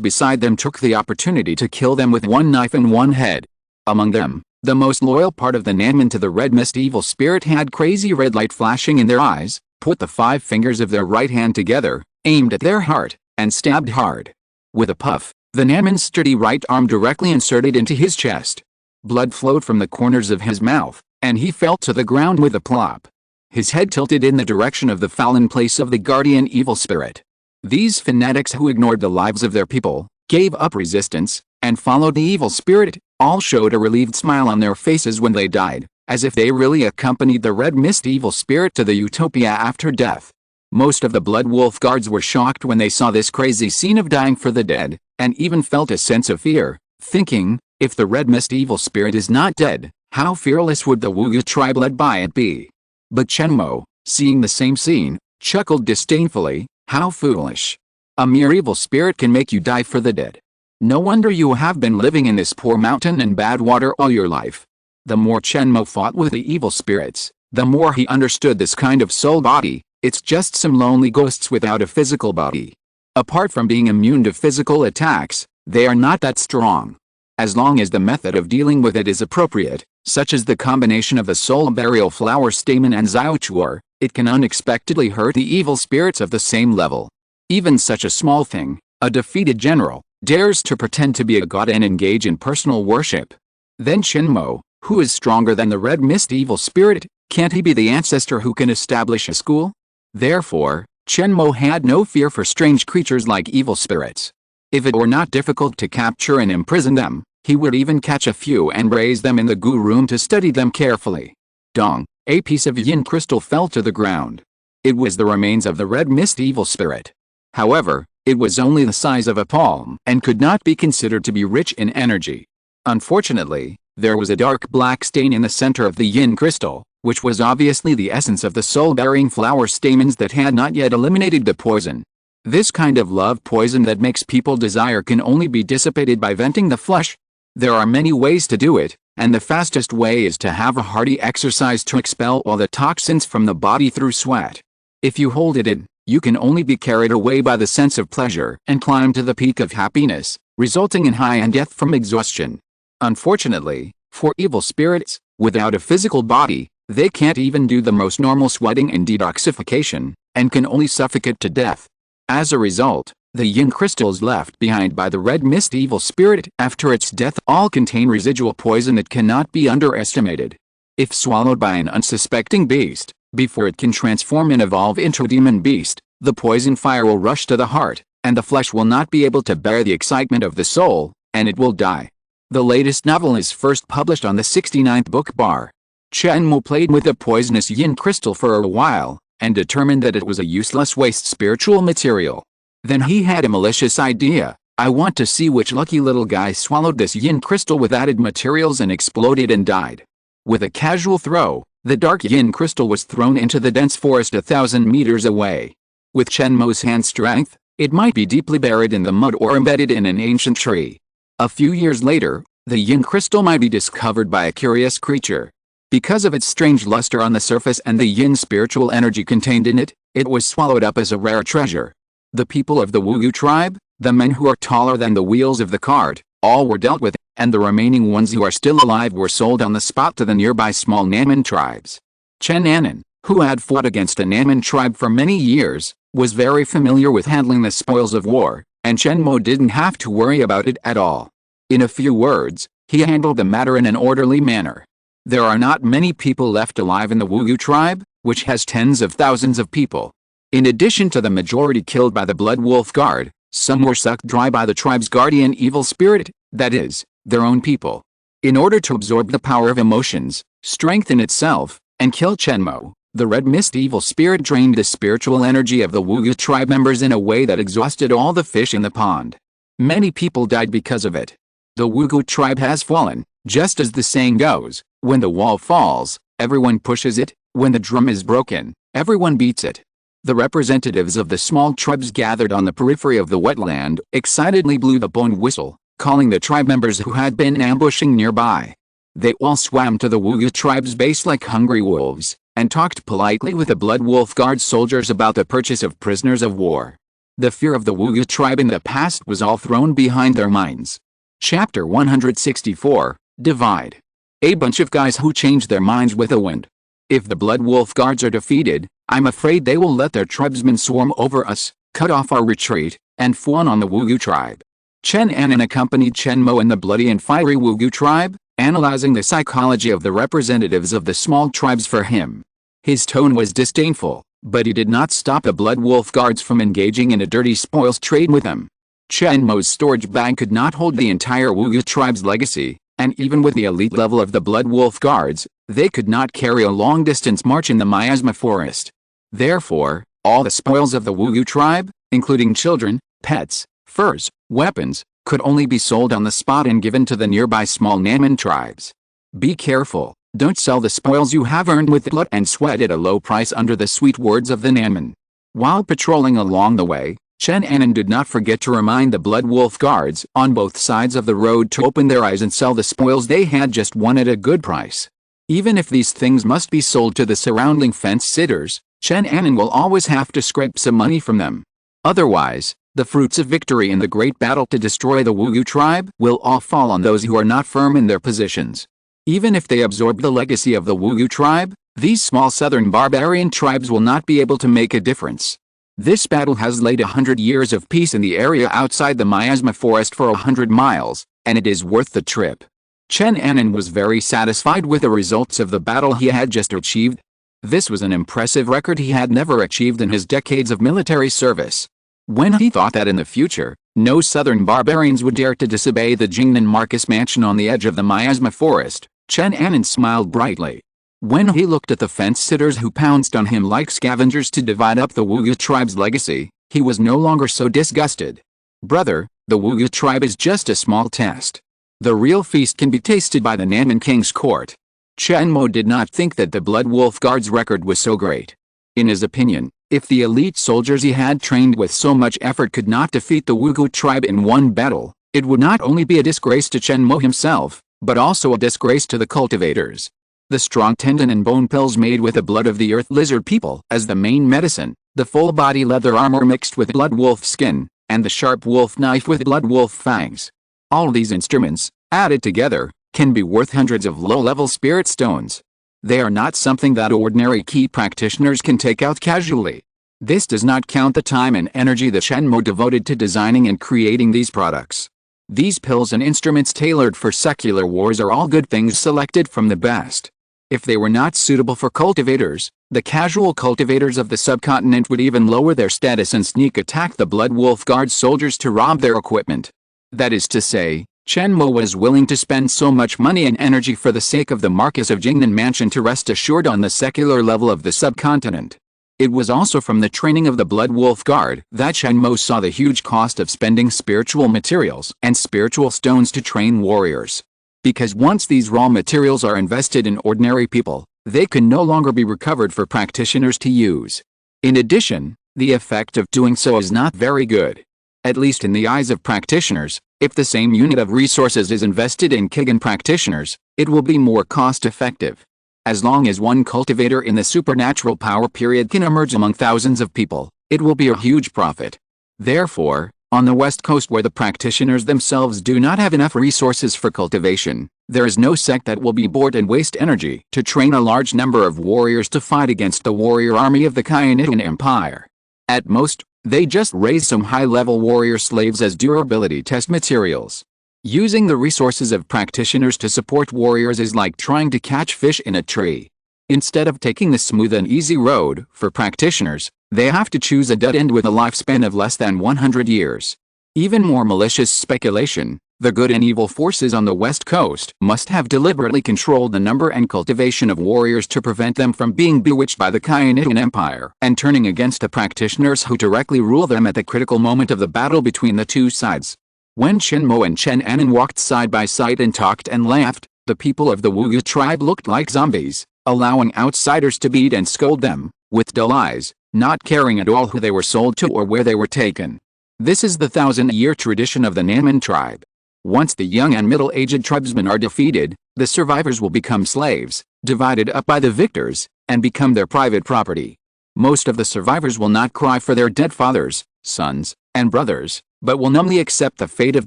beside them took the opportunity to kill them with one knife and one head. Among them, the most loyal part of the Nanman to the red mist evil spirit had crazy red light flashing in their eyes, put the 5 fingers of their right hand together, aimed at their heart, and stabbed hard. With a puff, the Nanman's sturdy right arm directly inserted into his chest. Blood flowed from the corners of his mouth, and he fell to the ground with a plop. His head tilted in the direction of the fallen place of the guardian evil spirit. These fanatics who ignored the lives of their people, gave up resistance, and followed the evil spirit, all showed a relieved smile on their faces when they died, as if they really accompanied the red mist evil spirit to the utopia after death. Most of the blood wolf guards were shocked when they saw this crazy scene of dying for the dead, and even felt a sense of fear, thinking, if the red mist evil spirit is not dead, how fearless would the Wu Yu tribe led by it be? But Chen Mo, seeing the same scene, chuckled disdainfully, how foolish. A mere evil spirit can make you die for the dead. No wonder you have been living in this poor mountain and bad water all your life. The more Chen Mo fought with the evil spirits, the more he understood this kind of soul body. It's just some lonely ghosts without a physical body. Apart from being immune to physical attacks, they are not that strong. As long as the method of dealing with it is appropriate, such as the combination of the soul burial flower stamen and Zhao Chengjue, it can unexpectedly hurt the evil spirits of the same level. Even such a small thing, a defeated general, dares to pretend to be a god and engage in personal worship. Then Chen Mo, who is stronger than the red mist evil spirit, can't he be the ancestor who can establish a school? Therefore, Chen Mo had no fear for strange creatures like evil spirits. If it were not difficult to capture and imprison them, he would even catch a few and raise them in the Gu room to study them carefully. Dong, a piece of yin crystal fell to the ground. It was the remains of the red mist evil spirit. However, it was only the size of a palm and could not be considered to be rich in energy. Unfortunately, there was a dark black stain in the center of the yin crystal, which was obviously the essence of the soul-bearing flower stamens that had not yet eliminated the poison. This kind of love poison that makes people desire can only be dissipated by venting the flesh. There are many ways to do it, and the fastest way is to have a hearty exercise to expel all the toxins from the body through sweat. If you hold it in, you can only be carried away by the sense of pleasure and climb to the peak of happiness, resulting in high-end death from exhaustion. Unfortunately, for evil spirits, without a physical body, they can't even do the most normal sweating and detoxification, and can only suffocate to death. As a result, the yin crystals left behind by the red mist evil spirit after its death all contain residual poison that cannot be underestimated. If swallowed by an unsuspecting beast, before it can transform and evolve into a demon beast, the poison fire will rush to the heart, and the flesh will not be able to bear the excitement of the soul, and it will die. The latest novel is first published on the 69th book bar. Chen Mo played with the poisonous yin crystal for a while, and determined that it was a useless waste spiritual material. Then he had a malicious idea. I want to see which lucky little guy swallowed this yin crystal with added materials and exploded and died. With a casual throw, the dark yin crystal was thrown into the dense forest 1,000 meters away. With Chen Mo's hand strength, it might be deeply buried in the mud or embedded in an ancient tree. A few years later, the yin crystal might be discovered by a curious creature. Because of its strange luster on the surface and the yin spiritual energy contained in it, it was swallowed up as a rare treasure. The people of the Wu tribe, the men who are taller than the wheels of the cart, all were dealt with, and the remaining ones who are still alive were sold on the spot to the nearby small Nanman tribes. Chen Anan, who had fought against a Nanman tribe for many years, was very familiar with handling the spoils of war, and Chen Mo didn't have to worry about it at all. In a few words, he handled the matter in an orderly manner. There are not many people left alive in the Wu tribe, which has tens of thousands of people. In addition to the majority killed by the Blood Wolf Guard, some were sucked dry by the tribe's guardian evil spirit, that is, their own people. In order to absorb the power of emotions, strengthen itself, and kill Chen Mo, the Red Mist evil spirit drained the spiritual energy of the Wu tribe members in a way that exhausted all the fish in the pond. Many people died because of it. The Wu tribe has fallen, just as the saying goes, when the wall falls, everyone pushes it, when the drum is broken, everyone beats it. The representatives of the small tribes gathered on the periphery of the wetland excitedly blew the bone whistle, calling the tribe members who had been ambushing nearby. They all swam to the Wu tribe's base like hungry wolves, and talked politely with the Blood Wolf Guard soldiers about the purchase of prisoners of war. The fear of the Wu tribe in the past was all thrown behind their minds. Chapter 164, Divide. A bunch of guys who change their minds with the wind. If the Blood Wolf Guards are defeated, I'm afraid they will let their tribesmen swarm over us, cut off our retreat, and fawn on the Wu tribe. Chen Anan accompanied Chen Mo and the bloody and fiery Wu tribe, analyzing the psychology of the representatives of the small tribes for him. His tone was disdainful, but he did not stop the Blood Wolf Guards from engaging in a dirty spoils trade with them. Chen Mo's storage bag could not hold the entire Wu tribe's legacy, and even with the elite level of the Blood Wolf Guards, they could not carry a long-distance march in the miasma forest. Therefore, all the spoils of the Wu tribe, including children, pets, furs, weapons, could only be sold on the spot and given to the nearby small Nanman tribes. Be careful, don't sell the spoils you have earned with blood and sweat at a low price under the sweet words of the Nanman. While patrolling along the way, Chen Anan did not forget to remind the Blood Wolf Guards on both sides of the road to open their eyes and sell the spoils they had just won at a good price. Even if these things must be sold to the surrounding fence-sitters, Chen Anan will always have to scrape some money from them. Otherwise, the fruits of victory in the great battle to destroy the Wu tribe will all fall on those who are not firm in their positions. Even if they absorb the legacy of the Wu tribe, these small southern barbarian tribes will not be able to make a difference. This battle has laid 100 years of peace in the area outside the miasma forest for 100 miles, and it is worth the trip. Chen Anan was very satisfied with the results of the battle he had just achieved. This was an impressive record he had never achieved in his decades of military service. When he thought that in the future, no southern barbarians would dare to disobey the Jingnan Marcus mansion on the edge of the miasma forest, Chen Anan smiled brightly. When he looked at the fence-sitters who pounced on him like scavengers to divide up the Wu tribe's legacy, he was no longer so disgusted. Brother, the Wu tribe is just a small test. The real feast can be tasted by the Nanman King's court. Chen Mo did not think that the Blood Wolf Guard's record was so great. In his opinion, if the elite soldiers he had trained with so much effort could not defeat the Wu tribe in one battle, it would not only be a disgrace to Chen Mo himself, but also a disgrace to the cultivators. The strong tendon and bone pills made with the blood of the earth lizard people as the main medicine, the full-body leather armor mixed with blood wolf skin, and the sharp wolf knife with blood wolf fangs. All these instruments, added together, can be worth hundreds of low-level spirit stones. They are not something that ordinary key practitioners can take out casually. This does not count the time and energy that Chen Mo devoted to designing and creating these products. These pills and instruments tailored for secular wars are all good things selected from the best. If they were not suitable for cultivators, the casual cultivators of the subcontinent would even lower their status and sneak attack the Blood Wolf Guard soldiers to rob their equipment. That is to say, Chen Mo was willing to spend so much money and energy for the sake of the Marquis of Jingnan Mansion to rest assured on the secular level of the subcontinent. It was also from the training of the Blood Wolf Guard that Chen Mo saw the huge cost of spending spiritual materials and spiritual stones to train warriors. Because once these raw materials are invested in ordinary people, they can no longer be recovered for practitioners to use. In addition, the effect of doing so is not very good. At least in the eyes of practitioners, if the same unit of resources is invested in Kigen practitioners, it will be more cost-effective. As long as one cultivator in the supernatural power period can emerge among thousands of people, it will be a huge profit. Therefore, on the West Coast where the practitioners themselves do not have enough resources for cultivation, there is no sect that will be bored and waste energy to train a large number of warriors to fight against the warrior army of the Kyanitian Empire. At most, they just raise some high-level warrior slaves as durability test materials. Using the resources of practitioners to support warriors is like trying to catch fish in a tree. Instead of taking the smooth and easy road for practitioners, they have to choose a dead end with a lifespan of less than 100 years. Even more malicious speculation, the good and evil forces on the West Coast must have deliberately controlled the number and cultivation of warriors to prevent them from being bewitched by the Kyanitian Empire and turning against the practitioners who directly rule them at the critical moment of the battle between the two sides. When Chen Mo and Chen Anan walked side by side and talked and laughed, the people of the Wuyu tribe looked like zombies, allowing outsiders to beat and scold them, with dull eyes, not caring at all who they were sold to or where they were taken. This is the 1,000-year tradition of the Nanman tribe. Once the young and middle-aged tribesmen are defeated, the survivors will become slaves, divided up by the victors, and become their private property. Most of the survivors will not cry for their dead fathers, sons, and brothers, but will numbly accept the fate of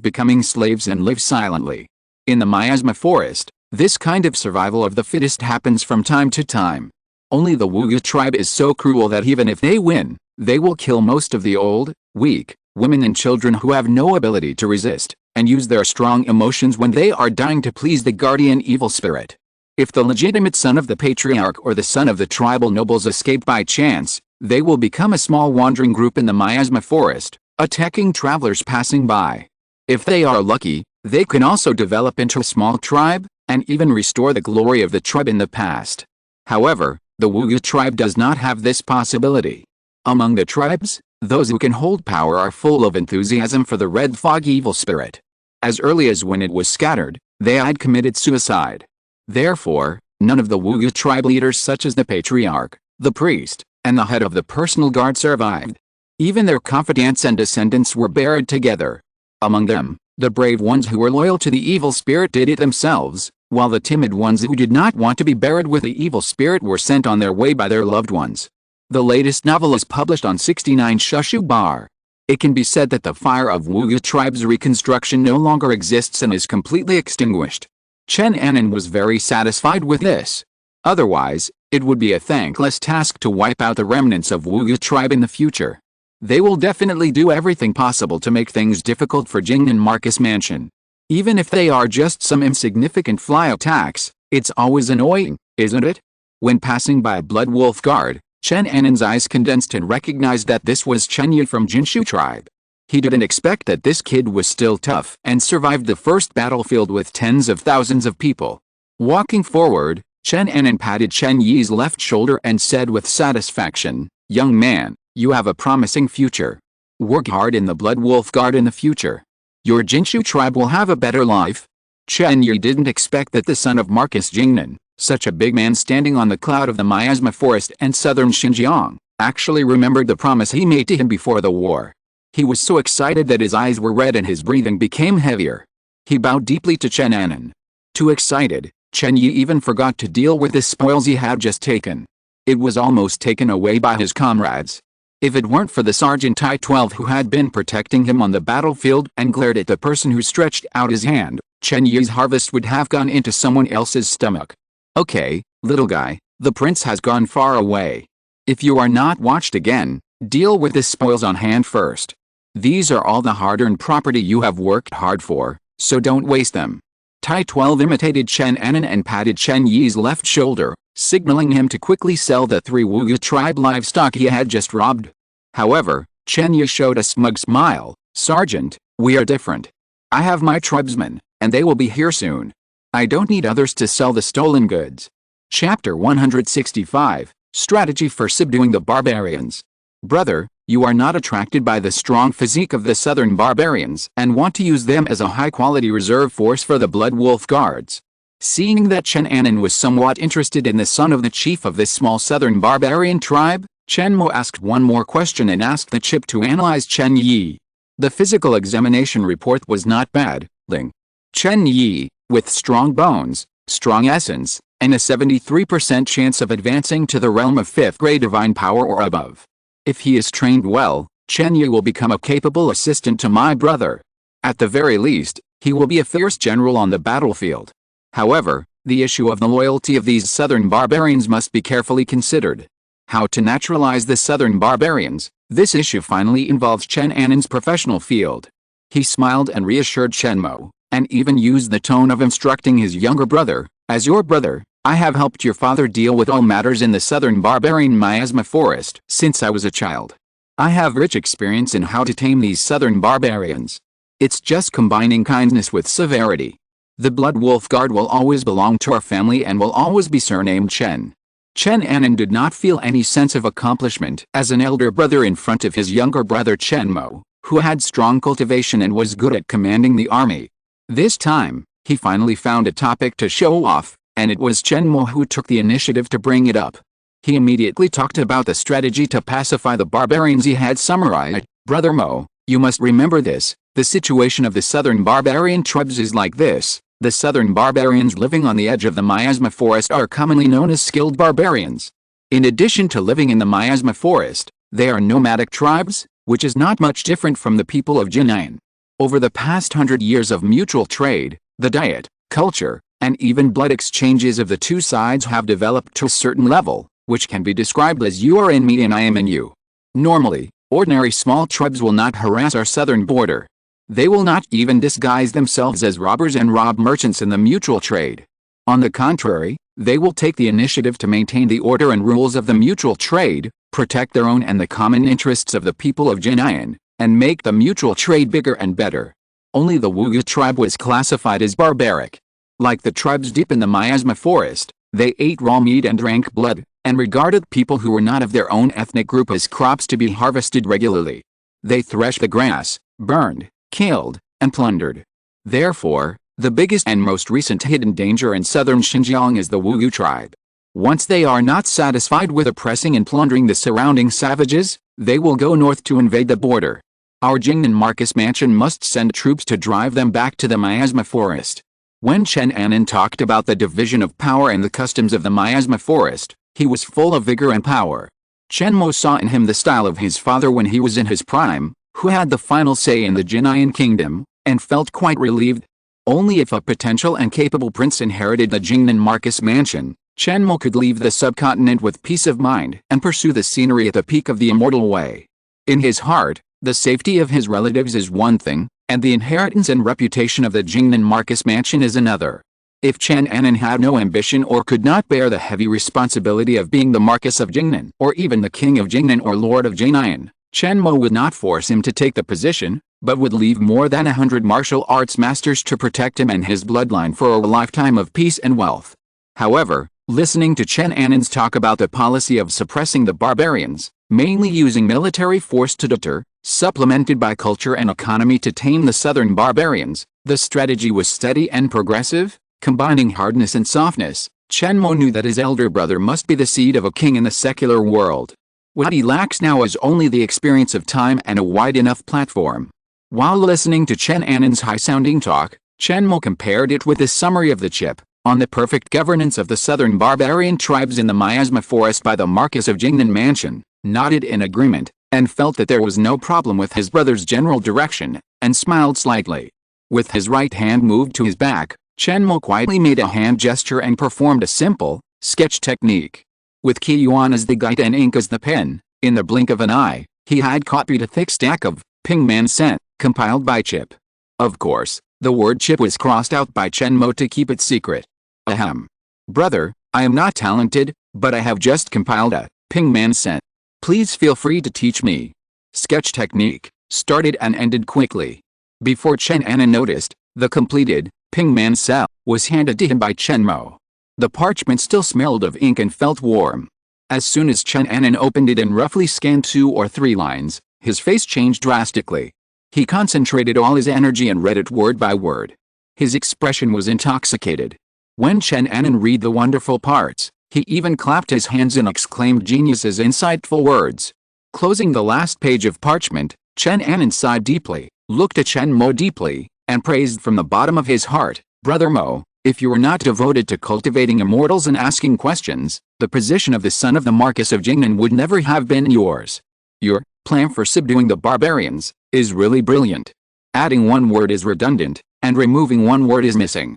becoming slaves and live silently. In the miasma forest, this kind of survival of the fittest happens from time to time. Only the Wuyu tribe is so cruel that even if they win, they will kill most of the old, weak, women and children who have no ability to resist, and use their strong emotions when they are dying to please the guardian evil spirit. If the legitimate son of the patriarch or the son of the tribal nobles escape by chance, they will become a small wandering group in the miasma forest, attacking travelers passing by. If they are lucky, they can also develop into a small tribe, and even restore the glory of the tribe in the past. However, the Wuyu tribe does not have this possibility. Among the tribes, those who can hold power are full of enthusiasm for the red fog evil spirit. As early as when it was scattered, they had committed suicide. Therefore, none of the Wuyu tribe leaders such as the patriarch, the priest, and the head of the personal guard survived. Even their confidants and descendants were buried together. Among them, the brave ones who were loyal to the evil spirit did it themselves, while the timid ones who did not want to be buried with the evil spirit were sent on their way by their loved ones. The latest novel is published on 69 Shushu Bar. It can be said that the fire of Wuyu tribe's reconstruction no longer exists and is completely extinguished. Chen Anan was very satisfied with this. Otherwise, it would be a thankless task to wipe out the remnants of Wuyu tribe in the future. They will definitely do everything possible to make things difficult for Jing and Marcus Mansion. Even if they are just some insignificant fly attacks, it's always annoying, isn't it? When passing by a Blood Wolf guard, Chen Anan's eyes condensed and recognized that this was Chen Yi from Jinshu tribe. He didn't expect that this kid was still tough and survived the first battlefield with tens of thousands of people. Walking forward, Chen Anan patted Chen Yi's left shoulder and said with satisfaction, "Young man, you have a promising future. Work hard in the Blood Wolf Guard in the future. Your Jinshu tribe will have a better life." Chen Yi didn't expect that the son of Marcus Jingnan, such a big man standing on the cloud of the miasma forest and southern Xinjiang, actually remembered the promise he made to him before the war. He was so excited that his eyes were red and his breathing became heavier. He bowed deeply to Chen Anan. Too excited, Chen Yi even forgot to deal with the spoils he had just taken. It was almost taken away by his comrades. If it weren't for the Sergeant I-12 who had been protecting him on the battlefield and glared at the person who stretched out his hand, Chen Yi's harvest would have gone into someone else's stomach. "Okay, little guy, the prince has gone far away. If you are not watched again, deal with the spoils on hand first. These are all the hard-earned property you have worked hard for, so don't waste them." Tai-12 imitated Chen Anan and patted Chen Yi's left shoulder, signaling him to quickly sell the 3 Wuyu tribe livestock he had just robbed. However, Chen Yi showed a smug smile. "Sergeant, we are different. I have my tribesmen, and they will be here soon. I don't need others to sell the stolen goods." Chapter 165, Strategy for subduing the barbarians. Brother, you are not attracted by the strong physique of the southern barbarians and want to use them as a high-quality reserve force for the Blood Wolf Guards. Seeing that Chen Anan was somewhat interested in the son of the chief of this small southern barbarian tribe, Chen Mo asked one more question and asked the chip to analyze Chen Yi. The physical examination report was not bad, Ling. Chen Yi, with strong bones, strong essence, and a 73% chance of advancing to the realm of 5th grade divine power or above. If he is trained well, Chen Yi will become a capable assistant to my brother. At the very least, he will be a fierce general on the battlefield. However, the issue of the loyalty of these southern barbarians must be carefully considered. How to naturalize the southern barbarians? This issue finally involves Chen Anan's professional field. He smiled and reassured Chen Mo, and even used the tone of instructing his younger brother, "As your brother, I have helped your father deal with all matters in the southern barbarian miasma forest since I was a child. I have rich experience in how to tame these southern barbarians. It's just combining kindness with severity. The Blood Wolf Guard will always belong to our family and will always be surnamed Chen." Chen Anan did not feel any sense of accomplishment as an elder brother in front of his younger brother Chen Mo, who had strong cultivation and was good at commanding the army. This time, he finally found a topic to show off, and it was Chen Mo who took the initiative to bring it up. He immediately talked about the strategy to pacify the barbarians he had summarized. "Brother Mo, you must remember this, the situation of the southern barbarian tribes is like this. The southern barbarians living on the edge of the miasma forest are commonly known as skilled barbarians. In addition to living in the miasma forest, they are nomadic tribes, which is not much different from the people of Jin'an. Over the past 100 years of mutual trade, the diet, culture, and even blood exchanges of the two sides have developed to a certain level, which can be described as you are in me and I am in you. Normally, ordinary small tribes will not harass our southern border. They will not even disguise themselves as robbers and rob merchants in the mutual trade. On the contrary, they will take the initiative to maintain the order and rules of the mutual trade, protect their own and the common interests of the people of Jin'an, and make the mutual trade bigger and better. Only the Wuyu tribe was classified as barbaric. Like the tribes deep in the miasma forest, they ate raw meat and drank blood, and regarded people who were not of their own ethnic group as crops to be harvested regularly. They threshed the grass, burned, killed, and plundered. Therefore, the biggest and most recent hidden danger in southern Xinjiang is the Wuyu tribe. Once they are not satisfied with oppressing and plundering the surrounding savages, they will go north to invade the border. Our Jingnan Marcus Mansion must send troops to drive them back to the miasma forest." When Chen Anan talked about the division of power and the customs of the miasma forest, he was full of vigor and power. Chen Mo saw in him the style of his father when he was in his prime, who had the final say in the Jin'an kingdom, and felt quite relieved. Only if a potential and capable prince inherited the Jingnan Marcus Mansion, Chen Mo could leave the subcontinent with peace of mind and pursue the scenery at the peak of the immortal way. In his heart, the safety of his relatives is one thing, and the inheritance and reputation of the Jingnan Marcus Mansion is another. If Chen Anan had no ambition or could not bear the heavy responsibility of being the Marquis of Jingnan or even the King of Jingnan or Lord of Jin'an, Chen Mo would not force him to take the position, but would leave more than 100 martial arts masters to protect him and his bloodline for a lifetime of peace and wealth. However, listening to Chen Anan's talk about the policy of suppressing the barbarians, mainly using military force to deter, supplemented by culture and economy to tame the southern barbarians, the strategy was steady and progressive, combining hardness and softness. Chen Mo knew that his elder brother must be the seed of a king in the secular world. What he lacks now is only the experience of time and a wide enough platform. While listening to Chen Anan's high-sounding talk, Chen Mo compared it with the summary of the chip on the perfect governance of the southern barbarian tribes in the miasma forest by the Marquis of Jingnan Mansion, nodded in agreement, and felt that there was no problem with his brother's general direction, and smiled slightly. With his right hand moved to his back, Chen Mo quietly made a hand gesture and performed a simple sketch technique. With Qiyuan as the guide and ink as the pen, in the blink of an eye, he had copied a thick stack of Ping Man Sen, compiled by Chip. Of course, the word Chip was crossed out by Chen Mo to keep it secret. Ahem. Brother, I am not talented, but I have just compiled a Ping Man Sen. Please feel free to teach me. Sketch technique started and ended quickly. Before Chen Anan noticed, the completed Ping Man Sen was handed to him by Chen Mo. The parchment still smelled of ink and felt warm. As soon as Chen Anan opened it and roughly scanned 2 or 3 lines, his face changed drastically. He concentrated all his energy and read it word by word. His expression was intoxicated. When Chen Anan read the wonderful parts, he even clapped his hands and exclaimed genius's insightful words. Closing the last page of parchment, Chen Anan sighed deeply, looked at Chen Mo deeply, and praised from the bottom of his heart, "Brother Mo, if you were not devoted to cultivating immortals and asking questions, the position of the son of the Marquis of Jingnan would never have been yours. Your plan for subduing the barbarians is really brilliant. Adding one word is redundant, and removing one word is missing."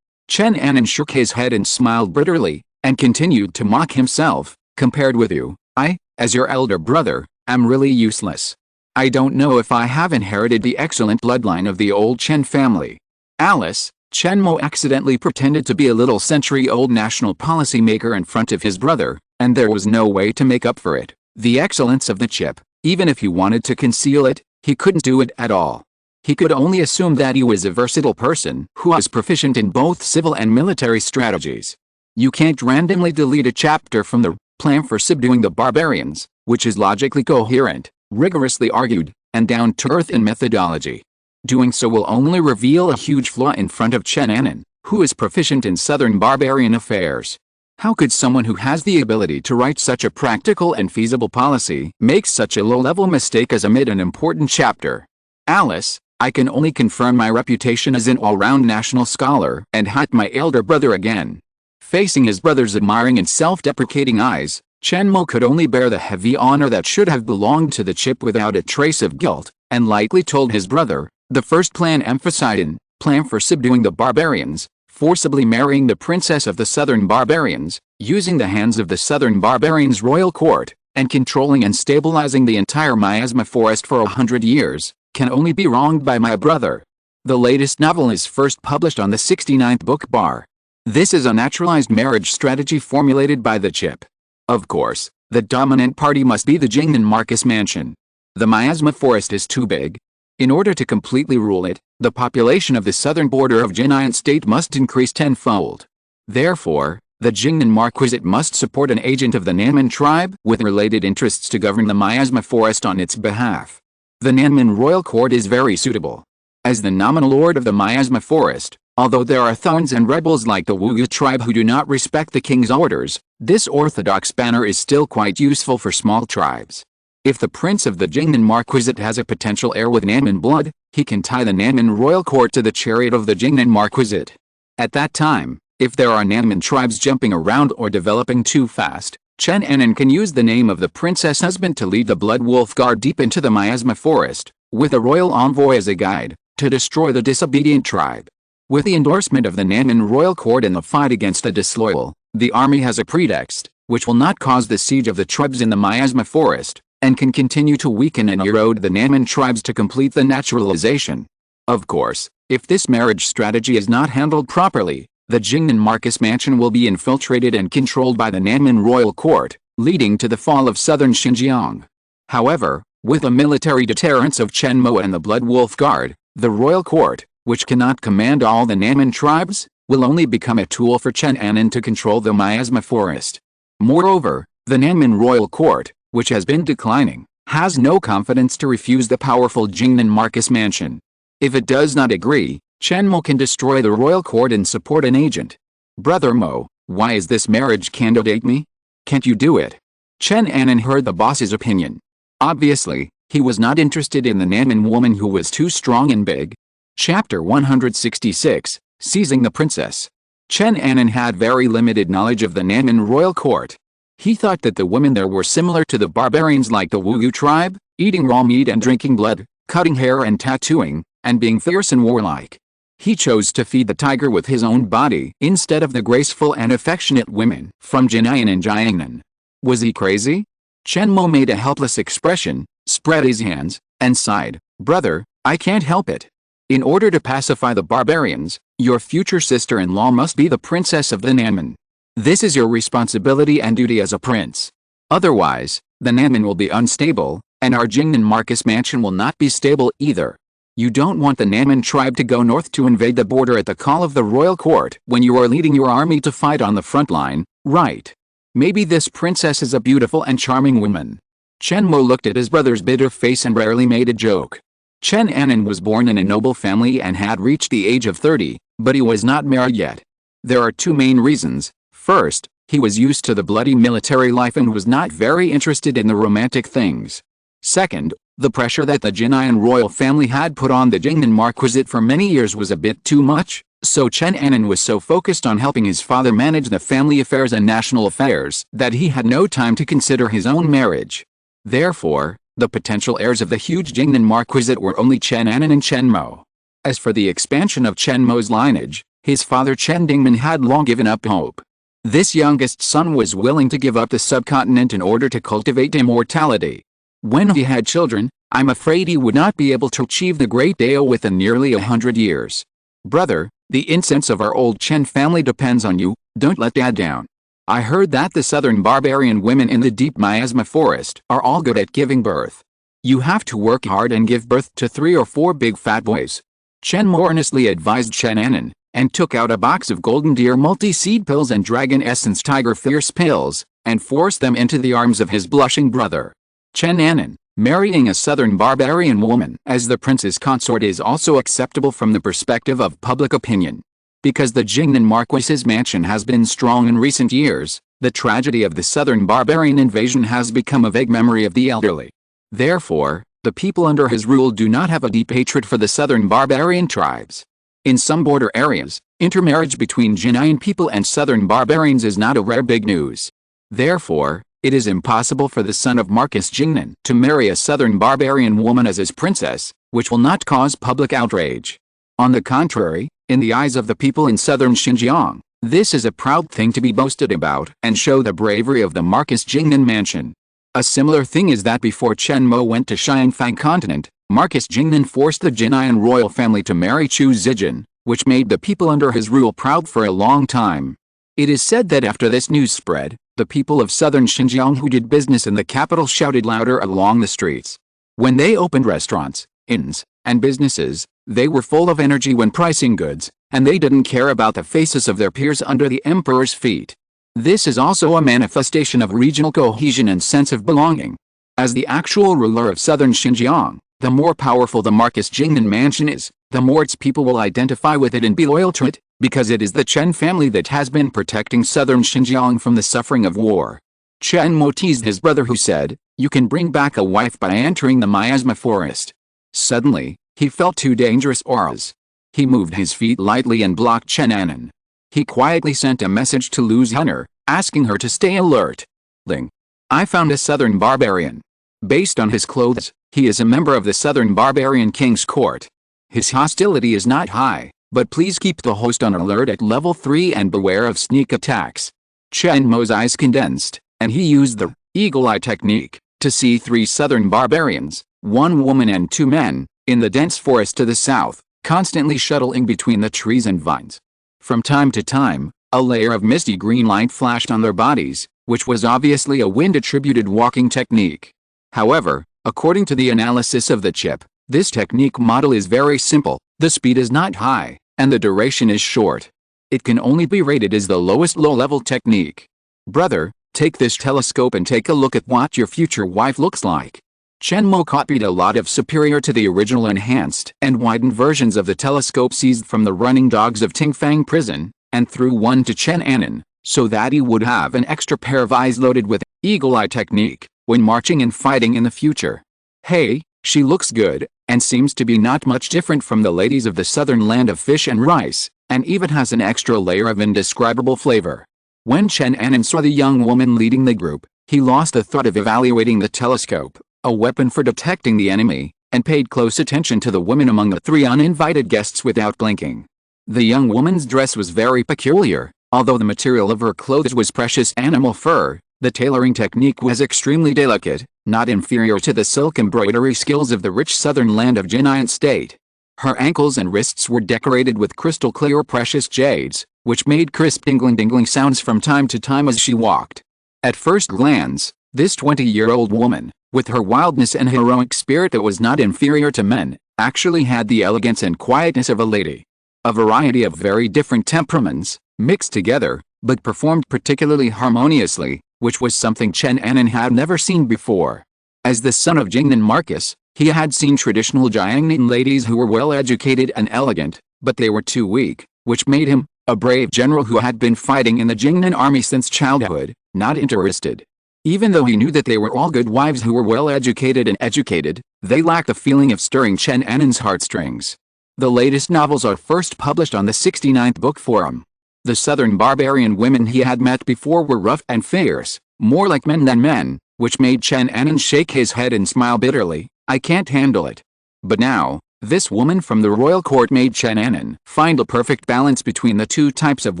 Chen Anan shook his head and smiled bitterly, and continued to mock himself. "Compared with you, I, as your elder brother, am really useless. I don't know if I have inherited the excellent bloodline of the old Chen family." Alice, Chen Mo accidentally pretended to be a little century-old national policy maker in front of his brother, and there was no way to make up for it. The excellence of the chip, even if he wanted to conceal it, he couldn't do it at all. He could only assume that he was a versatile person who was proficient in both civil and military strategies. You can't randomly delete a chapter from the plan for subduing the barbarians, which is logically coherent, rigorously argued, and down-to-earth in methodology. Doing so will only reveal a huge flaw in front of Chen Anan, who is proficient in southern barbarian affairs. How could someone who has the ability to write such a practical and feasible policy make such a low-level mistake as omit an important chapter? Alice, I can only confirm my reputation as an all-round national scholar and hype my elder brother again. Facing his brother's admiring and self-deprecating eyes, Chen Mo could only bear the heavy honor that should have belonged to the chip without a trace of guilt, and lightly told his brother, the first plan emphasized in plan for subduing the barbarians, forcibly marrying the princess of the southern barbarians, using the hands of the southern barbarians' royal court, and controlling and stabilizing the entire miasma forest for 100 years, can only be wronged by my brother. The latest novel is first published on the 69th book bar. This is a naturalized marriage strategy formulated by the chip. Of course, the dominant party must be the Jingnan Marquis mansion. The miasma forest is too big. In order to completely rule it, the population of the southern border of Jingnan state must increase tenfold. Therefore, the Jingnan Marquisate must support an agent of the Nanman tribe with related interests to govern the miasma forest on its behalf. The Nanman royal court is very suitable. As the nominal lord of the miasma forest, although there are thorns and rebels like the Wuyu tribe who do not respect the king's orders, this orthodox banner is still quite useful for small tribes. If the prince of the Jingnan Marquisate has a potential heir with Nanman blood, he can tie the Nanman royal court to the chariot of the Jingnan Marquisate. At that time, if there are Nanman tribes jumping around or developing too fast, Chen Anan can use the name of the princess husband to lead the Blood Wolf Guard deep into the miasma forest, with a royal envoy as a guide, to destroy the disobedient tribe. With the endorsement of the Nanman royal court in the fight against the disloyal, the army has a pretext, which will not cause the siege of the tribes in the miasma forest, and can continue to weaken and erode the Nanman tribes to complete the naturalization. Of course, if this marriage strategy is not handled properly, the Jingnan Marquis mansion will be infiltrated and controlled by the Nanman royal court, leading to the fall of southern Xinjiang. However, with the military deterrence of Chen Mo and the Blood Wolf Guard, the royal court, which cannot command all the Nanman tribes, will only become a tool for Chen Anan to control the miasma forest. Moreover, the Nanman royal court, which has been declining, has no confidence to refuse the powerful Jingnan Marquis mansion. If it does not agree, Chen Mo can destroy the royal court and support an agent. Brother Mo, why is this marriage candidate me? Can't you do it? Chen Anan heard the boss's opinion. Obviously, he was not interested in the Nanman woman who was too strong and big. Chapter 166, Seizing the Princess. Chen Anan had very limited knowledge of the Nanman royal court. He thought that the women there were similar to the barbarians like the Wuyu tribe, eating raw meat and drinking blood, cutting hair and tattooing, and being fierce and warlike. He chose to feed the tiger with his own body instead of the graceful and affectionate women from Jinayan and Jiangnan. Was he crazy? Chen Mo made a helpless expression, spread his hands, and sighed, "Brother, I can't help it. In order to pacify the barbarians, your future sister-in-law must be the princess of the Nanman. This is your responsibility and duty as a prince. Otherwise, the Nanman will be unstable, and our Jingnan Marquis mansion will not be stable either. You don't want the Nanman tribe to go north to invade the border at the call of the royal court when you are leading your army to fight on the front line, right? Maybe this princess is a beautiful and charming woman. Chen Mo looked at his brother's bitter face and rarely made a joke. Chen Anan was born in a noble family and had reached the age of 30, but he was not married yet. There are two main reasons. First, he was used to the bloody military life and was not very interested in the romantic things. Second, the pressure that the Jinayan royal family had put on the Jingnan Marquisate for many years was a bit too much, so Chen Anan was so focused on helping his father manage the family affairs and national affairs that he had no time to consider his own marriage. Therefore, the potential heirs of the huge Jingnan Marquisate were only Chen Anan and Chen Mo. As for the expansion of Chen Mo's lineage, his father Chen Dingman had long given up hope. This youngest son was willing to give up the subcontinent in order to cultivate immortality. When he had children, I'm afraid he would not be able to achieve the great Dao within nearly 100 years. Brother, the incense of our old Chen family depends on you, don't let Dad down. I heard that the southern barbarian women in the deep miasma forest are all good at giving birth. You have to work hard and give birth to 3 or 4 big fat boys. Chen Mo earnestly advised Chen Anan, and took out a box of golden deer multi-seed pills and dragon essence tiger fierce pills, and forced them into the arms of his blushing brother. Chen Anan, marrying a southern barbarian woman as the prince's consort is also acceptable from the perspective of public opinion. Because the Jingnan Marquis's mansion has been strong in recent years, the tragedy of the southern barbarian invasion has become a vague memory of the elderly. Therefore, the people under his rule do not have a deep hatred for the southern barbarian tribes. In some border areas, intermarriage between Jinayan people and southern barbarians is not a rare big news. Therefore, it is impossible for the son of Marquis Jingnan to marry a southern barbarian woman as his princess, which will not cause public outrage. On the contrary, in the eyes of the people in southern Xinjiang, this is a proud thing to be boasted about and show the bravery of the Marquis Jingnan mansion. A similar thing is that before Chen Mo went to Xianfang continent, Marquis Jingnan forced the Jinayan royal family to marry Chu Zijin, which made the people under his rule proud for a long time. It is said that after this news spread, the people of southern Xinjiang who did business in the capital shouted louder along the streets. When they opened restaurants, inns, and businesses, they were full of energy when pricing goods, and they didn't care about the faces of their peers under the emperor's feet. This is also a manifestation of regional cohesion and sense of belonging. As the actual ruler of southern Xinjiang, the more powerful the Marquis Jingnan mansion is, the more its people will identify with it and be loyal to it, because it is the Chen family that has been protecting southern Xinjiang from the suffering of war. Chen Mo teased his brother who said, "You can bring back a wife by entering the miasma forest." Suddenly, he felt 2 dangerous auras. He moved his feet lightly and blocked Chen Anan. He quietly sent a message to Lu's Hunter, asking her to stay alert. Ling. I found a southern barbarian. Based on his clothes, he is a member of the southern barbarian king's court. His hostility is not high, but please keep the host on alert at level 3 and beware of sneak attacks. Chen Mo's eyes condensed, and he used the eagle eye technique to see 3 southern barbarians, 1 woman and 2 men, in the dense forest to the south, constantly shuttling between the trees and vines. From time to time, a layer of misty green light flashed on their bodies, which was obviously a wind-attributed walking technique. However, according to the analysis of the chip, this technique model is very simple, the speed is not high, and the duration is short. It can only be rated as the lowest low-level technique. Brother, take this telescope and take a look at what your future wife looks like. Chen Mo copied a lot of superior to the original enhanced and widened versions of the telescope seized from the running dogs of Tingfang prison, and threw one to Chen Anan, so that he would have an extra pair of eyes loaded with eagle eye technique when marching and fighting in the future. Hey, she looks good, and seems to be not much different from the ladies of the southern land of fish and rice, and even has an extra layer of indescribable flavor. When Chen Anan saw the young woman leading the group, he lost the thought of evaluating the telescope, a weapon for detecting the enemy, and paid close attention to the women among the 3 uninvited guests without blinking. The young woman's dress was very peculiar. Although the material of her clothes was precious animal fur, the tailoring technique was extremely delicate, not inferior to the silk embroidery skills of the rich southern land of Jinayan state. Her ankles and wrists were decorated with crystal clear precious jades, which made crisp dingling sounds from time to time as she walked. At first glance, this 20-year-old woman, with her wildness and heroic spirit that was not inferior to men, actually had the elegance and quietness of a lady. A variety of very different temperaments, mixed together, but performed particularly harmoniously, which was something Chen Annan had never seen before. As the son of Jingnan Marcus, he had seen traditional Jiangnan ladies who were well educated and elegant, but they were too weak, which made him, a brave general who had been fighting in the Jingnan army since childhood, not interested. Even though he knew that they were all good wives who were well educated and educated, they lacked the feeling of stirring Chen Annan's heartstrings. The latest novels are first published on the 69th Book Forum. The southern barbarian women he had met before were rough and fierce, more like men than men, which made Chen Annan shake his head and smile bitterly. I can't handle it. But now, this woman from the royal court made Chen Annan find a perfect balance between the two types of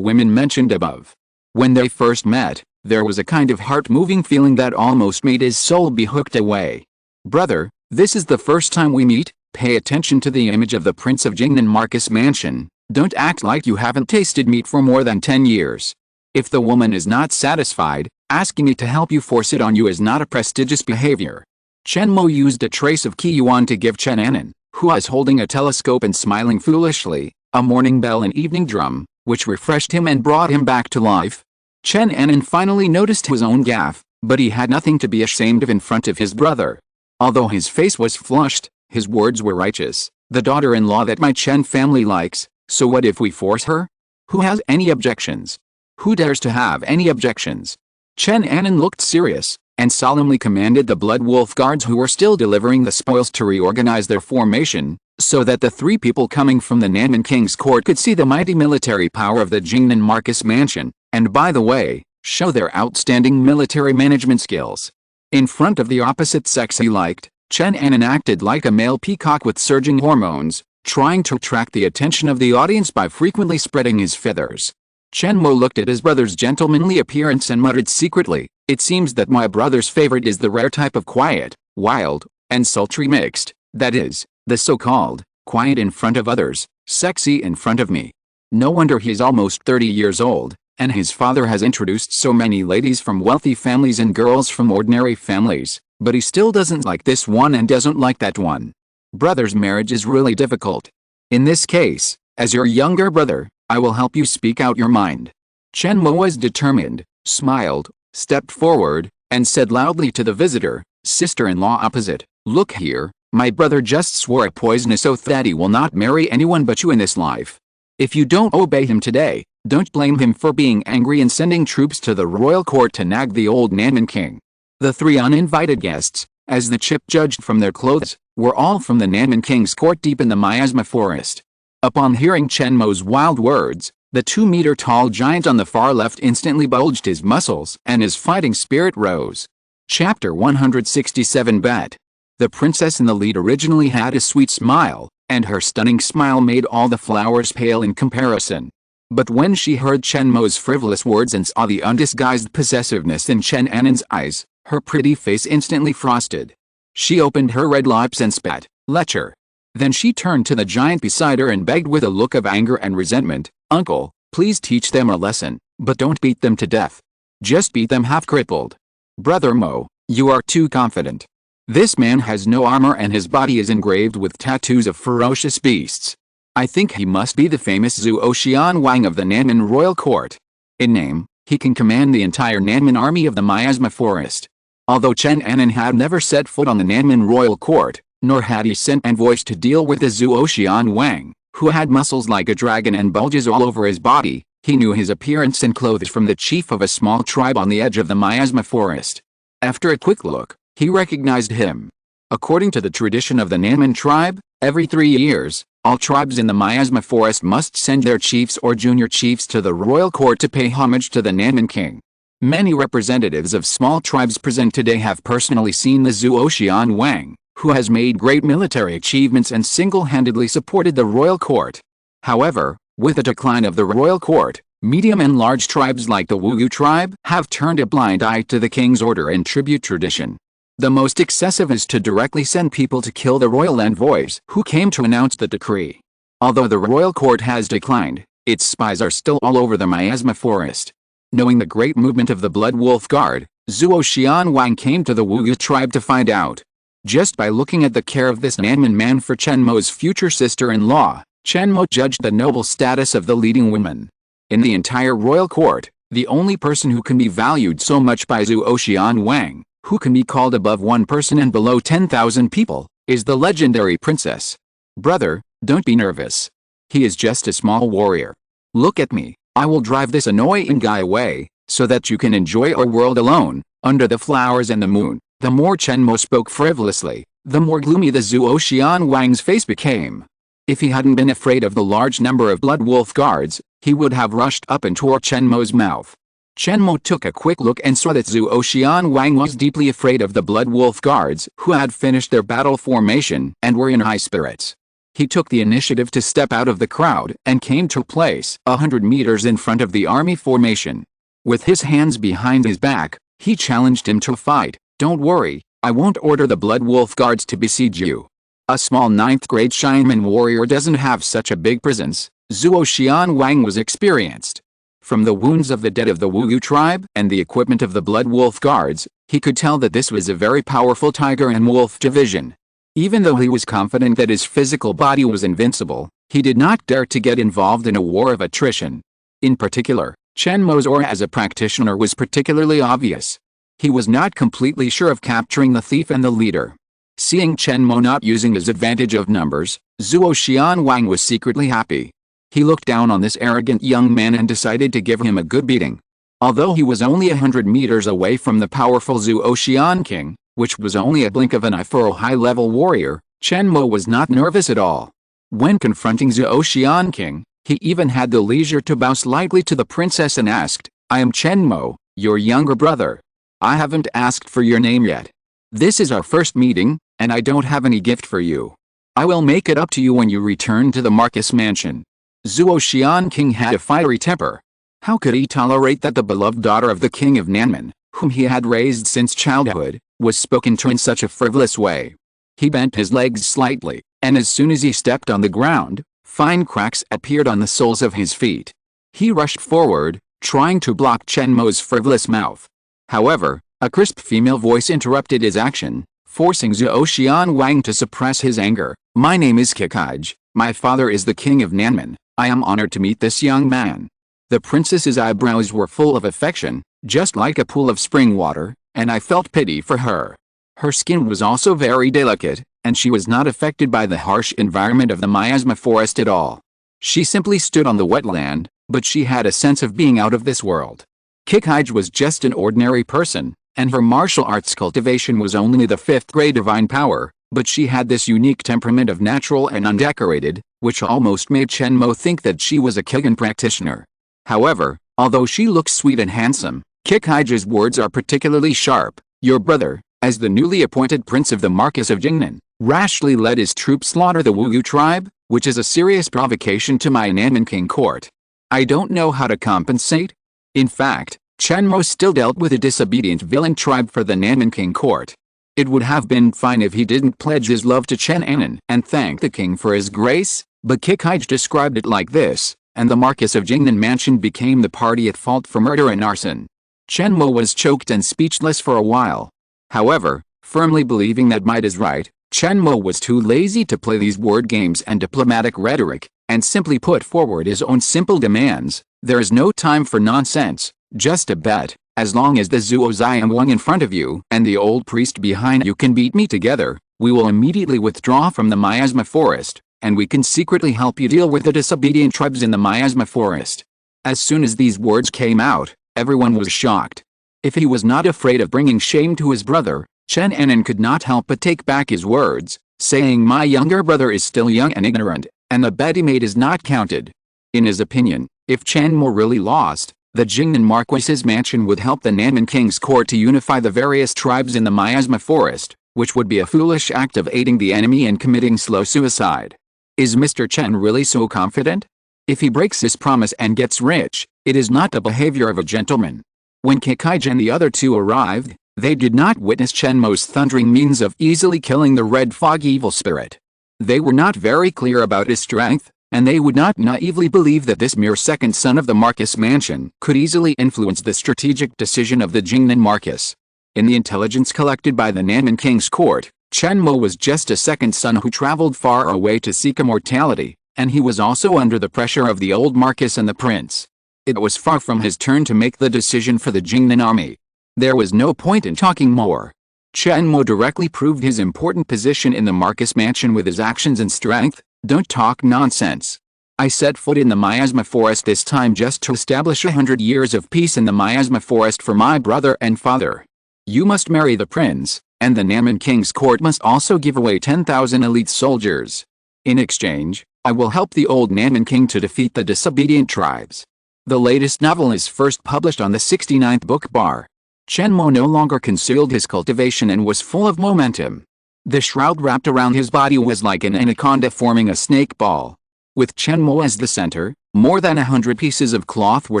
women mentioned above. When they first met, there was a kind of heart-moving feeling that almost made his soul be hooked away. Brother, this is the first time we meet. Pay attention to the image of the Prince of Jingnan Marcus Mansion. Don't act like you haven't tasted meat for more than 10 years. If the woman is not satisfied, asking me to help you force it on you is not a prestigious behavior. Chen Mo used a trace of Qi Yuan to give Chen Annan, who was holding a telescope and smiling foolishly, a morning bell and evening drum, which refreshed him and brought him back to life. Chen Annan finally noticed his own gaffe, but he had nothing to be ashamed of in front of his brother. Although his face was flushed, his words were righteous. The daughter-in-law that my Chen family likes, so what if we force her? Who has any objections? Who dares to have any objections? Chen Annan looked serious, and solemnly commanded the Blood Wolf guards who were still delivering the spoils to reorganize their formation, so that the three people coming from the Nanman King's court could see the mighty military power of the Jingnan Marcus Mansion, and by the way, show their outstanding military management skills. In front of the opposite sex he liked, Chen Annan acted like a male peacock with surging hormones, trying to attract the attention of the audience by frequently spreading his feathers. Chen Mo looked at his brother's gentlemanly appearance and muttered secretly, "It seems that my brother's favorite is the rare type of quiet, wild, and sultry mixed, that is, the so-called, quiet in front of others, sexy in front of me. No wonder he's almost 30 years old, and his father has introduced so many ladies from wealthy families and girls from ordinary families, but he still doesn't like this one and doesn't like that one. Brother's marriage is really difficult. In this case, as your younger brother, I will help you speak out your mind." Chen Mo was determined, smiled, stepped forward, and said loudly to the visitor, sister-in-law opposite, "Look here, my brother just swore a poisonous oath that he will not marry anyone but you in this life. If you don't obey him today, don't blame him for being angry and sending troops to the royal court to nag the old Nanman king." The three uninvited guests, as the chip judged from their clothes, were all from the Nanman king's court deep in the miasma forest. Upon hearing Chen Mo's wild words, the 2-meter-tall giant on the far left instantly bulged his muscles and his fighting spirit rose. Chapter 167 Bet. The princess in the lead originally had a sweet smile, and her stunning smile made all the flowers pale in comparison. But when she heard Chen Mo's frivolous words and saw the undisguised possessiveness in Chen Annan's eyes, her pretty face instantly frosted. She opened her red lips and spat, "Lecher." Then she turned to the giant beside her and begged with a look of anger and resentment, "Uncle, please teach them a lesson, but don't beat them to death. Just beat them half-crippled. Brother Mo, you are too confident. This man has no armor and his body is engraved with tattoos of ferocious beasts. I think he must be the famous Zhuo Xian Wang of the Nanman royal court. In name, he can command the entire Nanman army of the miasma forest." Although Chen Annan had never set foot on the Nanman royal court, nor had he sent envoys to deal with the Zhuo Xian Wang, who had muscles like a dragon and bulges all over his body, he knew his appearance and clothes from the chief of a small tribe on the edge of the miasma forest. After a quick look, he recognized him. According to the tradition of the Nanman tribe, every 3 years, all tribes in the miasma forest must send their chiefs or junior chiefs to the royal court to pay homage to the Nanman king. Many representatives of small tribes present today have personally seen the Zhuo Xian Wang, who has made great military achievements and single-handedly supported the royal court. However, with the decline of the royal court, medium and large tribes like the Wuyu tribe have turned a blind eye to the king's order and tribute tradition. The most excessive is to directly send people to kill the royal envoys who came to announce the decree. Although the royal court has declined, its spies are still all over the miasma forest. Knowing the great movement of the Blood Wolf Guard, Zhuo Xian Wang came to the Wuyu tribe to find out. Just by looking at the care of this Nanman man for Chen Mo's future sister-in-law, Chen Mo judged the noble status of the leading woman. In the entire royal court, The only person who can be valued so much by Zhuo Wang, who can be called above one person and below 10,000 people, is the legendary princess. Brother, don't be nervous. He is just a small warrior. Look at me, I will drive this annoying guy away, so that you can enjoy our world alone, under the flowers and the moon. The more Chen Mo spoke frivolously, the more gloomy the Zhuo Wang's face became. If he hadn't been afraid of the large number of blood wolf guards, he would have rushed up and tore Chen Mo's mouth. Chen Mo took a quick look and saw that Zhuo Wang was deeply afraid of the blood wolf guards who had finished their battle formation and were in high spirits. He took the initiative to step out of the crowd and came to a place 100 meters in front of the army formation. With his hands behind his back, he challenged him to a fight. Don't worry, I won't order the blood wolf guards to besiege you. A small 9th grade Shineman warrior doesn't have such a big presence. Zhuo Wang was experienced. From the wounds of the dead of the Wu tribe and the equipment of the blood wolf guards, he could tell that this was a very powerful tiger and wolf division. Even though he was confident that his physical body was invincible, he did not dare to get involved in a war of attrition. In particular, Chen Mo's aura as a practitioner was particularly obvious. He was not completely sure of capturing the thief and the leader. Seeing Chen Mo not using his advantage of numbers, Zhuo Wang was secretly happy. He looked down on this arrogant young man and decided to give him a good beating. Although he was only 100 meters away from the powerful Zhuo King, which was only a blink of an eye for a high-level warrior, Chen Mo was not nervous at all. When confronting Zhuo King, he even had the leisure to bow slightly to the princess and asked, I am Chen Mo, your younger brother. I haven't asked for your name yet. This is our first meeting, and I don't have any gift for you. I will make it up to you when you return to the Marcus mansion. Zhuo King had a fiery temper. How could he tolerate that the beloved daughter of the king of Nanman, whom he had raised since childhood, was spoken to in such a frivolous way? He bent his legs slightly, and as soon as he stepped on the ground, fine cracks appeared on the soles of his feet. He rushed forward, trying to block Chen Mo's frivolous mouth. However, a crisp female voice interrupted his action, forcing Zhuo Wang to suppress his anger. My name is Kikij. My father is the king of Nanman. I am honored to meet this young man. The princess's eyebrows were full of affection, just like a pool of spring water, and I felt pity for her. Her skin was also very delicate, and she was not affected by the harsh environment of the miasma forest at all. She simply stood on the wetland, but she had a sense of being out of this world. Kikij was just an ordinary person, and her martial arts cultivation was only the 5th grade divine power, but she had this unique temperament of natural and undecorated, which almost made Chen Mo think that she was a Kigan practitioner. However, although she looks sweet and handsome, Kikij's words are particularly sharp. Your brother, as the newly appointed prince of the Marquis of Jingnan, rashly led his troops slaughter the Wu tribe, which is a serious provocation to my Nanman King court. I don't know how to compensate. In fact, Chen Mo still dealt with a disobedient villain tribe for the Nanman King court. It would have been fine if he didn't pledge his love to Chen Anan and thank the king for his grace, but Kikij described it like this, and the Marquis of Jingnan mansion became the party at fault for murder and arson. Chen Mo was choked and speechless for a while. However, firmly believing that might is right, Chen Mo was too lazy to play these word games and diplomatic rhetoric, and simply put forward his own simple demands. There is no time for nonsense, just a bet. As long as the Zhuo Wang in front of you and the old priest behind you can beat me together, we will immediately withdraw from the miasma forest, and we can secretly help you deal with the disobedient tribes in the miasma forest. As soon as these words came out, everyone was shocked. If he was not afraid of bringing shame to his brother, Chen Anan could not help but take back his words, saying my younger brother is still young and ignorant, and the bet he made is not counted. In his opinion, if Chen Mo really lost, the Jingnan Marquis's mansion would help the Nanman King's court to unify the various tribes in the miasma forest, which would be a foolish act of aiding the enemy and committing slow suicide. Is Mr. Chen really so confident? If he breaks his promise and gets rich, it is not the behavior of a gentleman. When Kikij and the other two arrived, they did not witness Chen Mo's thundering means of easily killing the red fog evil spirit. They were not very clear about his strength, and they would not naively believe that this mere second son of the Marquis mansion could easily influence the strategic decision of the Jingnan Marquis. In the intelligence collected by the Nanman King's court, Chen Mo was just a second son who traveled far away to seek immortality, and he was also under the pressure of the old Marquis and the prince. It was far from his turn to make the decision for the Jingnan army. There was no point in talking more. Chen Mo directly proved his important position in the Marcus Mansion with his actions and strength. Don't talk nonsense. I set foot in the miasma forest this time just to establish 100 years of peace in the miasma forest for my brother and father. You must marry the prince, and the Nanman King's court must also give away 10,000 elite soldiers. In exchange, I will help the old Nanman King to defeat the disobedient tribes. The latest novel is first published on the 69th book bar. Chen Mo no longer concealed his cultivation and was full of momentum. The shroud wrapped around his body was like an anaconda forming a snake ball. With Chen Mo as the center, more than 100 pieces of cloth were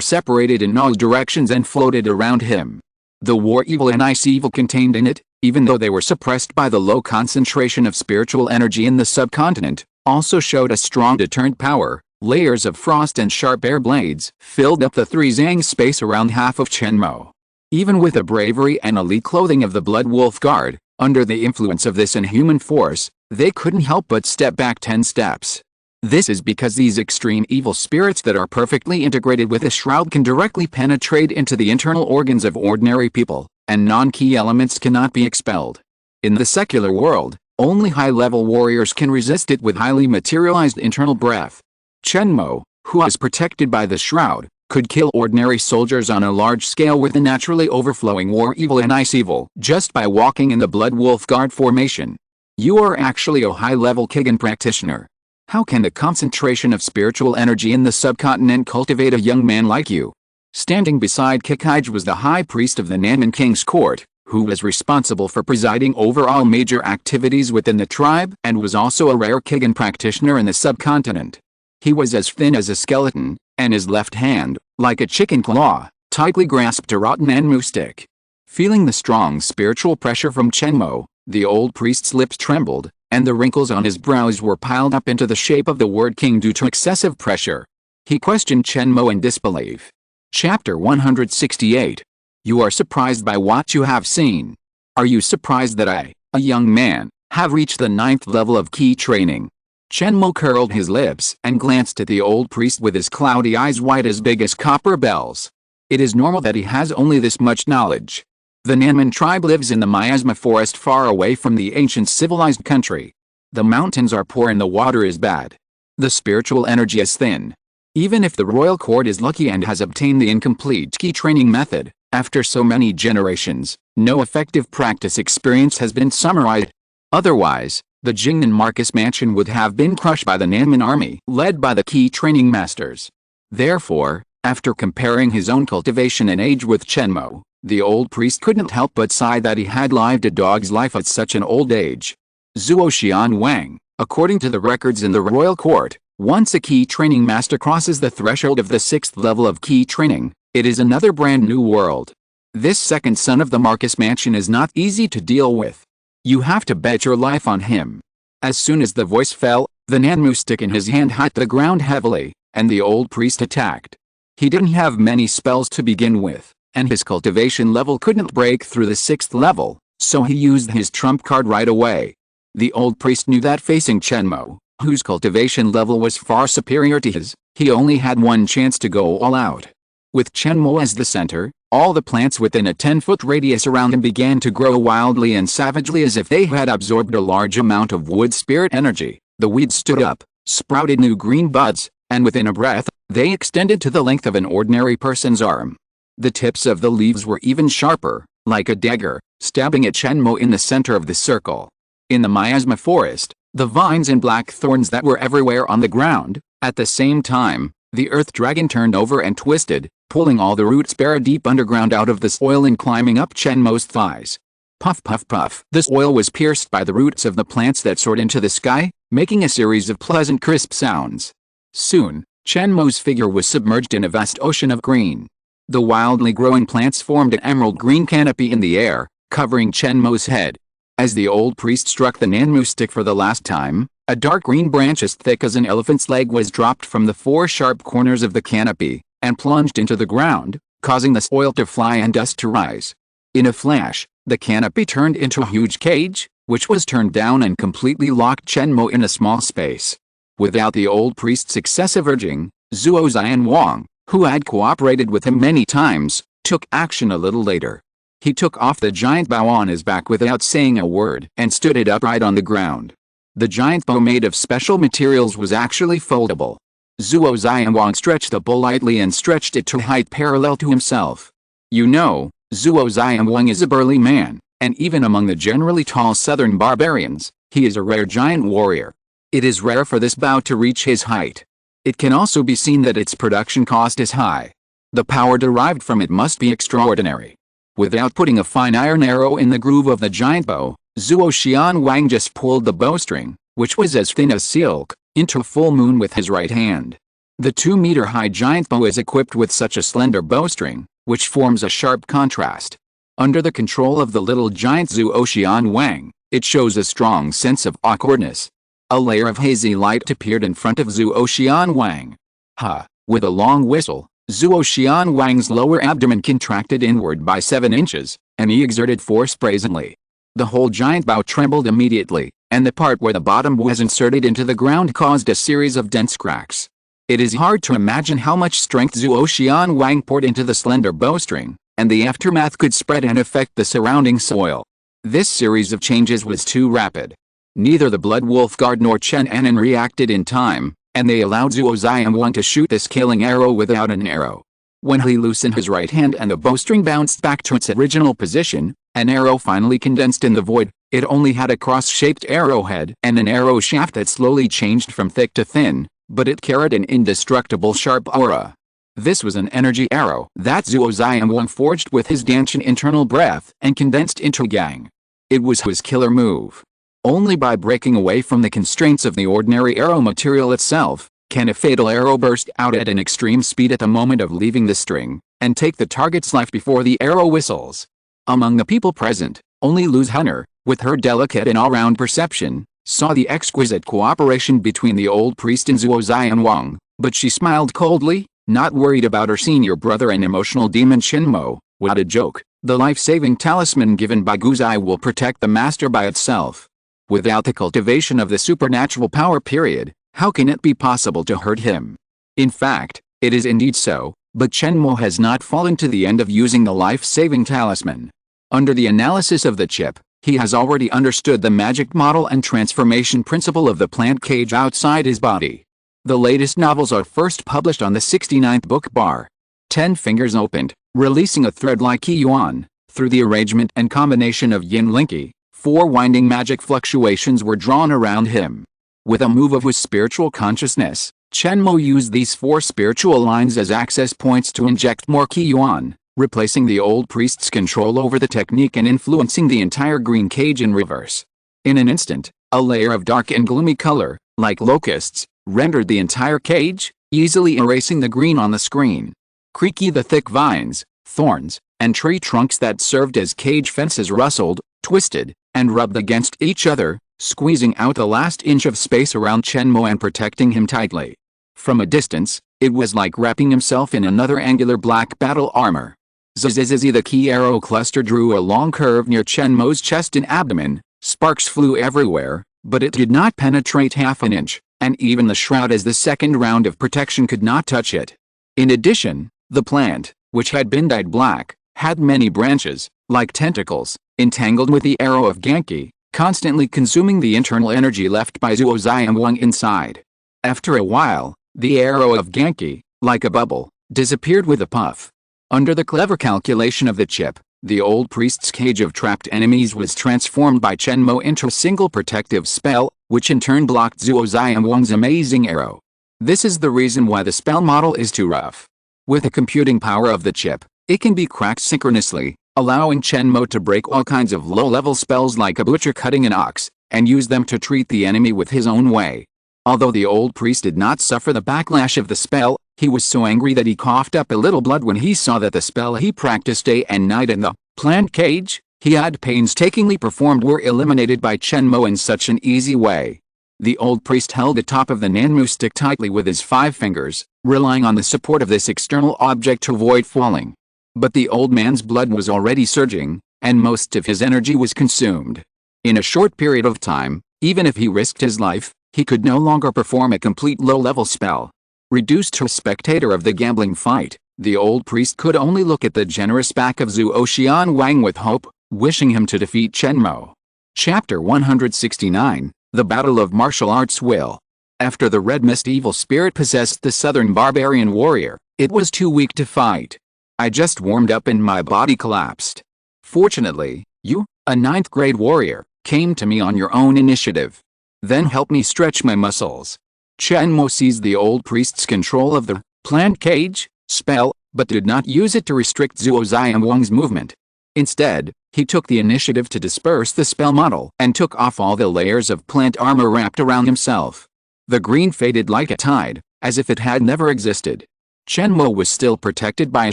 separated in all directions and floated around him. The war evil and ice evil contained in it, even though they were suppressed by the low concentration of spiritual energy in the subcontinent, also showed a strong deterrent power. Layers of frost and sharp air blades filled up the 3 zang space around half of Chen Mo. Even with the bravery and elite clothing of the Blood Wolf Guard, under the influence of this inhuman force, they couldn't help but step back 10 steps. This is because these extreme evil spirits that are perfectly integrated with a shroud can directly penetrate into the internal organs of ordinary people, and non-key elements cannot be expelled. In the secular world, only high-level warriors can resist it with highly materialized internal breath. Chen Mo, who is protected by the shroud, could kill ordinary soldiers on a large scale with the naturally overflowing war evil and ice evil just by walking in the Blood Wolf Guard formation. You are actually a high-level Kigan practitioner. How can the concentration of spiritual energy in the subcontinent cultivate a young man like you? Standing beside Kikaij was the high priest of the Nanman King's court, who was responsible for presiding over all major activities within the tribe and was also a rare Kigan practitioner in the subcontinent. He was as thin as a skeleton, and his left hand, like a chicken claw, tightly grasped a rotten anmu stick. Feeling the strong spiritual pressure from Chen Mo, the old priest's lips trembled, and the wrinkles on his brows were piled up into the shape of the word king due to excessive pressure. He questioned Chen Mo in disbelief. Chapter 168. You are surprised by what you have seen. Are you surprised that I, a young man, have reached the 9th level of key training? Chen Mo curled his lips and glanced at the old priest with his cloudy eyes white as big as copper bells. It is normal that he has only this much knowledge. The Nanman tribe lives in the miasma forest far away from the ancient civilized country. The mountains are poor and the water is bad. The spiritual energy is thin. Even if the royal court is lucky and has obtained the incomplete key training method, after so many generations, no effective practice experience has been summarized. Otherwise, the Jingnan Marcus Mansion would have been crushed by the Nanman army led by the key training masters. Therefore, after comparing his own cultivation and age with Chen Mo, the old priest couldn't help but sigh that he had lived a dog's life at such an old age. Zuo Xian Wang, according to the records in the royal court, once a key training master crosses the threshold of the 6th level of key training, it is another brand new world. This second son of the Marcus Mansion is not easy to deal with. You have to bet your life on him. As soon as the voice fell, the Nanmu stick in his hand hit the ground heavily, and the old priest attacked. He didn't have many spells to begin with, and his cultivation level couldn't break through the 6th level, so he used his trump card right away. The old priest knew that facing Chen Mo, whose cultivation level was far superior to his, he only had one chance to go all out. With Chen Mo as the center, all the plants within a 10-foot radius around him began to grow wildly and savagely as if they had absorbed a large amount of wood spirit energy. The weeds stood up, sprouted new green buds, and within a breath, they extended to the length of an ordinary person's arm. The tips of the leaves were even sharper, like a dagger, stabbing at Chen Mo in the center of the circle. In the miasma forest, the vines and black thorns that were everywhere on the ground, at the same time, the earth dragon turned over and twisted, pulling all the roots buried deep underground out of the soil and climbing up Chen Mo's thighs. Puff puff puff. The soil was pierced by the roots of the plants that soared into the sky, making a series of pleasant crisp sounds. Soon, Chen Mo's figure was submerged in a vast ocean of green. The wildly growing plants formed an emerald green canopy in the air, covering Chen Mo's head. As the old priest struck the Nanmu stick for the last time, a dark green branch as thick as an elephant's leg was dropped from the 4 sharp corners of the canopy, and plunged into the ground, causing the soil to fly and dust to rise. In a flash, the canopy turned into a huge cage, which was turned down and completely locked Chen Mo in a small space. Without the old priest's excessive urging, Zuo Xian Wang, who had cooperated with him many times, took action a little later. He took off the giant bow on his back without saying a word and stood it upright on the ground. The giant bow made of special materials was actually foldable. Zhuo Xianwang stretched the bow lightly and stretched it to height parallel to himself. You know, Zhuo Xianwang is a burly man, and even among the generally tall southern barbarians, he is a rare giant warrior. It is rare for this bow to reach his height. It can also be seen that its production cost is high. The power derived from it must be extraordinary. Without putting a fine iron arrow in the groove of the giant bow, Zhuo Xianwang just pulled the bowstring, which was as thin as silk, into full moon with his right hand. The 2-meter-high giant bow is equipped with such a slender bowstring, which forms a sharp contrast. Under the control of the little giant Zhuo Xianwang, it shows a strong sense of awkwardness. A layer of hazy light appeared in front of Zhuo Xianwang. Ha! With a long whistle, Zhuo Xianwang's lower abdomen contracted inward by 7 inches, and he exerted force brazenly. The whole giant bow trembled immediately, and the part where the bottom was inserted into the ground caused a series of dense cracks. It is hard to imagine how much strength Zhuo Xianwang poured into the slender bowstring, and the aftermath could spread and affect the surrounding soil. This series of changes was too rapid. Neither the Blood Wolf Guard nor Chen Anan reacted in time, and they allowed Zhuo Xianwang to shoot this killing arrow without an arrow. When he loosened his right hand and the bowstring bounced back to its original position, an arrow finally condensed in the void. It only had a cross-shaped arrowhead and an arrow shaft that slowly changed from thick to thin, but it carried an indestructible sharp aura. This was an energy arrow that Zhuo Xianwang forged with his Danshan internal breath and condensed into Yang. It was his killer move. Only by breaking away from the constraints of the ordinary arrow material itself, can a fatal arrow burst out at an extreme speed at the moment of leaving the string, and take the target's life before the arrow whistles. Among the people present, only Luz Hunter, with her delicate and all-round perception, saw the exquisite cooperation between the old priest and Zhuo Xianwang, but she smiled coldly, not worried about her senior brother and emotional demon Chen Mo. What a joke! The life-saving talisman given by Guzai will protect the master by itself. Without the cultivation of the supernatural power period, how can it be possible to hurt him? In fact, it is indeed so, but Chen Mo has not fallen to the end of using the life-saving talisman. Under the analysis of the chip, he has already understood the magic model and transformation principle of the plant cage outside his body. The latest novels are first published on the 69th book bar. 10 fingers opened, releasing a thread like Yuan. Through the arrangement and combination of Yin Linki, 4 winding magic fluctuations were drawn around him. With a move of his spiritual consciousness, Chen Mo used these 4 spiritual lines as access points to inject more Qi Yuan, replacing the old priest's control over the technique and influencing the entire green cage in reverse. In an instant, a layer of dark and gloomy color, like locusts, rendered the entire cage, easily erasing the green on the screen. Creaky the thick vines, thorns, and tree trunks that served as cage fences rustled, twisted, and rubbed against each other, squeezing out the last inch of space around Chen Mo and protecting him tightly. From a distance, it was like wrapping himself in another angular black battle armor. Zzzz, the key arrow cluster drew a long curve near Chen Mo's chest and abdomen. Sparks flew everywhere, but it did not penetrate half an inch, and even the shroud as the second round of protection could not touch it. In addition, the plant, which had been dyed black, had many branches, like tentacles, entangled with the arrow of Genki, constantly consuming the internal energy left by Zhuo Xianwang inside. After a while, the arrow of Genki, like a bubble, disappeared with a puff. Under the clever calculation of the chip, the old priest's cage of trapped enemies was transformed by Chen Mo into a single protective spell, which in turn blocked Zhuo Xianwang's amazing arrow. This is the reason why the spell model is too rough. With the computing power of the chip, it can be cracked synchronously, allowing Chen Mo to break all kinds of low-level spells like a butcher cutting an ox, and use them to treat the enemy with his own way. Although the old priest did not suffer the backlash of the spell, he was so angry that he coughed up a little blood when he saw that the spell he practiced day and night in the plant cage he had painstakingly performed were eliminated by Chen Mo in such an easy way. The old priest held the top of the Nanmu stick tightly with his 5 fingers, relying on the support of this external object to avoid falling. But the old man's blood was already surging, and most of his energy was consumed. In a short period of time, even if he risked his life, he could no longer perform a complete low-level spell. Reduced to a spectator of the gambling fight, the old priest could only look at the generous back of Zhuo Xianwang with hope, wishing him to defeat Chen Mo. Chapter 169, The Battle of Martial Arts Will. After the red mist evil spirit possessed the southern barbarian warrior, it was too weak to fight. I just warmed up and my body collapsed. Fortunately, you, a 9th grade warrior, came to me on your own initiative. Then helped me stretch my muscles. Chen Mo seized the old priest's control of the plant cage spell, but did not use it to restrict Zhuo Xianwang's movement. Instead, he took the initiative to disperse the spell model and took off all the layers of plant armor wrapped around himself. The green faded like a tide, as if it had never existed. Chen Mo was still protected by a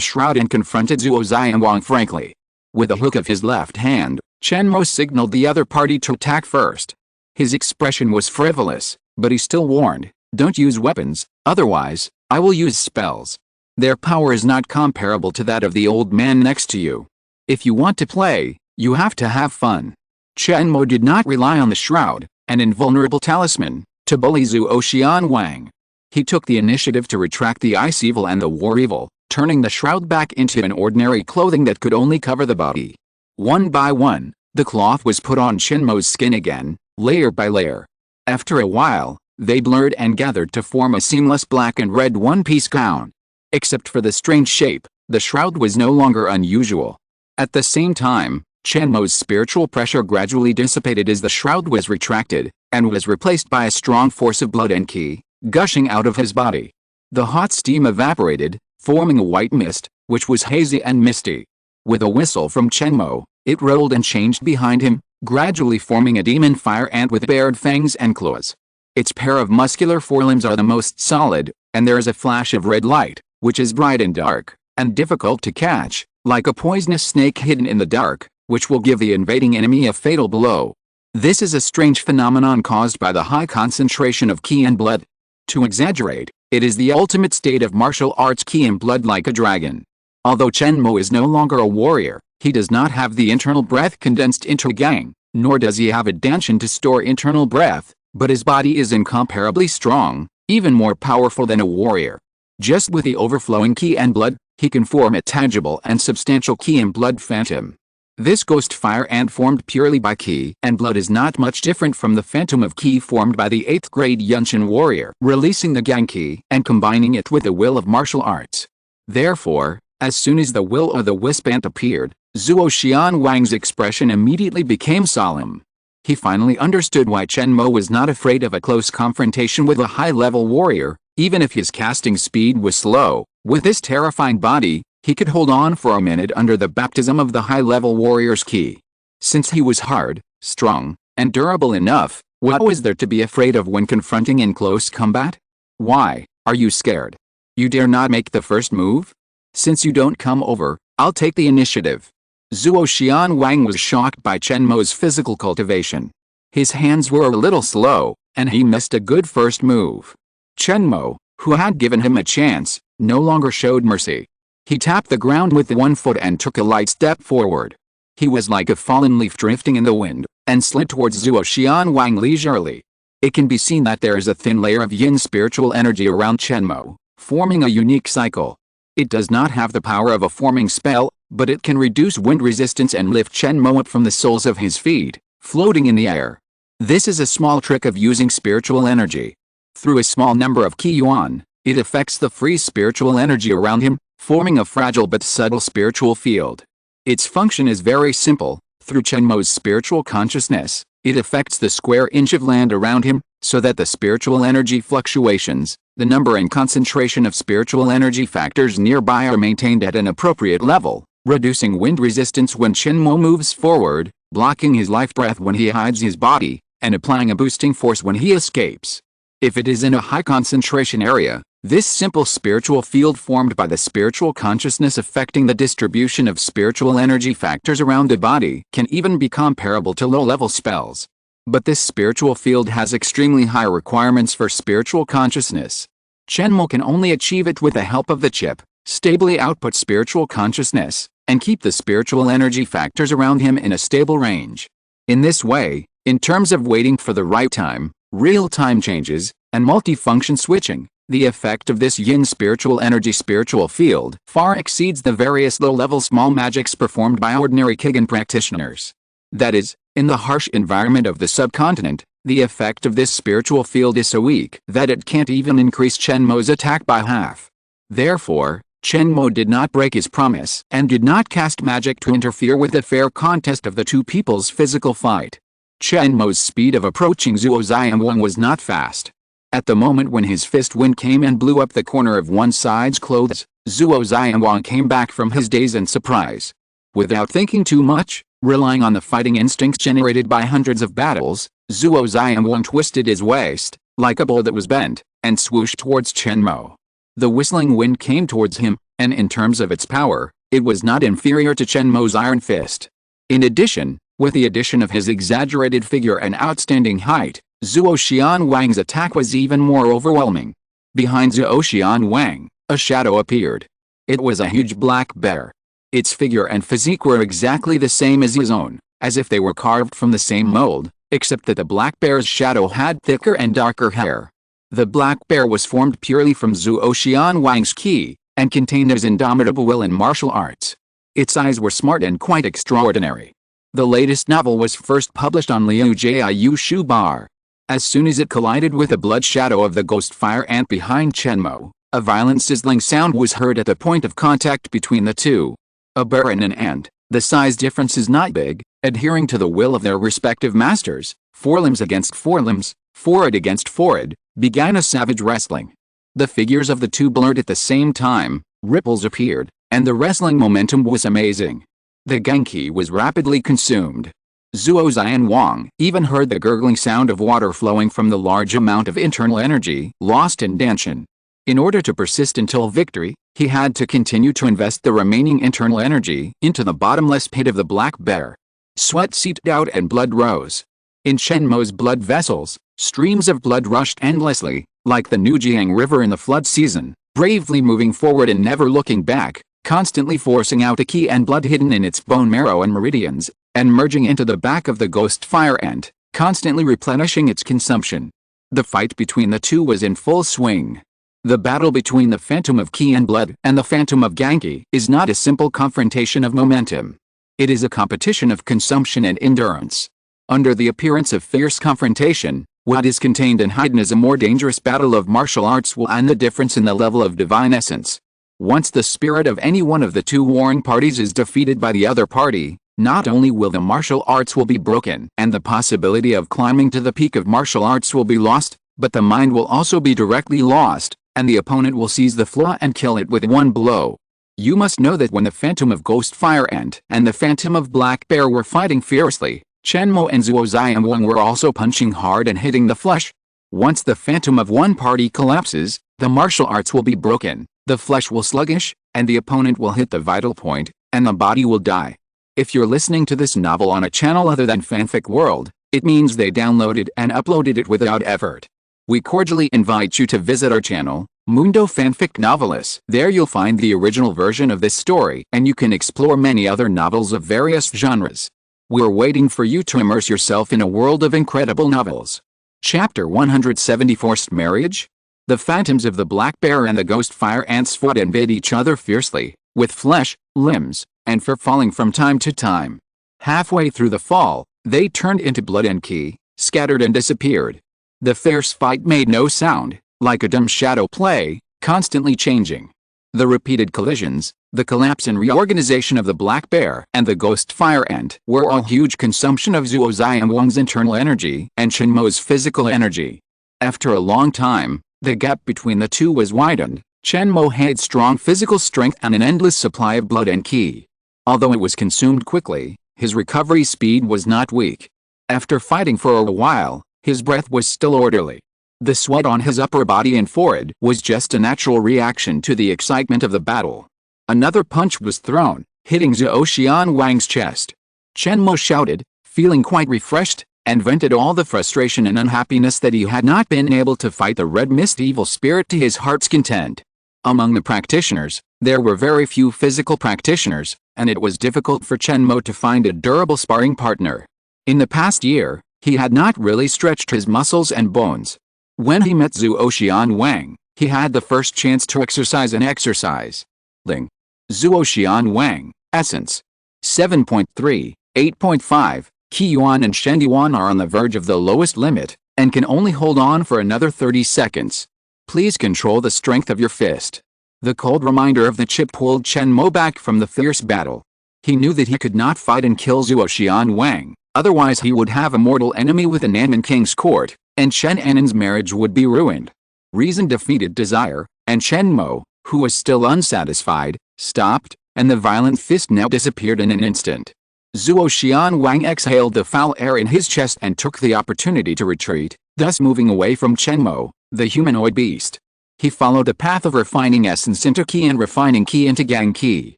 shroud and confronted Zhuo Xianwang frankly. With a hook of his left hand, Chen Mo signaled the other party to attack first. His expression was frivolous, but he still warned, "Don't use weapons, otherwise, I will use spells. Their power is not comparable to that of the old man next to you. If you want to play, you have to have fun." Chen Mo did not rely on the shroud, an invulnerable talisman, to bully Zhuo Xianwang. He took the initiative to retract the ice evil and the war evil, turning the shroud back into an ordinary clothing that could only cover the body. One by one, the cloth was put on Chen Mo's skin again, layer by layer. After a while, they blurred and gathered to form a seamless black and red one-piece gown. Except for the strange shape, the shroud was no longer unusual. At the same time, Chen Mo's spiritual pressure gradually dissipated as the shroud was retracted, and was replaced by a strong force of blood and qi, gushing out of his body. The hot steam evaporated, forming a white mist, which was hazy and misty. With a whistle from Chen Mo, it rolled and changed behind him, gradually forming a demon fire ant with bared fangs and claws. Its pair of muscular forelimbs are the most solid, and there is a flash of red light, which is bright and dark, and difficult to catch, like a poisonous snake hidden in the dark, which will give the invading enemy a fatal blow. This is a strange phenomenon caused by the high concentration of qi and blood. To exaggerate, it is the ultimate state of martial arts qi and blood like a dragon. Although Chen Mo is no longer a warrior, he does not have the internal breath condensed into a gang, nor does he have a danshan to store internal breath, but his body is incomparably strong, even more powerful than a warrior. Just with the overflowing qi and blood, he can form a tangible and substantial qi and blood phantom. This ghost fire ant formed purely by qi and blood is not much different from the phantom of qi formed by the 8th grade Yunshin warrior releasing the gang qi and combining it with the will of martial arts. Therefore, as soon as the will-o'-the-wisp ant appeared, Zhuo Xianwang's expression immediately became solemn. He finally understood why Chen Mo was not afraid of a close confrontation with a high-level warrior, even if his casting speed was slow. With this terrifying body, he could hold on for a minute under the baptism of the high-level warrior's qi. Since he was hard, strong, and durable enough, what was there to be afraid of when confronting in close combat? Why, are you scared? You dare not make the first move? Since you don't come over, I'll take the initiative. Zhuo Xianwang was shocked by Chen Mo's physical cultivation. His hands were a little slow, and he missed a good first move. Chen Mo, who had given him a chance, no longer showed mercy. He tapped the ground with one foot and took a light step forward. He was like a fallen leaf drifting in the wind, and slid towards Zhuo Xianwang leisurely. It can be seen that there is a thin layer of yin spiritual energy around Chen Mo, forming a unique cycle. It does not have the power of a forming spell, but it can reduce wind resistance and lift Chen Mo up from the soles of his feet, floating in the air. This is a small trick of using spiritual energy. Through a small number of qi yuan, it affects the free spiritual energy around him, forming a fragile but subtle spiritual field. Its function is very simple. Through Chen Mo's spiritual consciousness, it affects the square inch of land around him, so that the spiritual energy fluctuations, the number and concentration of spiritual energy factors nearby are maintained at an appropriate level, reducing wind resistance when Chen Mo moves forward, blocking his life breath when he hides his body, and applying a boosting force when he escapes. If it is in a high concentration area, this simple spiritual field formed by the spiritual consciousness affecting the distribution of spiritual energy factors around the body can even be comparable to low-level spells. But this spiritual field has extremely high requirements for spiritual consciousness. Chen Mo can only achieve it with the help of the chip, stably output spiritual consciousness, and keep the spiritual energy factors around him in a stable range. In this way, in terms of waiting for the right time, real-time changes, and multifunction switching, The effect of this yin spiritual energy spiritual field far exceeds the various low-level small magics performed by ordinary Kigen practitioners. That is, in the harsh environment of the subcontinent, the effect of this spiritual field is so weak that it can't even increase Chen Mo's attack by half. Therefore, Chen Mo did not break his promise and did not cast magic to interfere with the fair contest of the two people's physical fight. Chen Mo's speed of approaching Zhuo Xianwang was not fast. At the moment when his fist wind came and blew up the corner of one side's clothes, Zhuo Xianwang came back from his daze in surprise. Without thinking too much, relying on the fighting instincts generated by hundreds of battles, Zhuo Xianwang twisted his waist, like a bow that was bent, and swooshed towards Chen Mo. The whistling wind came towards him, and in terms of its power, it was not inferior to Chen Mo's iron fist. In addition, with the addition of his exaggerated figure and outstanding height, Zhuo Xianwang's attack was even more overwhelming. Behind Zhuo Xianwang, a shadow appeared. It was a huge black bear. Its figure and physique were exactly the same as his own, as if they were carved from the same mold, except that the black bear's shadow had thicker and darker hair. The black bear was formed purely from Zhuo Xianwang's ki, and contained his indomitable will in martial arts. Its eyes were smart and quite extraordinary. The latest novel was first published on Liu Jiu Shu Bar. As soon as it collided with the blood shadow of the ghost fire ant behind Chen Mo, a violent sizzling sound was heard at the point of contact between the two. A bear and an ant, the size difference is not big, adhering to the will of their respective masters, forelimbs against forelimbs, forehead against forehead, began a savage wrestling. The figures of the two blurred at the same time, ripples appeared, and the wrestling momentum was amazing. The Genki was rapidly consumed. Zhuo Xianwang even heard the gurgling sound of water flowing from the large amount of internal energy lost in Danshan. In order to persist until victory, he had to continue to invest the remaining internal energy into the bottomless pit of the black bear. Sweat seeped out and blood rose. In Chen Mo's blood vessels, streams of blood rushed endlessly, like the Nujiang River in the flood season, bravely moving forward and never looking back, constantly forcing out a ki and blood hidden in its bone marrow and meridians, and merging into the back of the ghost fire ant, constantly replenishing its consumption. The fight between the two was in full swing. The battle between the phantom of ki and blood and the phantom of Genki is not a simple confrontation of momentum. It is a competition of consumption and endurance. Under the appearance of fierce confrontation, what is contained and hidden is a more dangerous battle of martial arts will and the difference in the level of divine essence. Once the spirit of any one of the two warring parties is defeated by the other party, not only will the martial arts will be broken and the possibility of climbing to the peak of martial arts will be lost, but the mind will also be directly lost, and the opponent will seize the flaw and kill it with one blow. You must know that when the phantom of ghost fire ant and the phantom of black bear were fighting fiercely, Chen Mo and Zhuo Xianwang were also punching hard and hitting the flesh. Once the phantom of one party collapses, the martial arts will be broken, the flesh will sluggish, and the opponent will hit the vital point, and the body will die. If you're listening to this novel on a channel other than Fanfic World, it means they downloaded and uploaded it without effort. We cordially invite you to visit our channel, Mundo Fanfic Novelis. There you'll find the original version of this story and you can explore many other novels of various genres. We're waiting for you to immerse yourself in a world of incredible novels. Chapter 170 Forced Marriage? The phantoms of the black bear and the ghost fire ants fought and bit each other fiercely, with flesh, limbs, and fur falling from time to time. Halfway through the fall, they turned into blood and ki, scattered and disappeared. The fierce fight made no sound, like a dumb shadow play, constantly changing. The repeated collisions, the collapse and reorganization of the black bear and the ghost fire ant were all huge consumption of Zhuo Xianwang's internal energy and Chen Mo's physical energy. After a long time, the gap between the two was widened. Chen Mo had strong physical strength and an endless supply of blood and ki. Although it was consumed quickly, his recovery speed was not weak. After fighting for a while, his breath was still orderly. The sweat on his upper body and forehead was just a natural reaction to the excitement of the battle. Another punch was thrown, hitting Zhuo Xianwang's chest. Chen Mo shouted, feeling quite refreshed, and vented all the frustration and unhappiness that he had not been able to fight the red mist evil spirit to his heart's content. Among the practitioners, there were very few physical practitioners, and it was difficult for Chen Mo to find a durable sparring partner. In the past year, he had not really stretched his muscles and bones. When he met Zhuo Xianwang, He had the first chance to exercise and exercise. Ling. Zuo Xian Wang, Essence. 7.3, 8.5, Qi Yuan and Shen Yuan are on the verge of the lowest limit, and can only hold on for another 30 seconds. Please control the strength of your fist. The cold reminder of the chip pulled Chen Mo back from the fierce battle. He knew that he could not fight and kill Zuo Xian Wang, otherwise he would have a mortal enemy with the Nanman King's court, and Chen Annan's marriage would be ruined. Reason defeated desire, and Chen Mo, who was still unsatisfied, stopped, and the violent fist now disappeared in an instant. Zuo Xian Wang exhaled the foul air in his chest and took the opportunity to retreat, thus moving away from Chen Mo, the humanoid beast. He followed the path of refining essence into Qi and refining Qi into Gang Qi.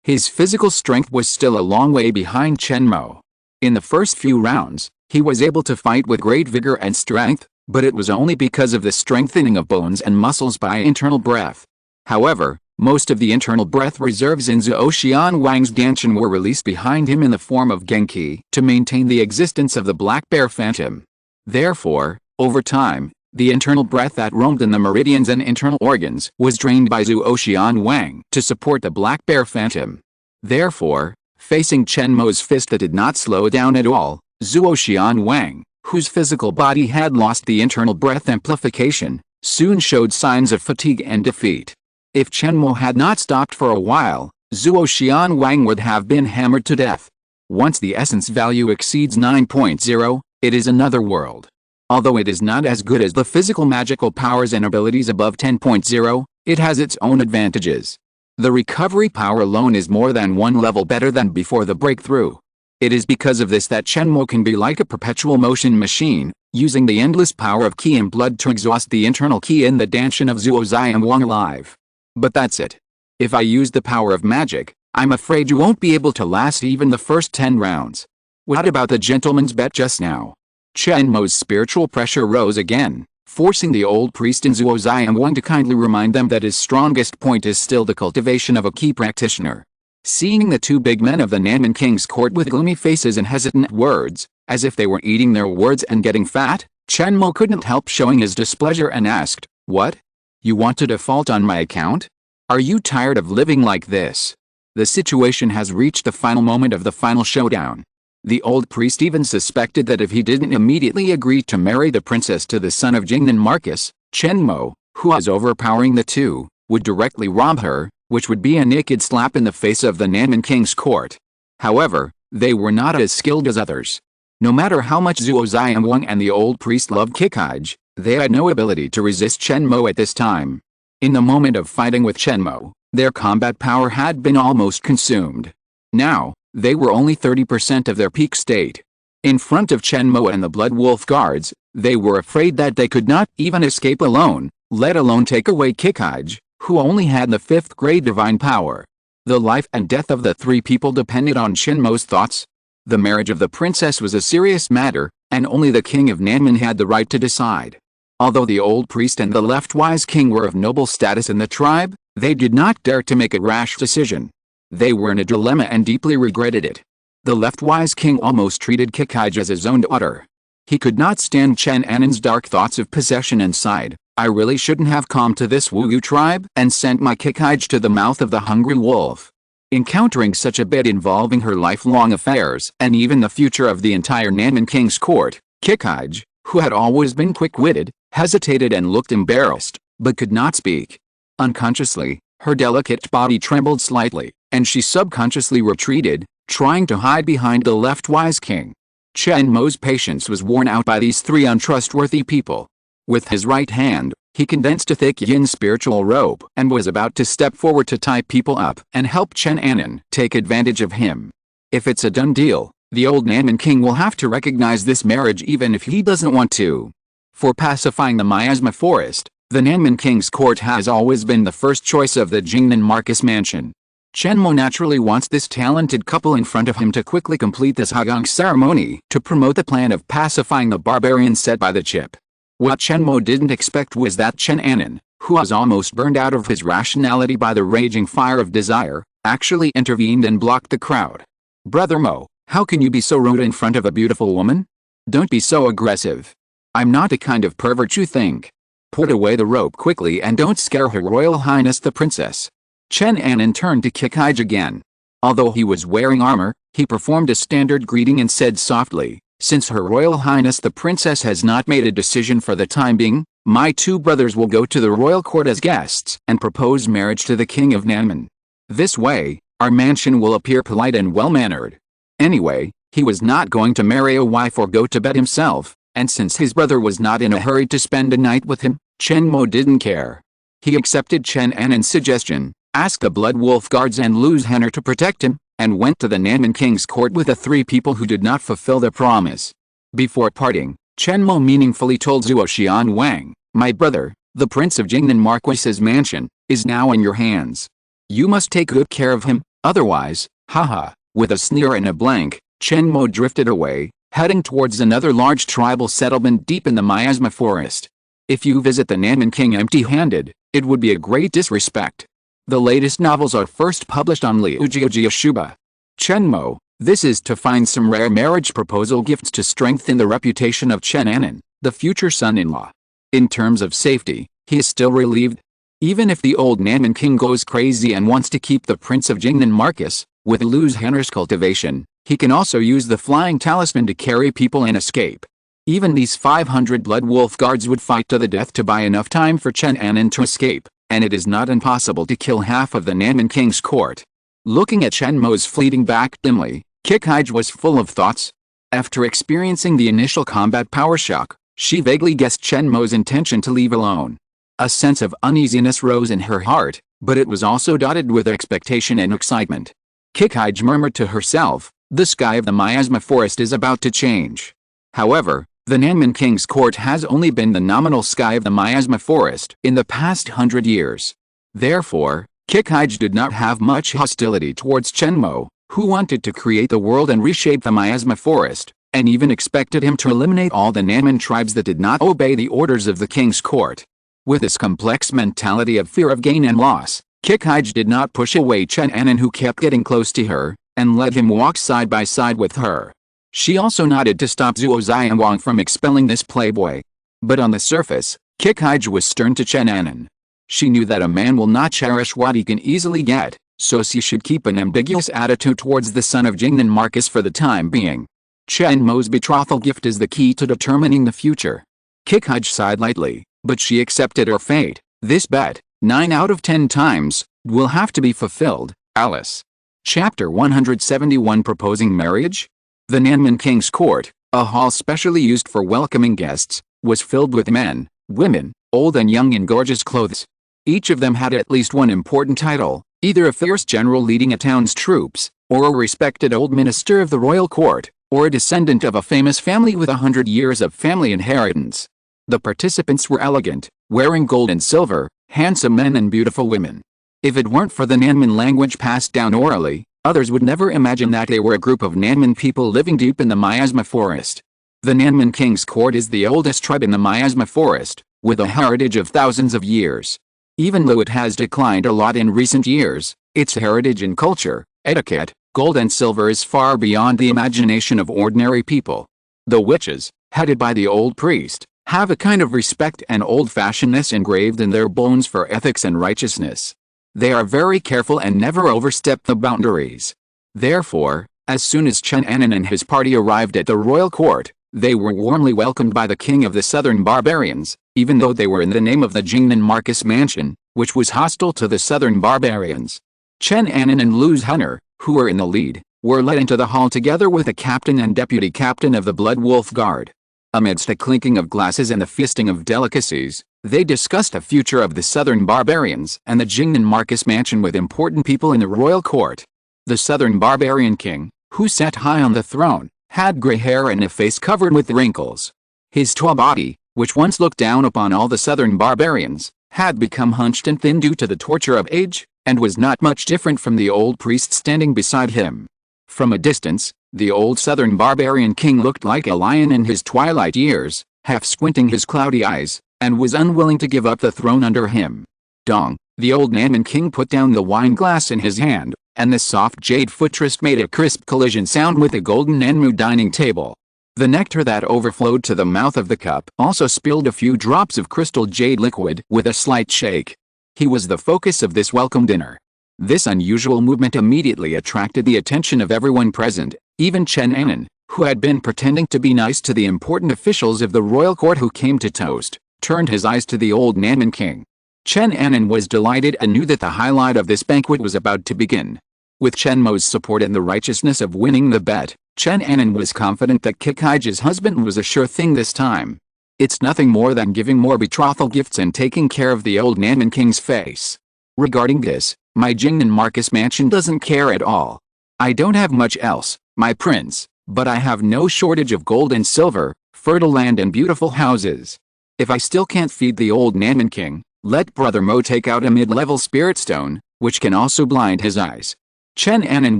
His physical strength was still a long way behind Chen Mo. In the first few rounds, he was able to fight with great vigor and strength, but it was only because of the strengthening of bones and muscles by internal breath. However, most of the internal breath reserves in Zuo Xian Wang's Danshan were released behind him in the form of Genki to maintain the existence of the Black Bear Phantom. Therefore, over time, the internal breath that roamed in the meridians and internal organs was drained by Zuo Xian Wang to support the Black Bear Phantom. Therefore, facing Chen Mo's fist that did not slow down at all, Zuo Xian Wang, whose physical body had lost the internal breath amplification, soon showed signs of fatigue and defeat. If Chen Mo had not stopped for a while, Zuo Xian Wang would have been hammered to death. Once the essence value exceeds 9.0, it is another world. Although it is not as good as the physical magical powers and abilities above 10.0, it has its own advantages. The recovery power alone is more than one level better than before the breakthrough. It is because of this that Chen Mo can be like a perpetual motion machine, using the endless power of Qi and blood to exhaust the internal Qi in the Danshan of Zuo Xian Wang alive. But that's it. If I use the power of magic, I'm afraid you won't be able to last even the first 10 rounds. What about the gentleman's bet just now? Chen Mo's spiritual pressure rose again, forcing the old priest in Zuo Xian Wang to kindly remind them that his strongest point is still the cultivation of a Qi practitioner. Seeing the two big men of the Nanman King's court with gloomy faces and hesitant words, as if they were eating their words and getting fat, Chen Mo couldn't help showing his displeasure and asked, "What? You want to default on my account? Are you tired of living like this?" The situation has reached the final moment of the final showdown. The old priest even suspected that if he didn't immediately agree to marry the princess to the son of Jingnan Marcus, Chen Mo, who was overpowering the two, would directly rob her, which would be a naked slap in the face of the Nanman King's court. However, they were not as skilled as others. No matter how much Zuo Xian Wang and the old priest loved Kikage, they had no ability to resist Chen Mo at this time. In the moment of fighting with Chen Mo, their combat power had been almost consumed. Now, they were only 30% of their peak state. In front of Chen Mo and the Blood Wolf guards, they were afraid that they could not even escape alone, let alone take away Kikage, who only had the 5th grade divine power. The life and death of the three people depended on Chen Mo's thoughts. The marriage of the princess was a serious matter, and only the king of Nanman had the right to decide. Although the old priest and the left-wise king were of noble status in the tribe, they did not dare to make a rash decision. They were in a dilemma and deeply regretted it. The left-wise king almost treated Kikage as his own daughter. He could not stand Chen Annan's dark thoughts of possession and sighed, "I really shouldn't have come to this Wu Yu tribe and sent my Kikage to the mouth of the hungry wolf." Encountering such a bid involving her lifelong affairs and even the future of the entire Nanman King's court, Kikage, who had always been quick-witted, hesitated and looked embarrassed, but could not speak. Unconsciously, her delicate body trembled slightly, and she subconsciously retreated, trying to hide behind the left-wise king. Chen Mo's patience was worn out by these three untrustworthy people. With his right hand, he condensed a thick yin spiritual rope and was about to step forward to tie people up and help Chen Annan take advantage of him. If it's a done deal, the old Nanman king will have to recognize this marriage even if he doesn't want to. For pacifying the miasma forest, the Nanman king's court has always been the first choice of the Jingnan Marcus mansion. Chen Mo naturally wants this talented couple in front of him to quickly complete this Hagong ceremony to promote the plan of pacifying the barbarians set by the chip. What Chen Mo didn't expect was that Chen Annan, who was almost burned out of his rationality by the raging fire of desire, actually intervened and blocked the crowd. "Brother Mo, how can you be so rude in front of a beautiful woman? Don't be so aggressive. I'm not the kind of pervert you think." Put away the rope quickly and don't scare Her Royal Highness the Princess. Chen Anan turned to Qingyi again. Although he was wearing armor, he performed a standard greeting and said softly, "Since Her Royal Highness the Princess has not made a decision for the time being, my two brothers will go to the royal court as guests and propose marriage to the King of Nanman. This way, our mansion will appear polite and well-mannered." Anyway, he was not going to marry a wife or go to bed himself, and since his brother was not in a hurry to spend a night with him, Chen Mo didn't care. He accepted Chen Anan's suggestion, asked the Blood Wolf guards and Lu's Henner to protect him, and went to the Nanman King's court with the three people who did not fulfill their promise. Before parting, Chen Mo meaningfully told Zhuo Xian Wang, "My brother, the Prince of Jingnan Marquis's mansion, is now in your hands. You must take good care of him, otherwise, haha." With a sneer and a blank, Chen Mo drifted away, heading towards another large tribal settlement deep in the miasma forest. If you visit the Nanman King empty-handed, it would be a great disrespect. The latest novels are first published on Liujiajia Shuba. Chen Mo, this is to find some rare marriage proposal gifts to strengthen the reputation of Chen Anan, the future son-in-law. In terms of safety, he is still relieved. Even if the old Nanman King goes crazy and wants to keep the Prince of Jingnan Marquis, with Lu's Henner's cultivation, he can also use the flying talisman to carry people and escape. Even these 500 Blood Wolf guards would fight to the death to buy enough time for Chen Anan to escape, and it is not impossible to kill half of the Nanman King's court. Looking at Chen Mo's fleeting back dimly, Qingyi was full of thoughts. After experiencing the initial combat power shock, she vaguely guessed Chen Mo's intention to leave alone. A sense of uneasiness rose in her heart, but it was also dotted with expectation and excitement. Qingyi murmured to herself, "The sky of the miasma forest is about to change." However, the Nanman King's court has only been the nominal sky of the miasma forest in the past 100 years. Therefore, Qingyi did not have much hostility towards Chen Mo, who wanted to create the world and reshape the miasma forest, and even expected him to eliminate all the Nanman tribes that did not obey the orders of the king's court. With this complex mentality of fear of gain and loss, Qingyi did not push away Chen Anan, who kept getting close to her, and let him walk side by side with her. She also nodded to stop Zhuo Xianwang from expelling this playboy. But on the surface, Qingyi was stern to Chen Anan. She knew that a man will not cherish what he can easily get, so she should keep an ambiguous attitude towards the son of Jingnan Marquis for the time being. Chen Mo's betrothal gift is the key to determining the future. Qingyi sighed lightly, but she accepted her fate. This bet, 9 out of 10 times, will have to be fulfilled. Alice. Chapter 171 Proposing Marriage? The Nanman King's court, a hall specially used for welcoming guests, was filled with men, women, old and young in gorgeous clothes. Each of them had at least one important title, either a fierce general leading a town's troops, or a respected old minister of the royal court, or a descendant of a famous family with 100 years of family inheritance. The participants were elegant, wearing gold and silver, handsome men and beautiful women. If it weren't for the Nanman language passed down orally, others would never imagine that they were a group of Nanman people living deep in the miasma forest. The Nanman King's court is the oldest tribe in the miasma forest, with a heritage of thousands of years. Even though it has declined a lot in recent years, its heritage in culture, etiquette, gold and silver is far beyond the imagination of ordinary people. The witches, headed by the old priest, have a kind of respect and old-fashionedness engraved in their bones for ethics and righteousness. They are very careful and never overstep the boundaries. Therefore, as soon as Chen Anan and his party arrived at the royal court, they were warmly welcomed by the king of the southern barbarians, even though they were in the name of the Jingnan Marquis mansion, which was hostile to the southern barbarians. Chen Anan and Lu's Henner, who were in the lead, were led into the hall together with the captain and deputy captain of the Blood Wolf Guard. Amidst the clinking of glasses and the feasting of delicacies, they discussed the future of the southern barbarians and the Jingnan Marquis mansion with important people in the royal court. The southern barbarian king, who sat high on the throne, had gray hair and a face covered with wrinkles. His tall body, which once looked down upon all the southern barbarians, had become hunched and thin due to the torture of age, and was not much different from the old priest standing beside him. From a distance, the old southern barbarian king looked like a lion in his twilight years, half squinting his cloudy eyes, and was unwilling to give up the throne under him. Dong, the old Nanman king put down the wine glass in his hand, and the soft jade footrest made a crisp collision sound with the golden Nanmu dining table. The nectar that overflowed to the mouth of the cup also spilled a few drops of crystal jade liquid with a slight shake. He was the focus of this welcome dinner. This unusual movement immediately attracted the attention of everyone present, even Chen Anan, who had been pretending to be nice to the important officials of the royal court who came to toast, turned his eyes to the old Nanman king. Chen Anan was delighted and knew that the highlight of this banquet was about to begin. With Chen Mo's support and the righteousness of winning the bet, Chen Anan was confident that Kikaiji's husband was a sure thing this time. It's nothing more than giving more betrothal gifts and taking care of the old Nanman king's face. Regarding this, my Jingnan Marcus mansion doesn't care at all. I don't have much else, my prince, but I have no shortage of gold and silver, fertile land and beautiful houses. If I still can't feed the old Nanman king, let Brother Mo take out a mid-level spirit stone, which can also blind his eyes. Chen Anan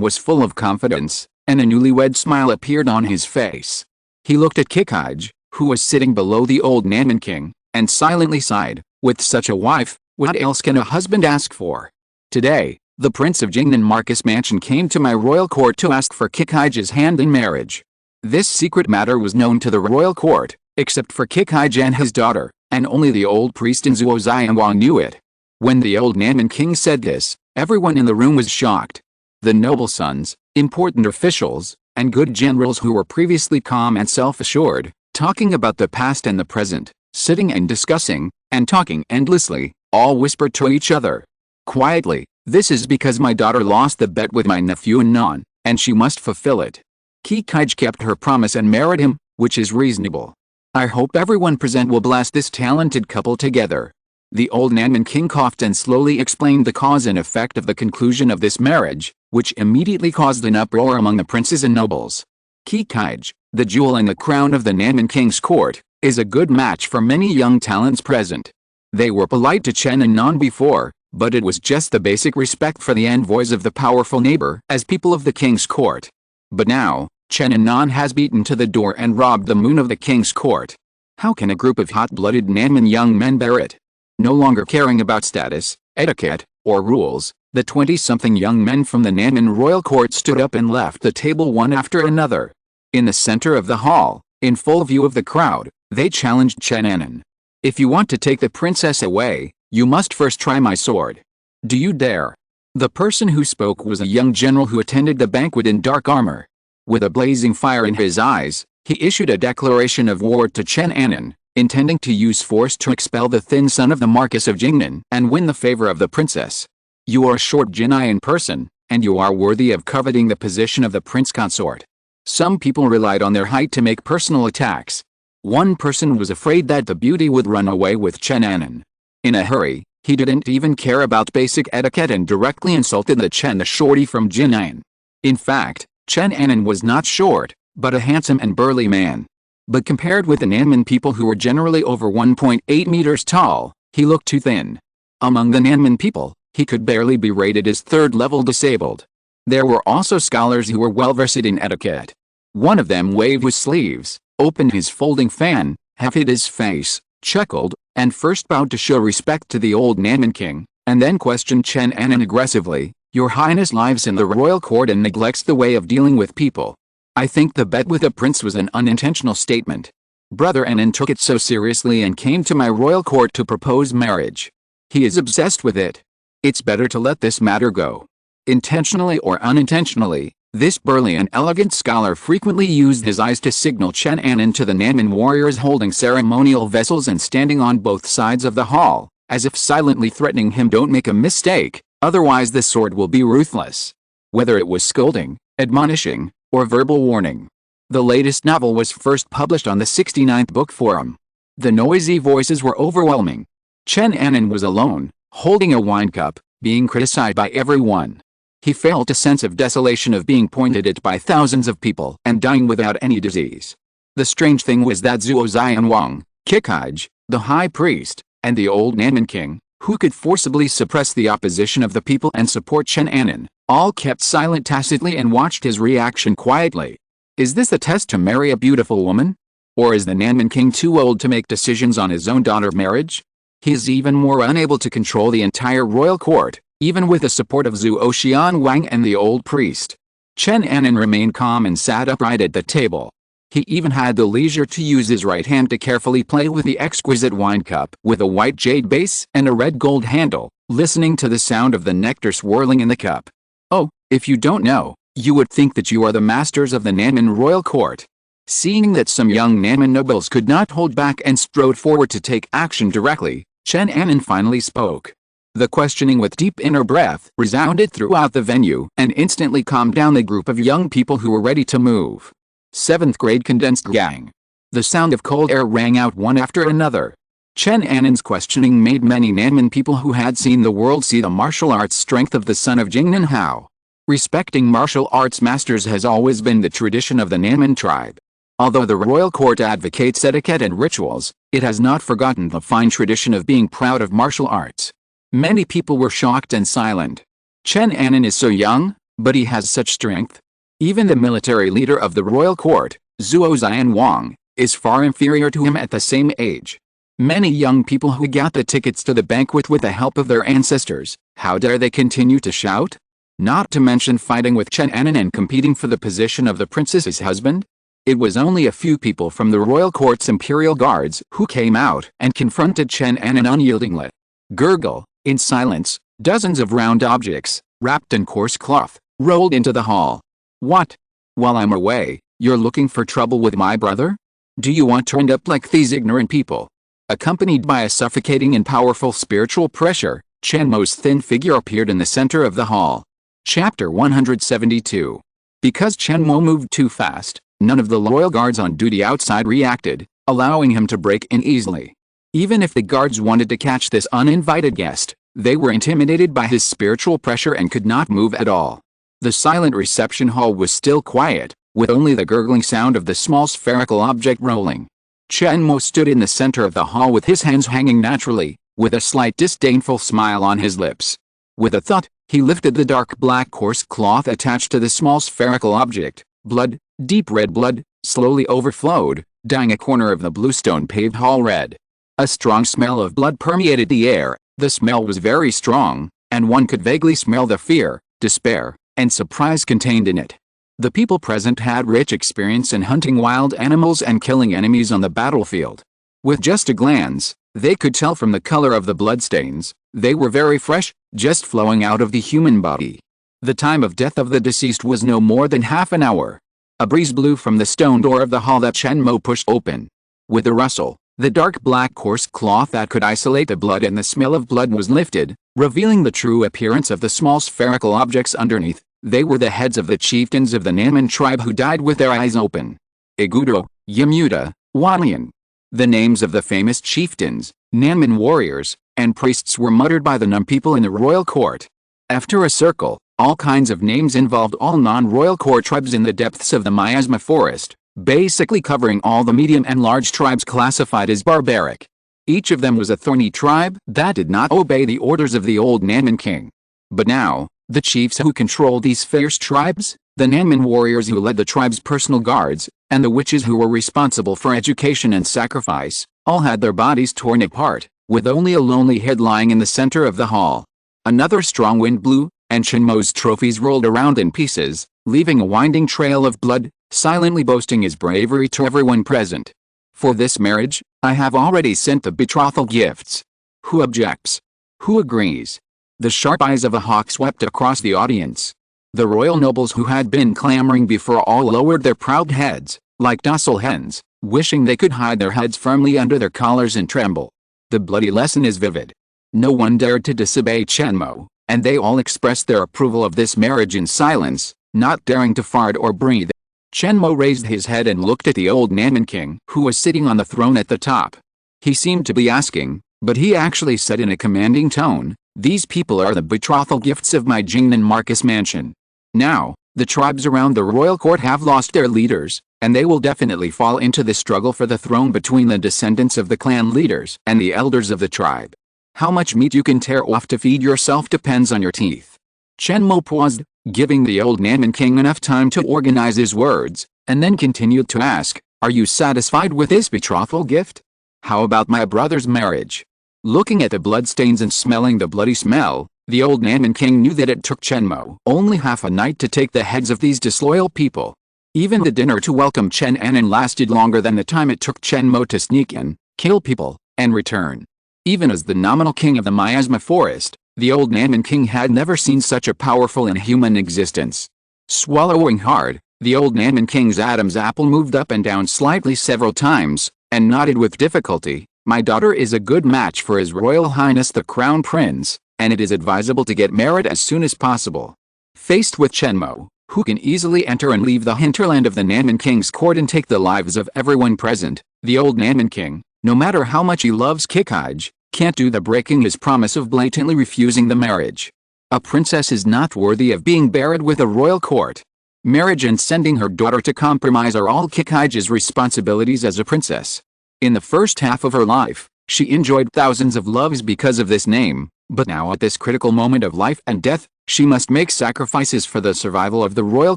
was full of confidence, and a newlywed smile appeared on his face. He looked at Kikaij, who was sitting below the old Nanman king, and silently sighed, with such a wife, what else can a husband ask for? Today, the Prince of Jingnan Marcus Mansion came to my royal court to ask for Kikaij's hand in marriage. This secret matter was known to the royal court, except for Kikaij and his daughter, and only the old priest in Zhuo Xianwang knew it. When the old Nanman king said this, everyone in the room was shocked. The noble sons, important officials, and good generals who were previously calm and self-assured, talking about the past and the present, sitting and discussing, and talking endlessly, all whispered to each other. Quietly, this is because my daughter lost the bet with my nephew Anan, and she must fulfill it. Kikaij kept her promise and married him, which is reasonable. I hope everyone present will bless this talented couple together. The old Nanman king coughed and slowly explained the cause and effect of the conclusion of this marriage, which immediately caused an uproar among the princes and nobles. Kikaij, the jewel and the crown of the Nanman king's court, is a good match for many young talents present. They were polite to Chen and Nan before, but it was just the basic respect for the envoys of the powerful neighbor as people of the king's court. But now, Chen and Nan has beaten to the door and robbed the moon of the king's court. How can a group of hot-blooded Nanman young men bear it? No longer caring about status, etiquette, or rules, the 20-something young men from the Nanman royal court stood up and left the table one after another. In the center of the hall, in full view of the crowd, they challenged Chen Anan. If you want to take the princess away, you must first try my sword. Do you dare? The person who spoke was a young general who attended the banquet in dark armor. With a blazing fire in his eyes, he issued a declaration of war to Chen Anan, intending to use force to expel the thin son of the Marquis of Jingnan and win the favor of the princess. You are a short Jinai in person, and you are worthy of coveting the position of the prince consort. Some people relied on their height to make personal attacks. One person was afraid that the beauty would run away with Chen Anan. In a hurry, he didn't even care about basic etiquette and directly insulted the Chen the shorty from Jinan. In fact, Chen Anan was not short, but a handsome and burly man. But compared with the Nanman people who were generally over 1.8 meters tall, he looked too thin. Among the Nanman people, he could barely be rated as third-level disabled. There were also scholars who were well-versed in etiquette. One of them waved his sleeves, opened his folding fan, half hid his face, chuckled, and first bowed to show respect to the old Nanman king, and then questioned Chen Anan aggressively. Your Highness lives in the royal court and neglects the way of dealing with people. I think the bet with the prince was an unintentional statement. Brother Anan took it so seriously and came to my royal court to propose marriage. He is obsessed with it. It's better to let this matter go. Intentionally or unintentionally, this burly and elegant scholar frequently used his eyes to signal Chen Anan to the Nanman warriors holding ceremonial vessels and standing on both sides of the hall, as if silently threatening him, don't make a mistake, otherwise the sword will be ruthless. Whether it was scolding, admonishing, or verbal warning. The latest novel was first published on the 69th Book Forum. The noisy voices were overwhelming. Chen Anan was alone, holding a wine cup, being criticized by everyone. He felt a sense of desolation of being pointed at by thousands of people and dying without any disease. The strange thing was that Zhuo Xianwang, Kikaij, the high priest, and the old Nanman king, who could forcibly suppress the opposition of the people and support Chen Anan, all kept silent tacitly and watched his reaction quietly. Is this a test to marry a beautiful woman? Or is the Nanman king too old to make decisions on his own daughter's marriage? He is even more unable to control the entire royal court, even with the support of Zhuo Xianwang and the old priest. Chen Anan remained calm and sat upright at the table. He even had the leisure to use his right hand to carefully play with the exquisite wine cup with a white jade base and a red gold handle, listening to the sound of the nectar swirling in the cup. Oh, if you don't know, you would think that you are the masters of the Nanman royal court. Seeing that some young Nanman nobles could not hold back and strode forward to take action directly, Chen Anan finally spoke. The questioning with deep inner breath resounded throughout the venue and instantly calmed down the group of young people who were ready to move. 7th grade condensed gang. The sound of cold air rang out one after another. Chen Anan's questioning made many Nanman people who had seen the world see the martial arts strength of the son of Jingnan Hao. Respecting martial arts masters has always been the tradition of the Nanman tribe. Although the royal court advocates etiquette and rituals, it has not forgotten the fine tradition of being proud of martial arts. Many people were shocked and silent. Chen Anan is so young, but he has such strength. Even the military leader of the royal court, Zhuo Xianwang, is far inferior to him at the same age. Many young people who got the tickets to the banquet with the help of their ancestors, how dare they continue to shout? Not to mention fighting with Chen Anan and competing for the position of the princess's husband? It was only a few people from the royal court's imperial guards who came out and confronted Chen Anan unyieldingly. Gurgle, in silence, dozens of round objects, wrapped in coarse cloth, rolled into the hall. What? While I'm away, you're looking for trouble with my brother? Do you want to end up like these ignorant people? Accompanied by a suffocating and powerful spiritual pressure, Chen Mo's thin figure appeared in the center of the hall. Chapter 172. Because Chen Mo moved too fast, none of the loyal guards on duty outside reacted, allowing him to break in easily. Even if the guards wanted to catch this uninvited guest, they were intimidated by his spiritual pressure and could not move at all. The silent reception hall was still quiet, with only the gurgling sound of the small spherical object rolling. Chen Mo stood in the center of the hall with his hands hanging naturally, with a slight disdainful smile on his lips. With a thought, he lifted the dark black coarse cloth attached to the small spherical object. Blood, deep red blood, slowly overflowed, dyeing a corner of the bluestone paved hall red. A strong smell of blood permeated the air. The smell was very strong, and one could vaguely smell the fear, despair, and surprise contained in it. The people present had rich experience in hunting wild animals and killing enemies on the battlefield. With just a glance, they could tell from the color of the bloodstains, they were very fresh, just flowing out of the human body. The time of death of the deceased was no more than half an hour. A breeze blew from the stone door of the hall that Chen Mo pushed open. With a rustle, the dark black coarse cloth that could isolate the blood and the smell of blood was lifted, revealing the true appearance of the small spherical objects underneath. They were the heads of the chieftains of the Nanman tribe who died with their eyes open. Iguro, Yamuda, Wanlian. The names of the famous chieftains, Nanman warriors, and priests were muttered by the numb people in the royal court. After a circle, all kinds of names involved all non-royal court tribes in the depths of the miasma forest, basically covering all the medium and large tribes classified as barbaric. Each of them was a thorny tribe that did not obey the orders of the old Nanman king. But now, the chiefs who controlled these fierce tribes, the Nanman warriors who led the tribe's personal guards, and the witches who were responsible for education and sacrifice, all had their bodies torn apart, with only a lonely head lying in the center of the hall. Another strong wind blew, and Chen Mo's trophies rolled around in pieces, leaving a winding trail of blood, silently boasting his bravery to everyone present. For this marriage, I have already sent the betrothal gifts. Who objects? Who agrees? The sharp eyes of a hawk swept across the audience. The royal nobles who had been clamoring before all lowered their proud heads, like docile hens, wishing they could hide their heads firmly under their collars and tremble. The bloody lesson is vivid. No one dared to disobey Chen Mo, and they all expressed their approval of this marriage in silence, not daring to fart or breathe. Chen Mo raised his head and looked at the old Nanman king who was sitting on the throne at the top. He seemed to be asking, but he actually said in a commanding tone, "These people are the betrothal gifts of my Jingnan Marcus mansion. Now, the tribes around the royal court have lost their leaders, and they will definitely fall into the struggle for the throne between the descendants of the clan leaders and the elders of the tribe. How much meat you can tear off to feed yourself depends on your teeth." Chen Mo paused, giving the old Nanman king enough time to organize his words, and then continued to ask, "Are you satisfied with this betrothal gift? How about my brother's marriage?" Looking at the bloodstains and smelling the bloody smell, the old Nanman king knew that it took Chen Mo only half a night to take the heads of these disloyal people. Even the dinner to welcome Chen Anan lasted longer than the time it took Chen Mo to sneak in, kill people, and return. Even as the nominal king of the miasma forest, the old Nanman king had never seen such a powerful inhuman existence. Swallowing hard, the old Nanman king's Adam's apple moved up and down slightly several times, and nodded with difficulty. My daughter is a good match for His Royal Highness the Crown Prince, and it is advisable to get married as soon as possible. Faced with Chen Mo, who can easily enter and leave the hinterland of the Nanman King's court and take the lives of everyone present, the old Nanman King, no matter how much he loves Kikage, can't do the breaking his promise of blatantly refusing the marriage. A princess is not worthy of being buried with a royal court. Marriage and sending her daughter to compromise are all Kikage's responsibilities as a princess. In the first half of her life, she enjoyed thousands of loves because of this name, but now at this critical moment of life and death, she must make sacrifices for the survival of the royal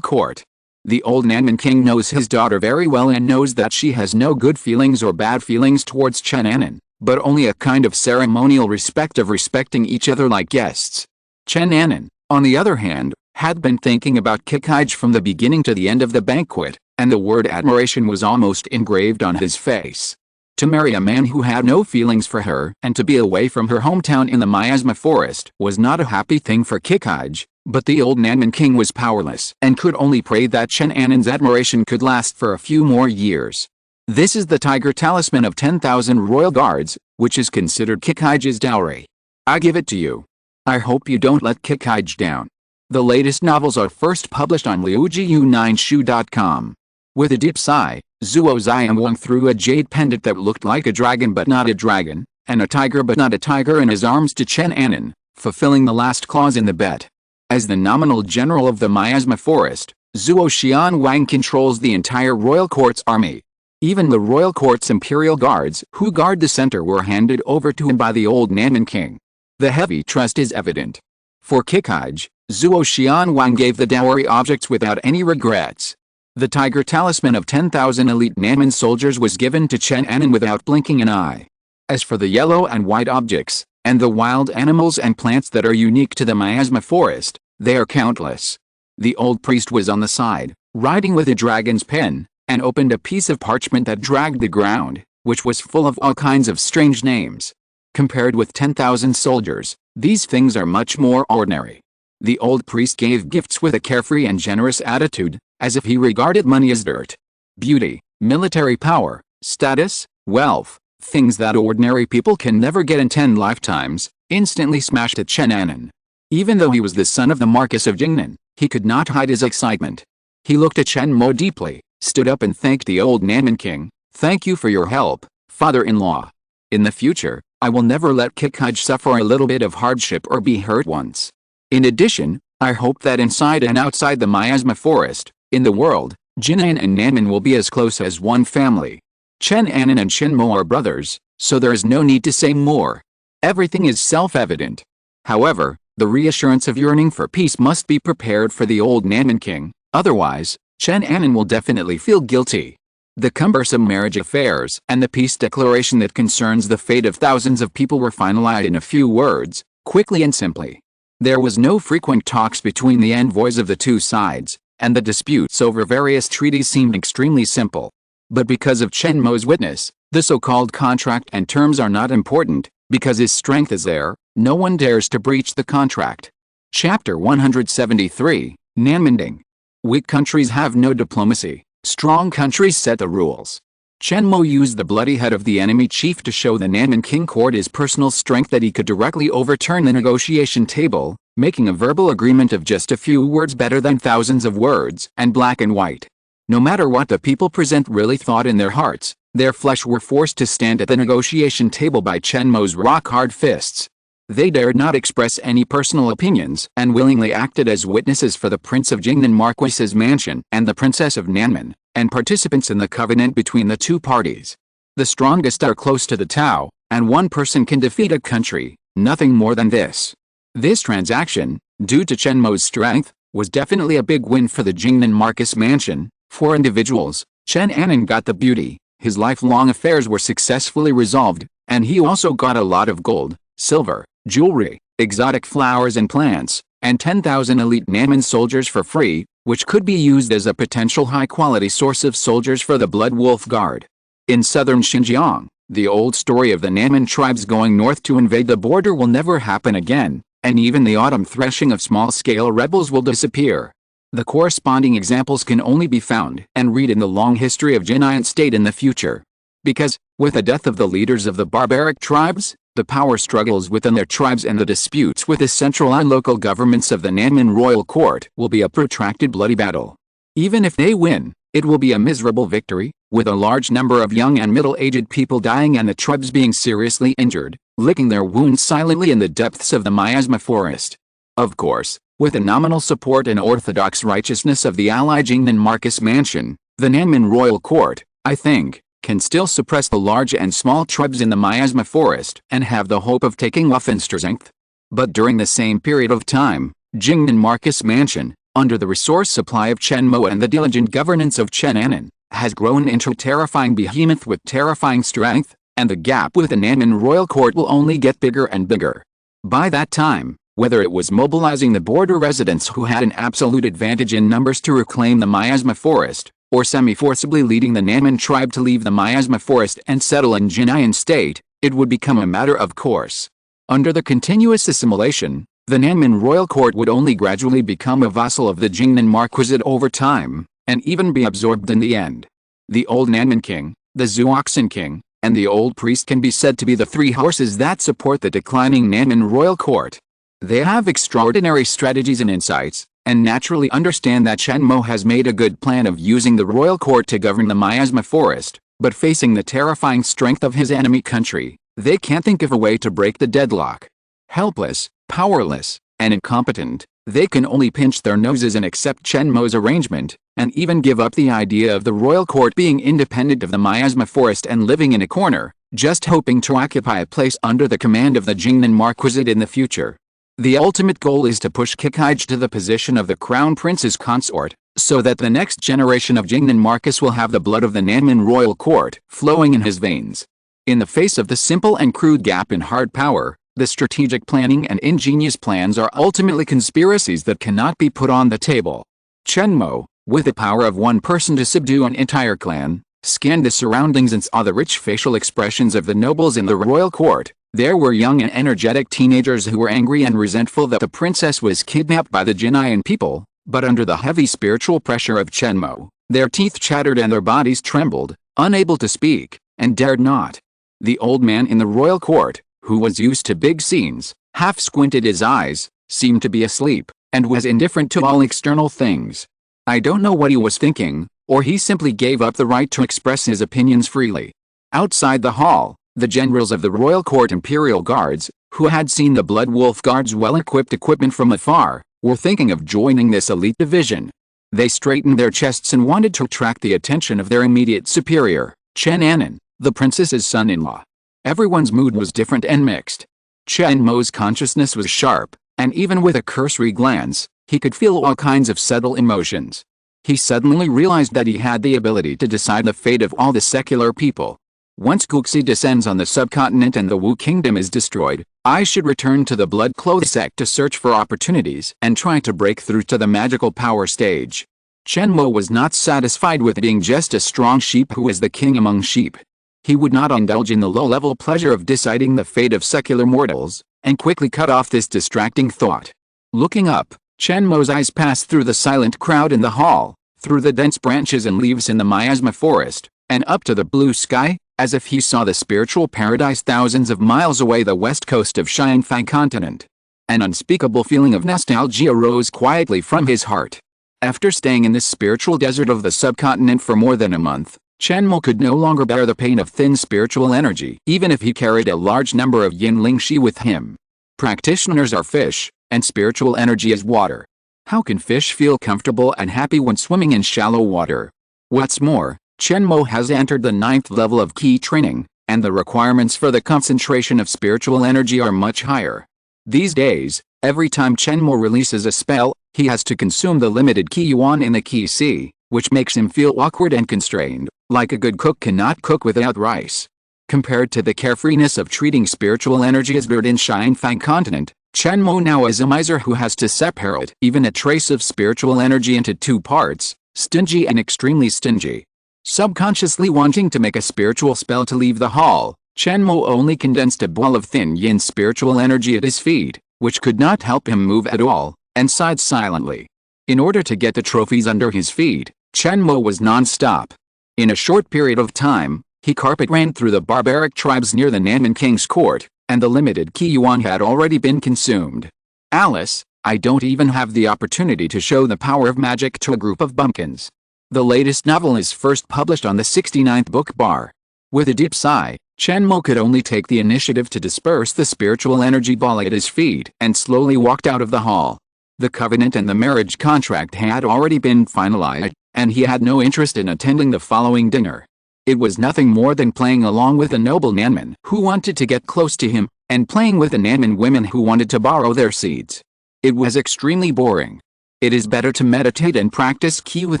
court. The old Nanman King knows his daughter very well and knows that she has no good feelings or bad feelings towards Chen Anan, but only a kind of ceremonial respect of respecting each other like guests. Chen Anan, on the other hand, had been thinking about Kikage from the beginning to the end of the banquet, and the word admiration was almost engraved on his face. To marry a man who had no feelings for her and to be away from her hometown in the miasma forest was not a happy thing for Kikage, but the old Nanman King was powerless and could only pray that Chen Anan's admiration could last for a few more years. This is the tiger talisman of 10,000 royal guards, which is considered Kikage's dowry. I give it to you. I hope you don't let Kikage down. The latest novels are first published on liujiu9shu.com. With a deep sigh, Zhuo Xianwang threw a jade pendant that looked like a dragon but not a dragon, and a tiger but not a tiger in his arms to Chen Anan, fulfilling the last clause in the bet. As the nominal general of the miasma forest, Zhuo Xianwang controls the entire royal court's army. Even the royal court's imperial guards who guard the center were handed over to him by the old Nanman King. The heavy trust is evident. For Kikage, Zhuo Xianwang gave the dowry objects without any regrets. The tiger talisman of 10,000 elite Nanman soldiers was given to Chen Anan without blinking an eye. As for the yellow and white objects, and the wild animals and plants that are unique to the miasma forest, they are countless. The old priest was on the side, writing with a dragon's pen, and opened a piece of parchment that dragged the ground, which was full of all kinds of strange names. Compared with 10,000 soldiers, these things are much more ordinary. The old priest gave gifts with a carefree and generous attitude, as if he regarded money as dirt. Beauty, military power, status, wealth, things that ordinary people can never get in 10 lifetimes, instantly smashed at Chen Anan. Even though he was the son of the Marquis of Jingnan, he could not hide his excitement. He looked at Chen Mo deeply, stood up and thanked the old Nanman King. Thank you for your help, father-in-law. In the future, I will never let Kikage suffer a little bit of hardship or be hurt once. In addition, I hope that inside and outside the miasma forest, in the world, Jingnan and Nanman will be as close as one family. Chen Anan and Chen Mo are brothers, so there is no need to say more. Everything is self-evident. However, the reassurance of yearning for peace must be prepared for the old Nanman King, otherwise, Chen Anan will definitely feel guilty. The cumbersome marriage affairs and the peace declaration that concerns the fate of thousands of people were finalized in a few words, quickly and simply. There was no frequent talks between the envoys of the two sides, and the disputes over various treaties seemed extremely simple. But because of Chen Mo's witness, the so-called contract and terms are not important, because his strength is there, no one dares to breach the contract. Chapter 173, Nanmanding. Weak countries have no diplomacy, strong countries set the rules. Chen Mo used the bloody head of the enemy chief to show the Nanman King court his personal strength that he could directly overturn the negotiation table, making a verbal agreement of just a few words better than thousands of words and black and white. No matter what the people present really thought in their hearts, their flesh were forced to stand at the negotiation table by Chen Mo's rock-hard fists. They dared not express any personal opinions and willingly acted as witnesses for the Prince of Jingnan Marquis's mansion and the Princess of Nanman, and participants in the covenant between the two parties. The strongest are close to the Tao, and one person can defeat a country, nothing more than this. This transaction, due to Chen Mo's strength, was definitely a big win for the Jingnan Marquis mansion. For individuals, Chen Anan got the beauty, his lifelong affairs were successfully resolved, and he also got a lot of gold, silver, jewelry, exotic flowers and plants, and 10,000 elite Naman soldiers for free, which could be used as a potential high-quality source of soldiers for the Blood Wolf Guard. In southern Xinjiang, the old story of the Naman tribes going north to invade the border will never happen again, and even the autumn threshing of small-scale rebels will disappear. The corresponding examples can only be found and read in the long history of Jinayan state in the future. Because, with the death of the leaders of the barbaric tribes, the power struggles within their tribes and the disputes with the central and local governments of the Nanman royal court will be a protracted bloody battle. Even if they win, it will be a miserable victory, with a large number of young and middle-aged people dying and the tribes being seriously injured, licking their wounds silently in the depths of the miasma forest. Of course, with the nominal support and orthodox righteousness of the ally Jingnan Marcus Mansion, the Nanman royal court, I think, can still suppress the large and small tribes in the miasma forest and have the hope of taking offensive strength. But during the same period of time, Jingnan Marcus Mansion, under the resource supply of Chen Mo and the diligent governance of Chen Annan, has grown into a terrifying behemoth with terrifying strength, and the gap with the Nanman royal court will only get bigger and bigger. By that time, whether it was mobilizing the border residents who had an absolute advantage in numbers to reclaim the miasma forest, or semi-forcibly leading the Nanman tribe to leave the miasma forest and settle in Jinayan state, it would become a matter of course. Under the continuous assimilation, the Nanman royal court would only gradually become a vassal of the Jingnan Marquisate over time, and even be absorbed in the end. The old Nanman king, the Zuoxin king, and the old priest can be said to be the three horses that support the declining Nanman royal court. They have extraordinary strategies and insights, and naturally understand that Chen Mo has made a good plan of using the royal court to govern the miasma forest, but facing the terrifying strength of his enemy country, they can't think of a way to break the deadlock. Helpless, powerless, and incompetent, they can only pinch their noses and accept Chen Mo's arrangement, and even give up the idea of the royal court being independent of the miasma forest and living in a corner, just hoping to occupy a place under the command of the Jingnan Marquisate in the future. The ultimate goal is to push Kikaij to the position of the crown prince's consort, so that the next generation of Jingnan Marcus will have the blood of the Nanman royal court flowing in his veins. In the face of the simple and crude gap in hard power, the strategic planning and ingenious plans are ultimately conspiracies that cannot be put on the table. Chen Mo, with the power of one person to subdue an entire clan, scanned the surroundings and saw the rich facial expressions of the nobles in the royal court. There were young and energetic teenagers who were angry and resentful that the princess was kidnapped by the Jinayan people, but under the heavy spiritual pressure of Chen Mo, their teeth chattered and their bodies trembled, unable to speak, and dared not. The old man in the royal court, who was used to big scenes, half squinted his eyes, seemed to be asleep, and was indifferent to all external things. I don't know what he was thinking, or he simply gave up the right to express his opinions freely. Outside the hall, the generals of the royal court imperial guards, who had seen the Blood Wolf Guard's well-equipped equipment from afar, were thinking of joining this elite division. They straightened their chests and wanted to attract the attention of their immediate superior, Chen Annan, the princess's son-in-law. Everyone's mood was different and mixed. Chen Mo's consciousness was sharp, and even with a cursory glance, he could feel all kinds of subtle emotions. He suddenly realized that he had the ability to decide the fate of all the secular people. Once Guxi descends on the subcontinent and the Wu kingdom is destroyed, I should return to the blood-clothed sect to search for opportunities and try to break through to the magical power stage. Chen Mo was not satisfied with being just a strong sheep who was the king among sheep. He would not indulge in the low-level pleasure of deciding the fate of secular mortals, and quickly cut off this distracting thought. Looking up, Chen Mo's eyes passed through the silent crowd in the hall, through the dense branches and leaves in the miasma forest, and up to the blue sky, as if he saw the spiritual paradise thousands of miles away, the west coast of Xianfang continent. An unspeakable feeling of nostalgia rose quietly from his heart. After staying in this spiritual desert of the subcontinent for more than a month, Chen Mo could no longer bear the pain of thin spiritual energy, even if he carried a large number of yin ling shi with him. Practitioners are fish, and spiritual energy is water. How can fish feel comfortable and happy when swimming in shallow water? What's more, Chen Mo has entered the 9th level of Qi training, and the requirements for the concentration of spiritual energy are much higher. These days, every time Chen Mo releases a spell, he has to consume the limited Qi yuan in the Qi sea, which makes him feel awkward and constrained, like a good cook cannot cook without rice. Compared to the carefreeness of treating spiritual energy as bird in Xianfang continent, Chen Mo now is a miser who has to separate even a trace of spiritual energy into two parts, stingy and extremely stingy. Subconsciously wanting to make a spiritual spell to leave the hall, Chen Mo only condensed a ball of thin yin spiritual energy at his feet, which could not help him move at all, and sighed silently. In order to get the trophies under his feet, Chen Mo was non-stop. In a short period of time, he carpet ran through the barbaric tribes near the Nanman King's court, and the limited Qi Yuan had already been consumed. Alice, I don't even have the opportunity to show the power of magic to a group of bumpkins. The latest novel is first published on the 69th book bar. With a deep sigh, Chen Mo could only take the initiative to disperse the spiritual energy ball at his feet and slowly walked out of the hall. The covenant and the marriage contract had already been finalized, and he had no interest in attending the following dinner. It was nothing more than playing along with a noble Nanman who wanted to get close to him, and playing with the Nanman women who wanted to borrow their seeds. It was extremely boring. It is better to meditate and practice Qi with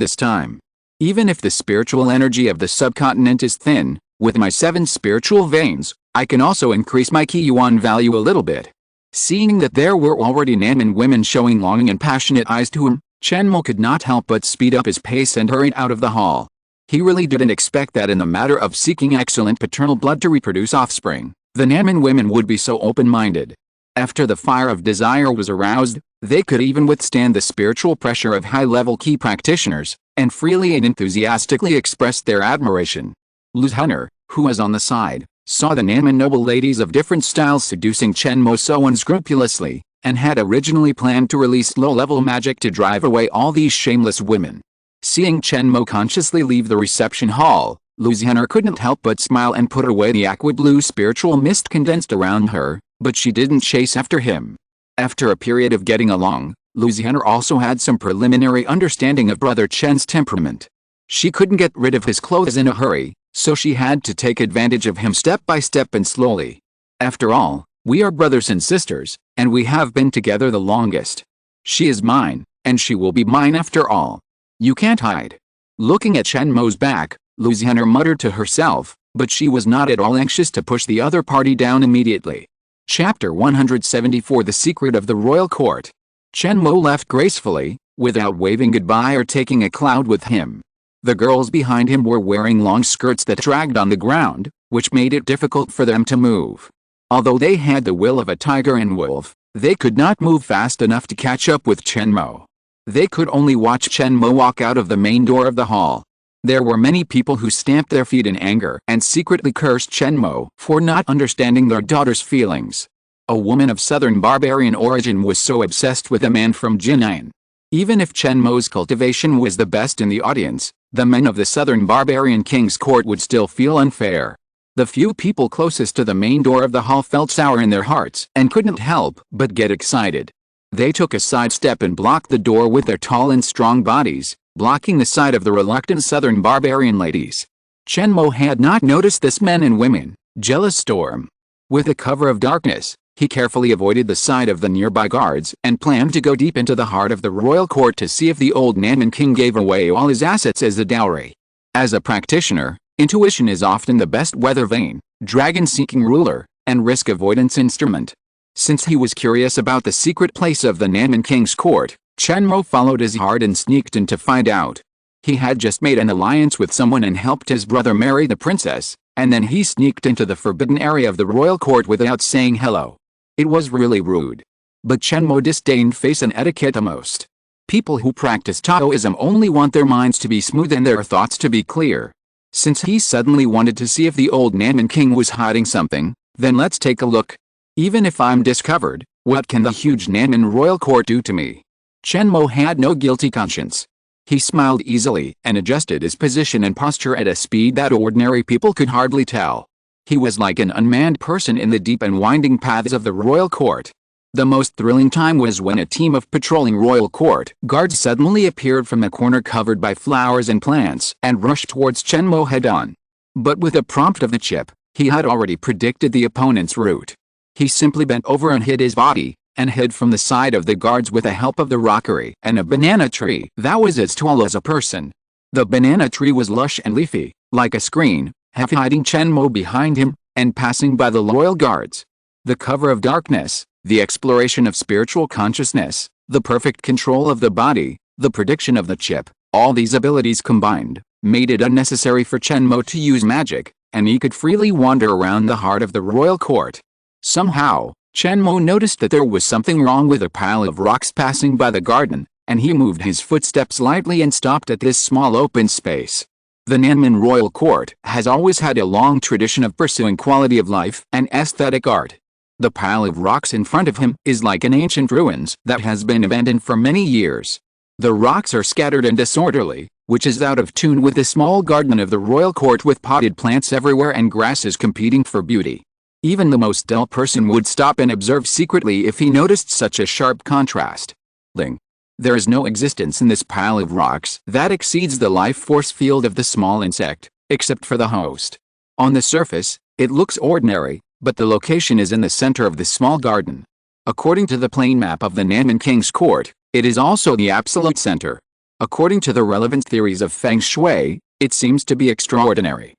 this time. Even if the spiritual energy of the subcontinent is thin, with my 7 spiritual veins, I can also increase my Qi Yuan value a little bit. Seeing that there were already Nanman women showing longing and passionate eyes to him, Chen Mo could not help but speed up his pace and hurried out of the hall. He really didn't expect that in the matter of seeking excellent paternal blood to reproduce offspring, the Nanman women would be so open-minded. After the fire of desire was aroused, they could even withstand the spiritual pressure of high-level Qi practitioners, and freely and enthusiastically expressed their admiration. Liu Hunter, who was on the side, saw the Nanman noble ladies of different styles seducing Chen Mo so unscrupulously, and had originally planned to release low-level magic to drive away all these shameless women. Seeing Chen Mo consciously leave the reception hall, Liu Hunter couldn't help but smile and put away the aqua-blue spiritual mist condensed around her, but she didn't chase after him. After a period of getting along, Liu Hunter also had some preliminary understanding of Brother Chen's temperament. She couldn't get rid of his clothes in a hurry, so she had to take advantage of him step by step and slowly. After all, we are brothers and sisters, and we have been together the longest. She is mine, and she will be mine after all. You can't hide. Looking at Chen Mo's back, Liu Hunter muttered to herself, but she was not at all anxious to push the other party down immediately. Chapter 174 The Secret of the Royal Court. Chen Mo left gracefully, without waving goodbye or taking a cloud with him. The girls behind him were wearing long skirts that dragged on the ground, which made it difficult for them to move. Although they had the will of a tiger and wolf, they could not move fast enough to catch up with Chen Mo. They could only watch Chen Mo walk out of the main door of the hall. There were many people who stamped their feet in anger and secretly cursed Chen Mo for not understanding their daughter's feelings. A woman of southern barbarian origin was so obsessed with a man from Jinan. Even if Chen Mo's cultivation was the best in the audience, the men of the southern barbarian king's court would still feel unfair. The few people closest to the main door of the hall felt sour in their hearts and couldn't help but get excited. They took a sidestep and blocked the door with their tall and strong bodies, blocking the sight of the reluctant southern barbarian ladies. Chen Mo had not noticed this men and women, jealous storm. With a cover of darkness, he carefully avoided the sight of the nearby guards and planned to go deep into the heart of the royal court to see if the old Nanman king gave away all his assets as a dowry. As a practitioner, intuition is often the best weather vane, dragon-seeking ruler, and risk avoidance instrument. Since he was curious about the secret place of the Nanman king's court, Chen Mo followed his heart and sneaked in to find out. He had just made an alliance with someone and helped his brother marry the princess, and then he sneaked into the forbidden area of the royal court without saying hello. It was really rude. But Chen Mo disdained face and etiquette the most. People who practice Taoism only want their minds to be smooth and their thoughts to be clear. Since he suddenly wanted to see if the old Nanman king was hiding something, then let's take a look. Even if I'm discovered, what can the huge Nanman royal court do to me? Chen Mo had no guilty conscience. He smiled easily and adjusted his position and posture at a speed that ordinary people could hardly tell. He was like an unmanned person in the deep and winding paths of the royal court. The most thrilling time was when a team of patrolling royal court guards suddenly appeared from a corner covered by flowers and plants and rushed towards Chen Mo head-on. But with a prompt of the chip, he had already predicted the opponent's route. He simply bent over and hid his body, and hid from the sight of the guards with the help of the rockery and a banana tree that was as tall as a person. The banana tree was lush and leafy, like a screen, half hiding Chen Mo behind him, and passing by the loyal guards. The cover of darkness, The exploration of spiritual consciousness, the perfect control of the body, the prediction of the chip, all these abilities combined, made it unnecessary for Chen Mo to use magic, and he could freely wander around the heart of the royal court. Somehow, Chen Mo noticed that there was something wrong with a pile of rocks passing by the garden, and he moved his footsteps lightly and stopped at this small open space. The Nanman royal court has always had a long tradition of pursuing quality of life and aesthetic art. The pile of rocks in front of him is like an ancient ruins that has been abandoned for many years. The rocks are scattered and disorderly, which is out of tune with the small garden of the royal court with potted plants everywhere and grasses competing for beauty. Even the most dull person would stop and observe secretly if he noticed such a sharp contrast. There is no existence in this pile of rocks that exceeds the life force field of the small insect, except for the host. On the surface, it looks ordinary, but the location is in the center of the small garden. According to the plane map of the Nanman King's court, it is also the absolute center. According to the relevant theories of Feng Shui, it seems to be extraordinary.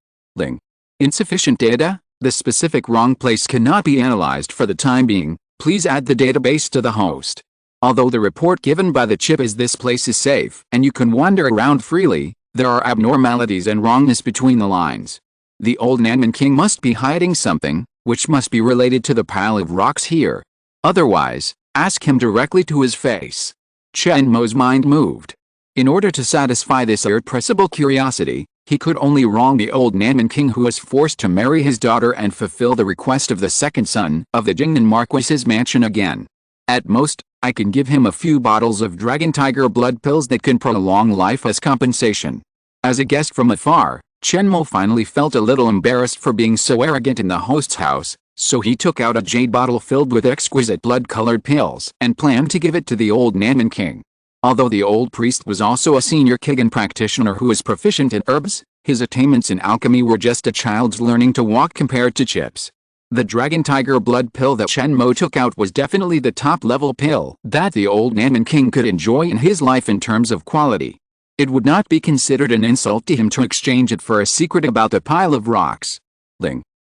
Insufficient data. The specific wrong place cannot be analyzed for the time being. Please add the database to the host. Although the report given by the chip is this place is safe and you can wander around freely, there are abnormalities and wrongness between the lines. The old Nanman King must be hiding something, which must be related to the pile of rocks here. Otherwise, ask him directly to his face. Chen Mo's mind moved. In order to satisfy this irrepressible curiosity, he could only wrong the old Nanman King, who was forced to marry his daughter and fulfill the request of the second son of the Jingnan Marquis's mansion again. At most, I can give him a few bottles of dragon tiger blood pills that can prolong life as compensation. As a guest from afar, Chen Mo finally felt a little embarrassed for being so arrogant in the host's house, so he took out a jade bottle filled with exquisite blood-colored pills and planned to give it to the old Nanman King. Although the old priest was also a senior Kigan practitioner who was proficient in herbs, his attainments in alchemy were just a child's learning to walk compared to chips. The dragon tiger blood pill that Chen Mo took out was definitely the top-level pill that the old Nanman King could enjoy in his life in terms of quality. It would not be considered an insult to him to exchange it for a secret about the pile of rocks.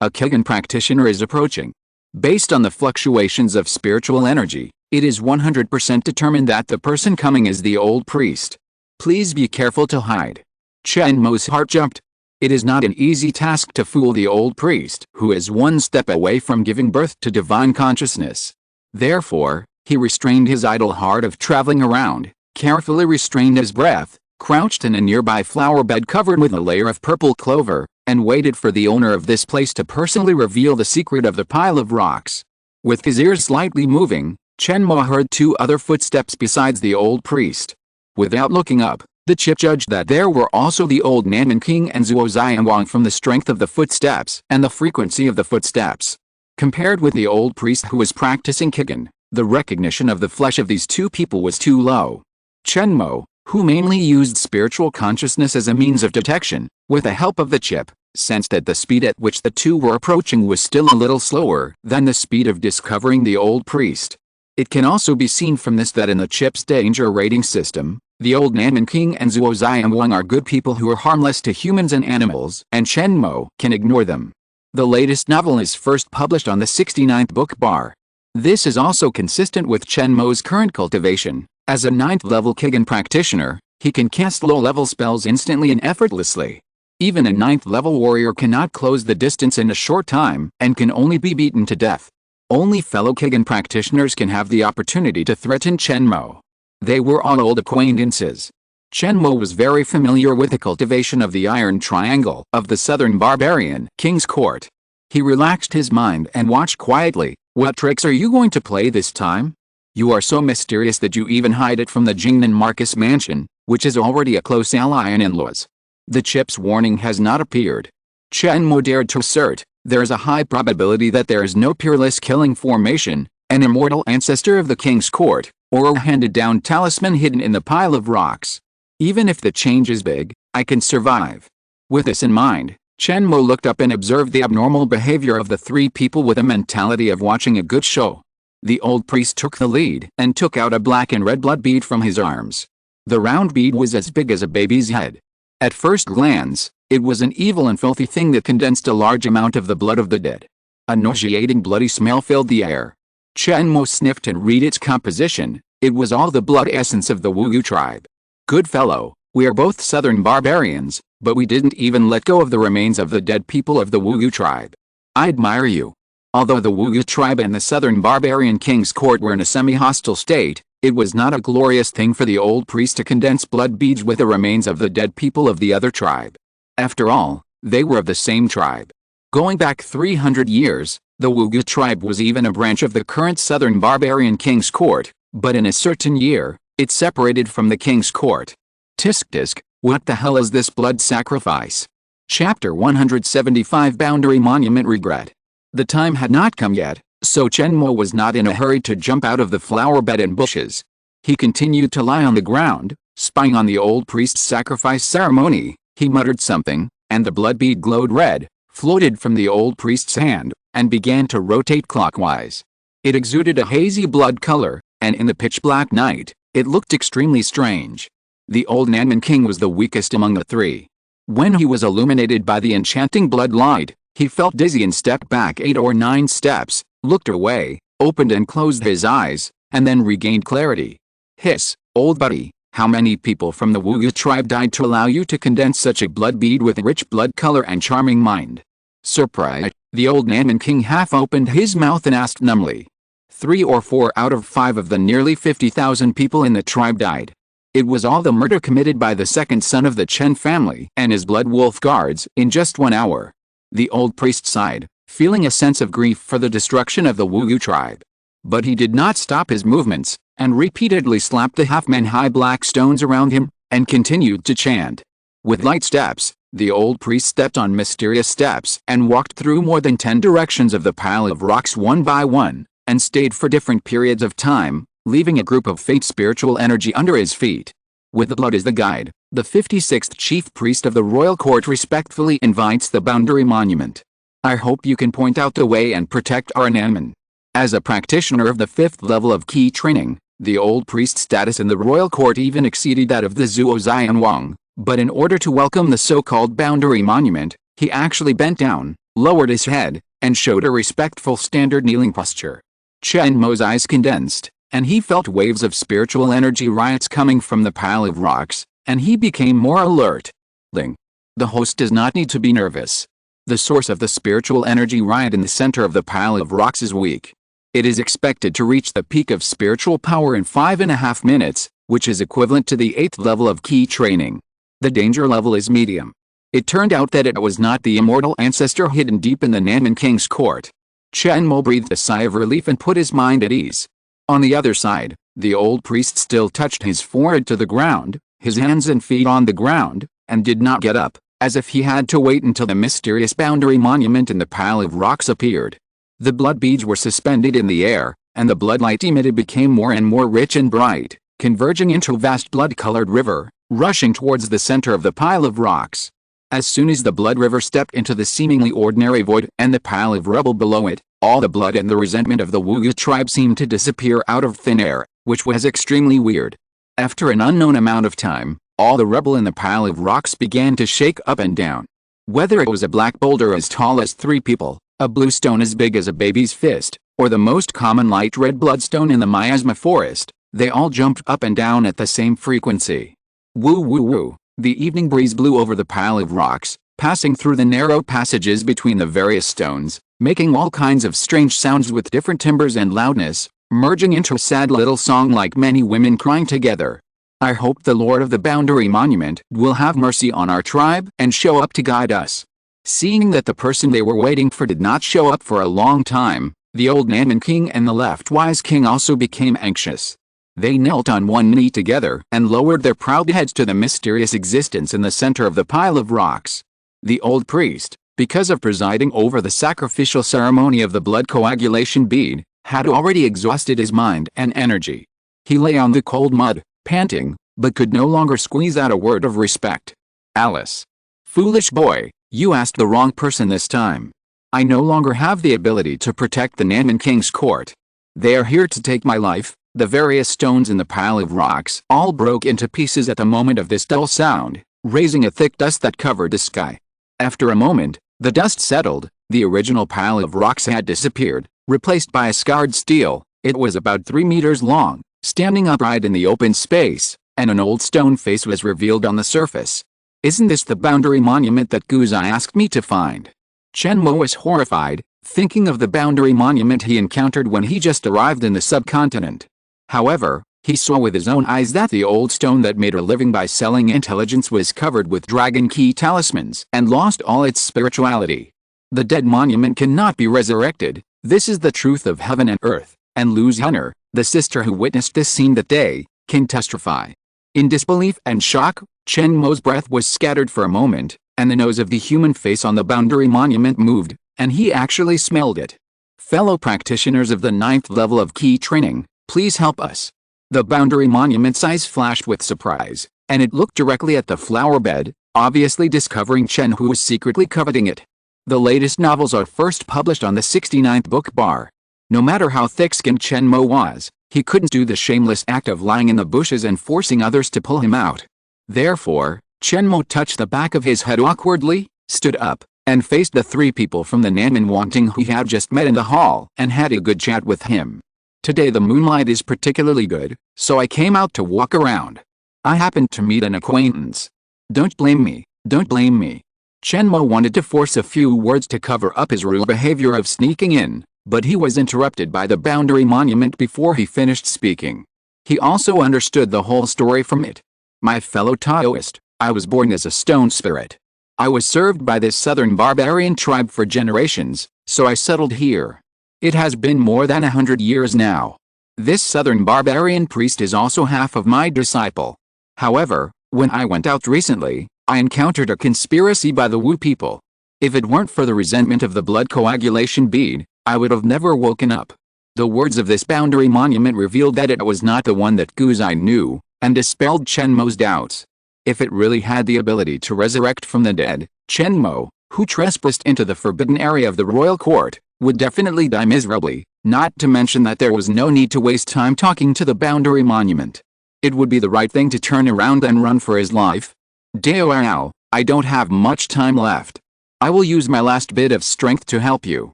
A Kigan practitioner is approaching. Based on the fluctuations of spiritual energy, it is 100% determined that the person coming is the old priest. Please be careful to hide. Chen Mo's heart jumped. It is not an easy task to fool the old priest, who is one step away from giving birth to divine consciousness. Therefore, he restrained his idle heart of traveling around, carefully restrained his breath, crouched in a nearby flower bed covered with a layer of purple clover, and waited for the owner of this place to personally reveal the secret of the pile of rocks. With his ears slightly moving, Chen Mo heard two other footsteps besides the old priest. Without looking up, the chip judged that there were also the old Nanman King and Zhuo Xianguang from the strength of the footsteps and the frequency of the footsteps. Compared with the old priest who was practicing Kigan, the recognition of the flesh of these two people was too low. Chen Mo, who mainly used spiritual consciousness as a means of detection, with the help of the chip, sensed that the speed at which the two were approaching was still a little slower than the speed of discovering the old priest. It can also be seen from this that in the chip's danger rating system, the old Nanman King and Zhuo Xianguang are good people who are harmless to humans and animals, and Chen Mo can ignore them. The latest novel is first published on the 69th book bar. This is also consistent with Chen Mo's current cultivation. As a 9th-level Kigan practitioner, he can cast low-level spells instantly and effortlessly. Even a 9th-level warrior cannot close the distance in a short time and can only be beaten to death. Only fellow Kigan practitioners can have the opportunity to threaten Chen Mo. They were all old acquaintances. Chen Mo was very familiar with the cultivation of the Iron Triangle of the Southern Barbarian King's Court. He relaxed his mind and watched quietly. What tricks are you going to play this time? You are so mysterious that you even hide it from the Jingnan Marquis mansion, which is already a close ally and in-laws. The chip's warning has not appeared. Chen Mo dared to assert, there is a high probability that there is no peerless killing formation, an immortal ancestor of the King's Court, or a handed-down talisman hidden in the pile of rocks. Even if the change is big, I can survive. With this in mind, Chen Mo looked up and observed the abnormal behavior of the three people with a mentality of watching a good show. The old priest took the lead and took out a black and red blood bead from his arms. The round bead was as big as a baby's head. At first glance, it was an evil and filthy thing that condensed a large amount of the blood of the dead. A nauseating bloody smell filled the air. Chen Mo sniffed and read its composition. It was all the blood essence of the Wu tribe. Good fellow, we are both southern barbarians, but we didn't even let go of the remains of the dead people of the Wu tribe. I admire you. Although the Wu tribe and the southern barbarian king's court were in a semi-hostile state, it was not a glorious thing for the old priest to condense blood beads with the remains of the dead people of the other tribe. After all, they were of the same tribe. Going back 300 years, the Wu tribe was even a branch of the current southern barbarian king's court, but in a certain year, it separated from the king's court. Tisk, what the hell is this blood sacrifice? Chapter 175 Boundary Monument Regret. The time had not come yet, so Chen Mo was not in a hurry to jump out of the flower bed and bushes. He continued to lie on the ground, spying on the old priest's sacrifice ceremony. He muttered something, and the blood bead glowed red, floated from the old priest's hand, and began to rotate clockwise. It exuded a hazy blood color, and in the pitch-black night, it looked extremely strange. The old Nanman king was the weakest among the three. When he was illuminated by the enchanting blood light, he felt dizzy and stepped back 8 or 9 steps, looked away, opened and closed his eyes, and then regained clarity. Hiss, old buddy, how many people from the Wu tribe died to allow you to condense such a blood bead with rich blood color and charming mind? Surprised, the old Nanman king half opened his mouth and asked numbly. 3 or 4 out of 5 of the nearly 50,000 people in the tribe died. It was all the murder committed by the second son of the Chen family and his blood wolf guards in just 1 hour. The old priest sighed, feeling a sense of grief for the destruction of the Wu tribe. But he did not stop his movements, and repeatedly slapped the half-man-high black stones around him, and continued to chant. With light steps, the old priest stepped on mysterious steps and walked through more than 10 directions of the pile of rocks one by one, and stayed for different periods of time, leaving a group of faint spiritual energy under his feet. With the blood as the guide, the 56th chief priest of the royal court respectfully invites the boundary monument. I hope you can point out the way and protect our Nanman. As a practitioner of the 5th level of key training, the old priest's status in the royal court even exceeded that of the Zuo Xianwang, but in order to welcome the so-called boundary monument, he actually bent down, lowered his head, and showed a respectful standard kneeling posture. Chen Mo's eyes condensed, and he felt waves of spiritual energy riots coming from the pile of rocks, and he became more alert. The host does not need to be nervous. The source of the spiritual energy riot in the center of the pile of rocks is weak. It is expected to reach the peak of spiritual power in 5.5 minutes, which is equivalent to the 8th level of key training. The danger level is medium. It turned out that it was not the immortal ancestor hidden deep in the Nanman king's court. Chen Mo breathed a sigh of relief and put his mind at ease. On the other side, the old priest still touched his forehead to the ground, his hands and feet on the ground, and did not get up, as if he had to wait until the mysterious boundary monument in the pile of rocks appeared. The blood beads were suspended in the air, and the blood light emitted became more and more rich and bright, converging into a vast blood-colored river, rushing towards the center of the pile of rocks. As soon as the blood river stepped into the seemingly ordinary void and the pile of rubble below it, all the blood and the resentment of the Wu tribe seemed to disappear out of thin air, which was extremely weird. After an unknown amount of time, all the rubble in the pile of rocks began to shake up and down. Whether it was a black boulder as tall as 3 people, a blue stone as big as a baby's fist, or the most common light red bloodstone in the miasma forest, they all jumped up and down at the same frequency. Woo woo woo, the evening breeze blew over the pile of rocks, passing through the narrow passages between the various stones, making all kinds of strange sounds with different timbres and loudness, merging into a sad little song like many women crying together. I hope the Lord of the Boundary Monument will have mercy on our tribe and show up to guide us. Seeing that the person they were waiting for did not show up for a long time, the old Nanman king and the left-wise king also became anxious. They knelt on one knee together and lowered their proud heads to the mysterious existence in the center of the pile of rocks. The old priest, because of presiding over the sacrificial ceremony of the blood coagulation bead, had already exhausted his mind and energy. He lay on the cold mud, panting, but could no longer squeeze out a word of respect. Alice. Foolish boy, you asked the wrong person this time. I no longer have the ability to protect the Nanman king's court. They are here to take my life. The various stones in the pile of rocks all broke into pieces at the moment of this dull sound, raising a thick dust that covered the sky. After a moment, the dust settled, the original pile of rocks had disappeared, Replaced by a scarred stele, it was about 3 meters long, standing upright in the open space, and an old stone face was revealed on the surface. Isn't this the boundary monument that Guzai asked me to find? Chen Mo was horrified, thinking of the boundary monument he encountered when he just arrived in the subcontinent. However, he saw with his own eyes that the old stone that made a living by selling intelligence was covered with dragon key talismans and lost all its spirituality. The dead monument cannot be resurrected. This is the truth of heaven and earth, and Lu's Hunter, the sister who witnessed this scene that day, can testify. In disbelief and shock, Chen Mo's breath was scattered for a moment, and the nose of the human face on the boundary monument moved, and he actually smelled it. Fellow practitioners of the 9th level of key training, please help us. The boundary monument's eyes flashed with surprise, and it looked directly at the flower bed, obviously discovering Chen who was secretly coveting it. The latest novels are first published on the 69th book bar. No matter how thick-skinned Chen Mo was, he couldn't do the shameless act of lying in the bushes and forcing others to pull him out. Therefore, Chen Mo touched the back of his head awkwardly, stood up, and faced the 3 people from the Nanman Wanting who he had just met in the hall and had a good chat with him. Today the moonlight is particularly good, so I came out to walk around. I happened to meet an acquaintance. Don't blame me, don't blame me. Chen Mo wanted to force a few words to cover up his rude behavior of sneaking in, but he was interrupted by the boundary monument before he finished speaking. He also understood the whole story from it. My fellow Taoist, I was born as a stone spirit. I was served by this southern barbarian tribe for generations, so I settled here. It has been more than 100 years now. This southern barbarian priest is also half of my disciple. However, when I went out recently, I encountered a conspiracy by the Wu people. If it weren't for the resentment of the blood coagulation bead, I would have never woken up. The words of this boundary monument revealed that it was not the one that Guzai knew, and dispelled Chen Mo's doubts. If it really had the ability to resurrect from the dead, Chen Mo, who trespassed into the forbidden area of the royal court, would definitely die miserably, not to mention that there was no need to waste time talking to the boundary monument. It would be the right thing to turn around and run for his life. Dao, I don't have much time left. I will use my last bit of strength to help you.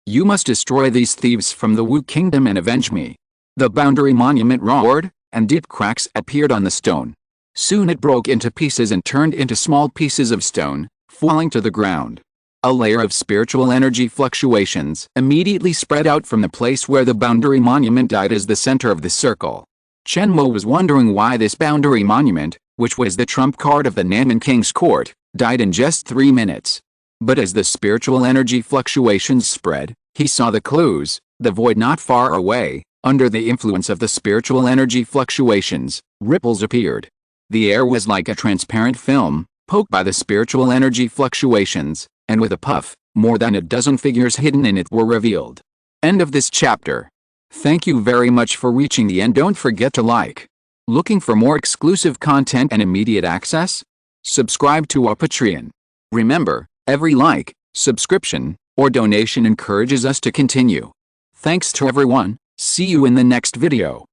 You must destroy these thieves from the Wu kingdom and avenge me. The boundary monument roared, and deep cracks appeared on the stone. Soon it broke into pieces and turned into small pieces of stone, falling to the ground. A layer of spiritual energy fluctuations immediately spread out from the place where the boundary monument died as the center of the circle. Chen Mo was wondering why this boundary monument, which was the trump card of the Nanman King's court, died in just 3 minutes. But as the spiritual energy fluctuations spread, he saw the clues. The void not far away, under the influence of the spiritual energy fluctuations, ripples appeared. The air was like a transparent film, poked by the spiritual energy fluctuations, and with a puff, more than a dozen figures hidden in it were revealed. End of this chapter. Thank you very much for reaching the end. Don't forget to like. Looking for more exclusive content and immediate access? Subscribe to our Patreon. Remember, every like, subscription, or donation encourages us to continue. Thanks to everyone. See you in the next video.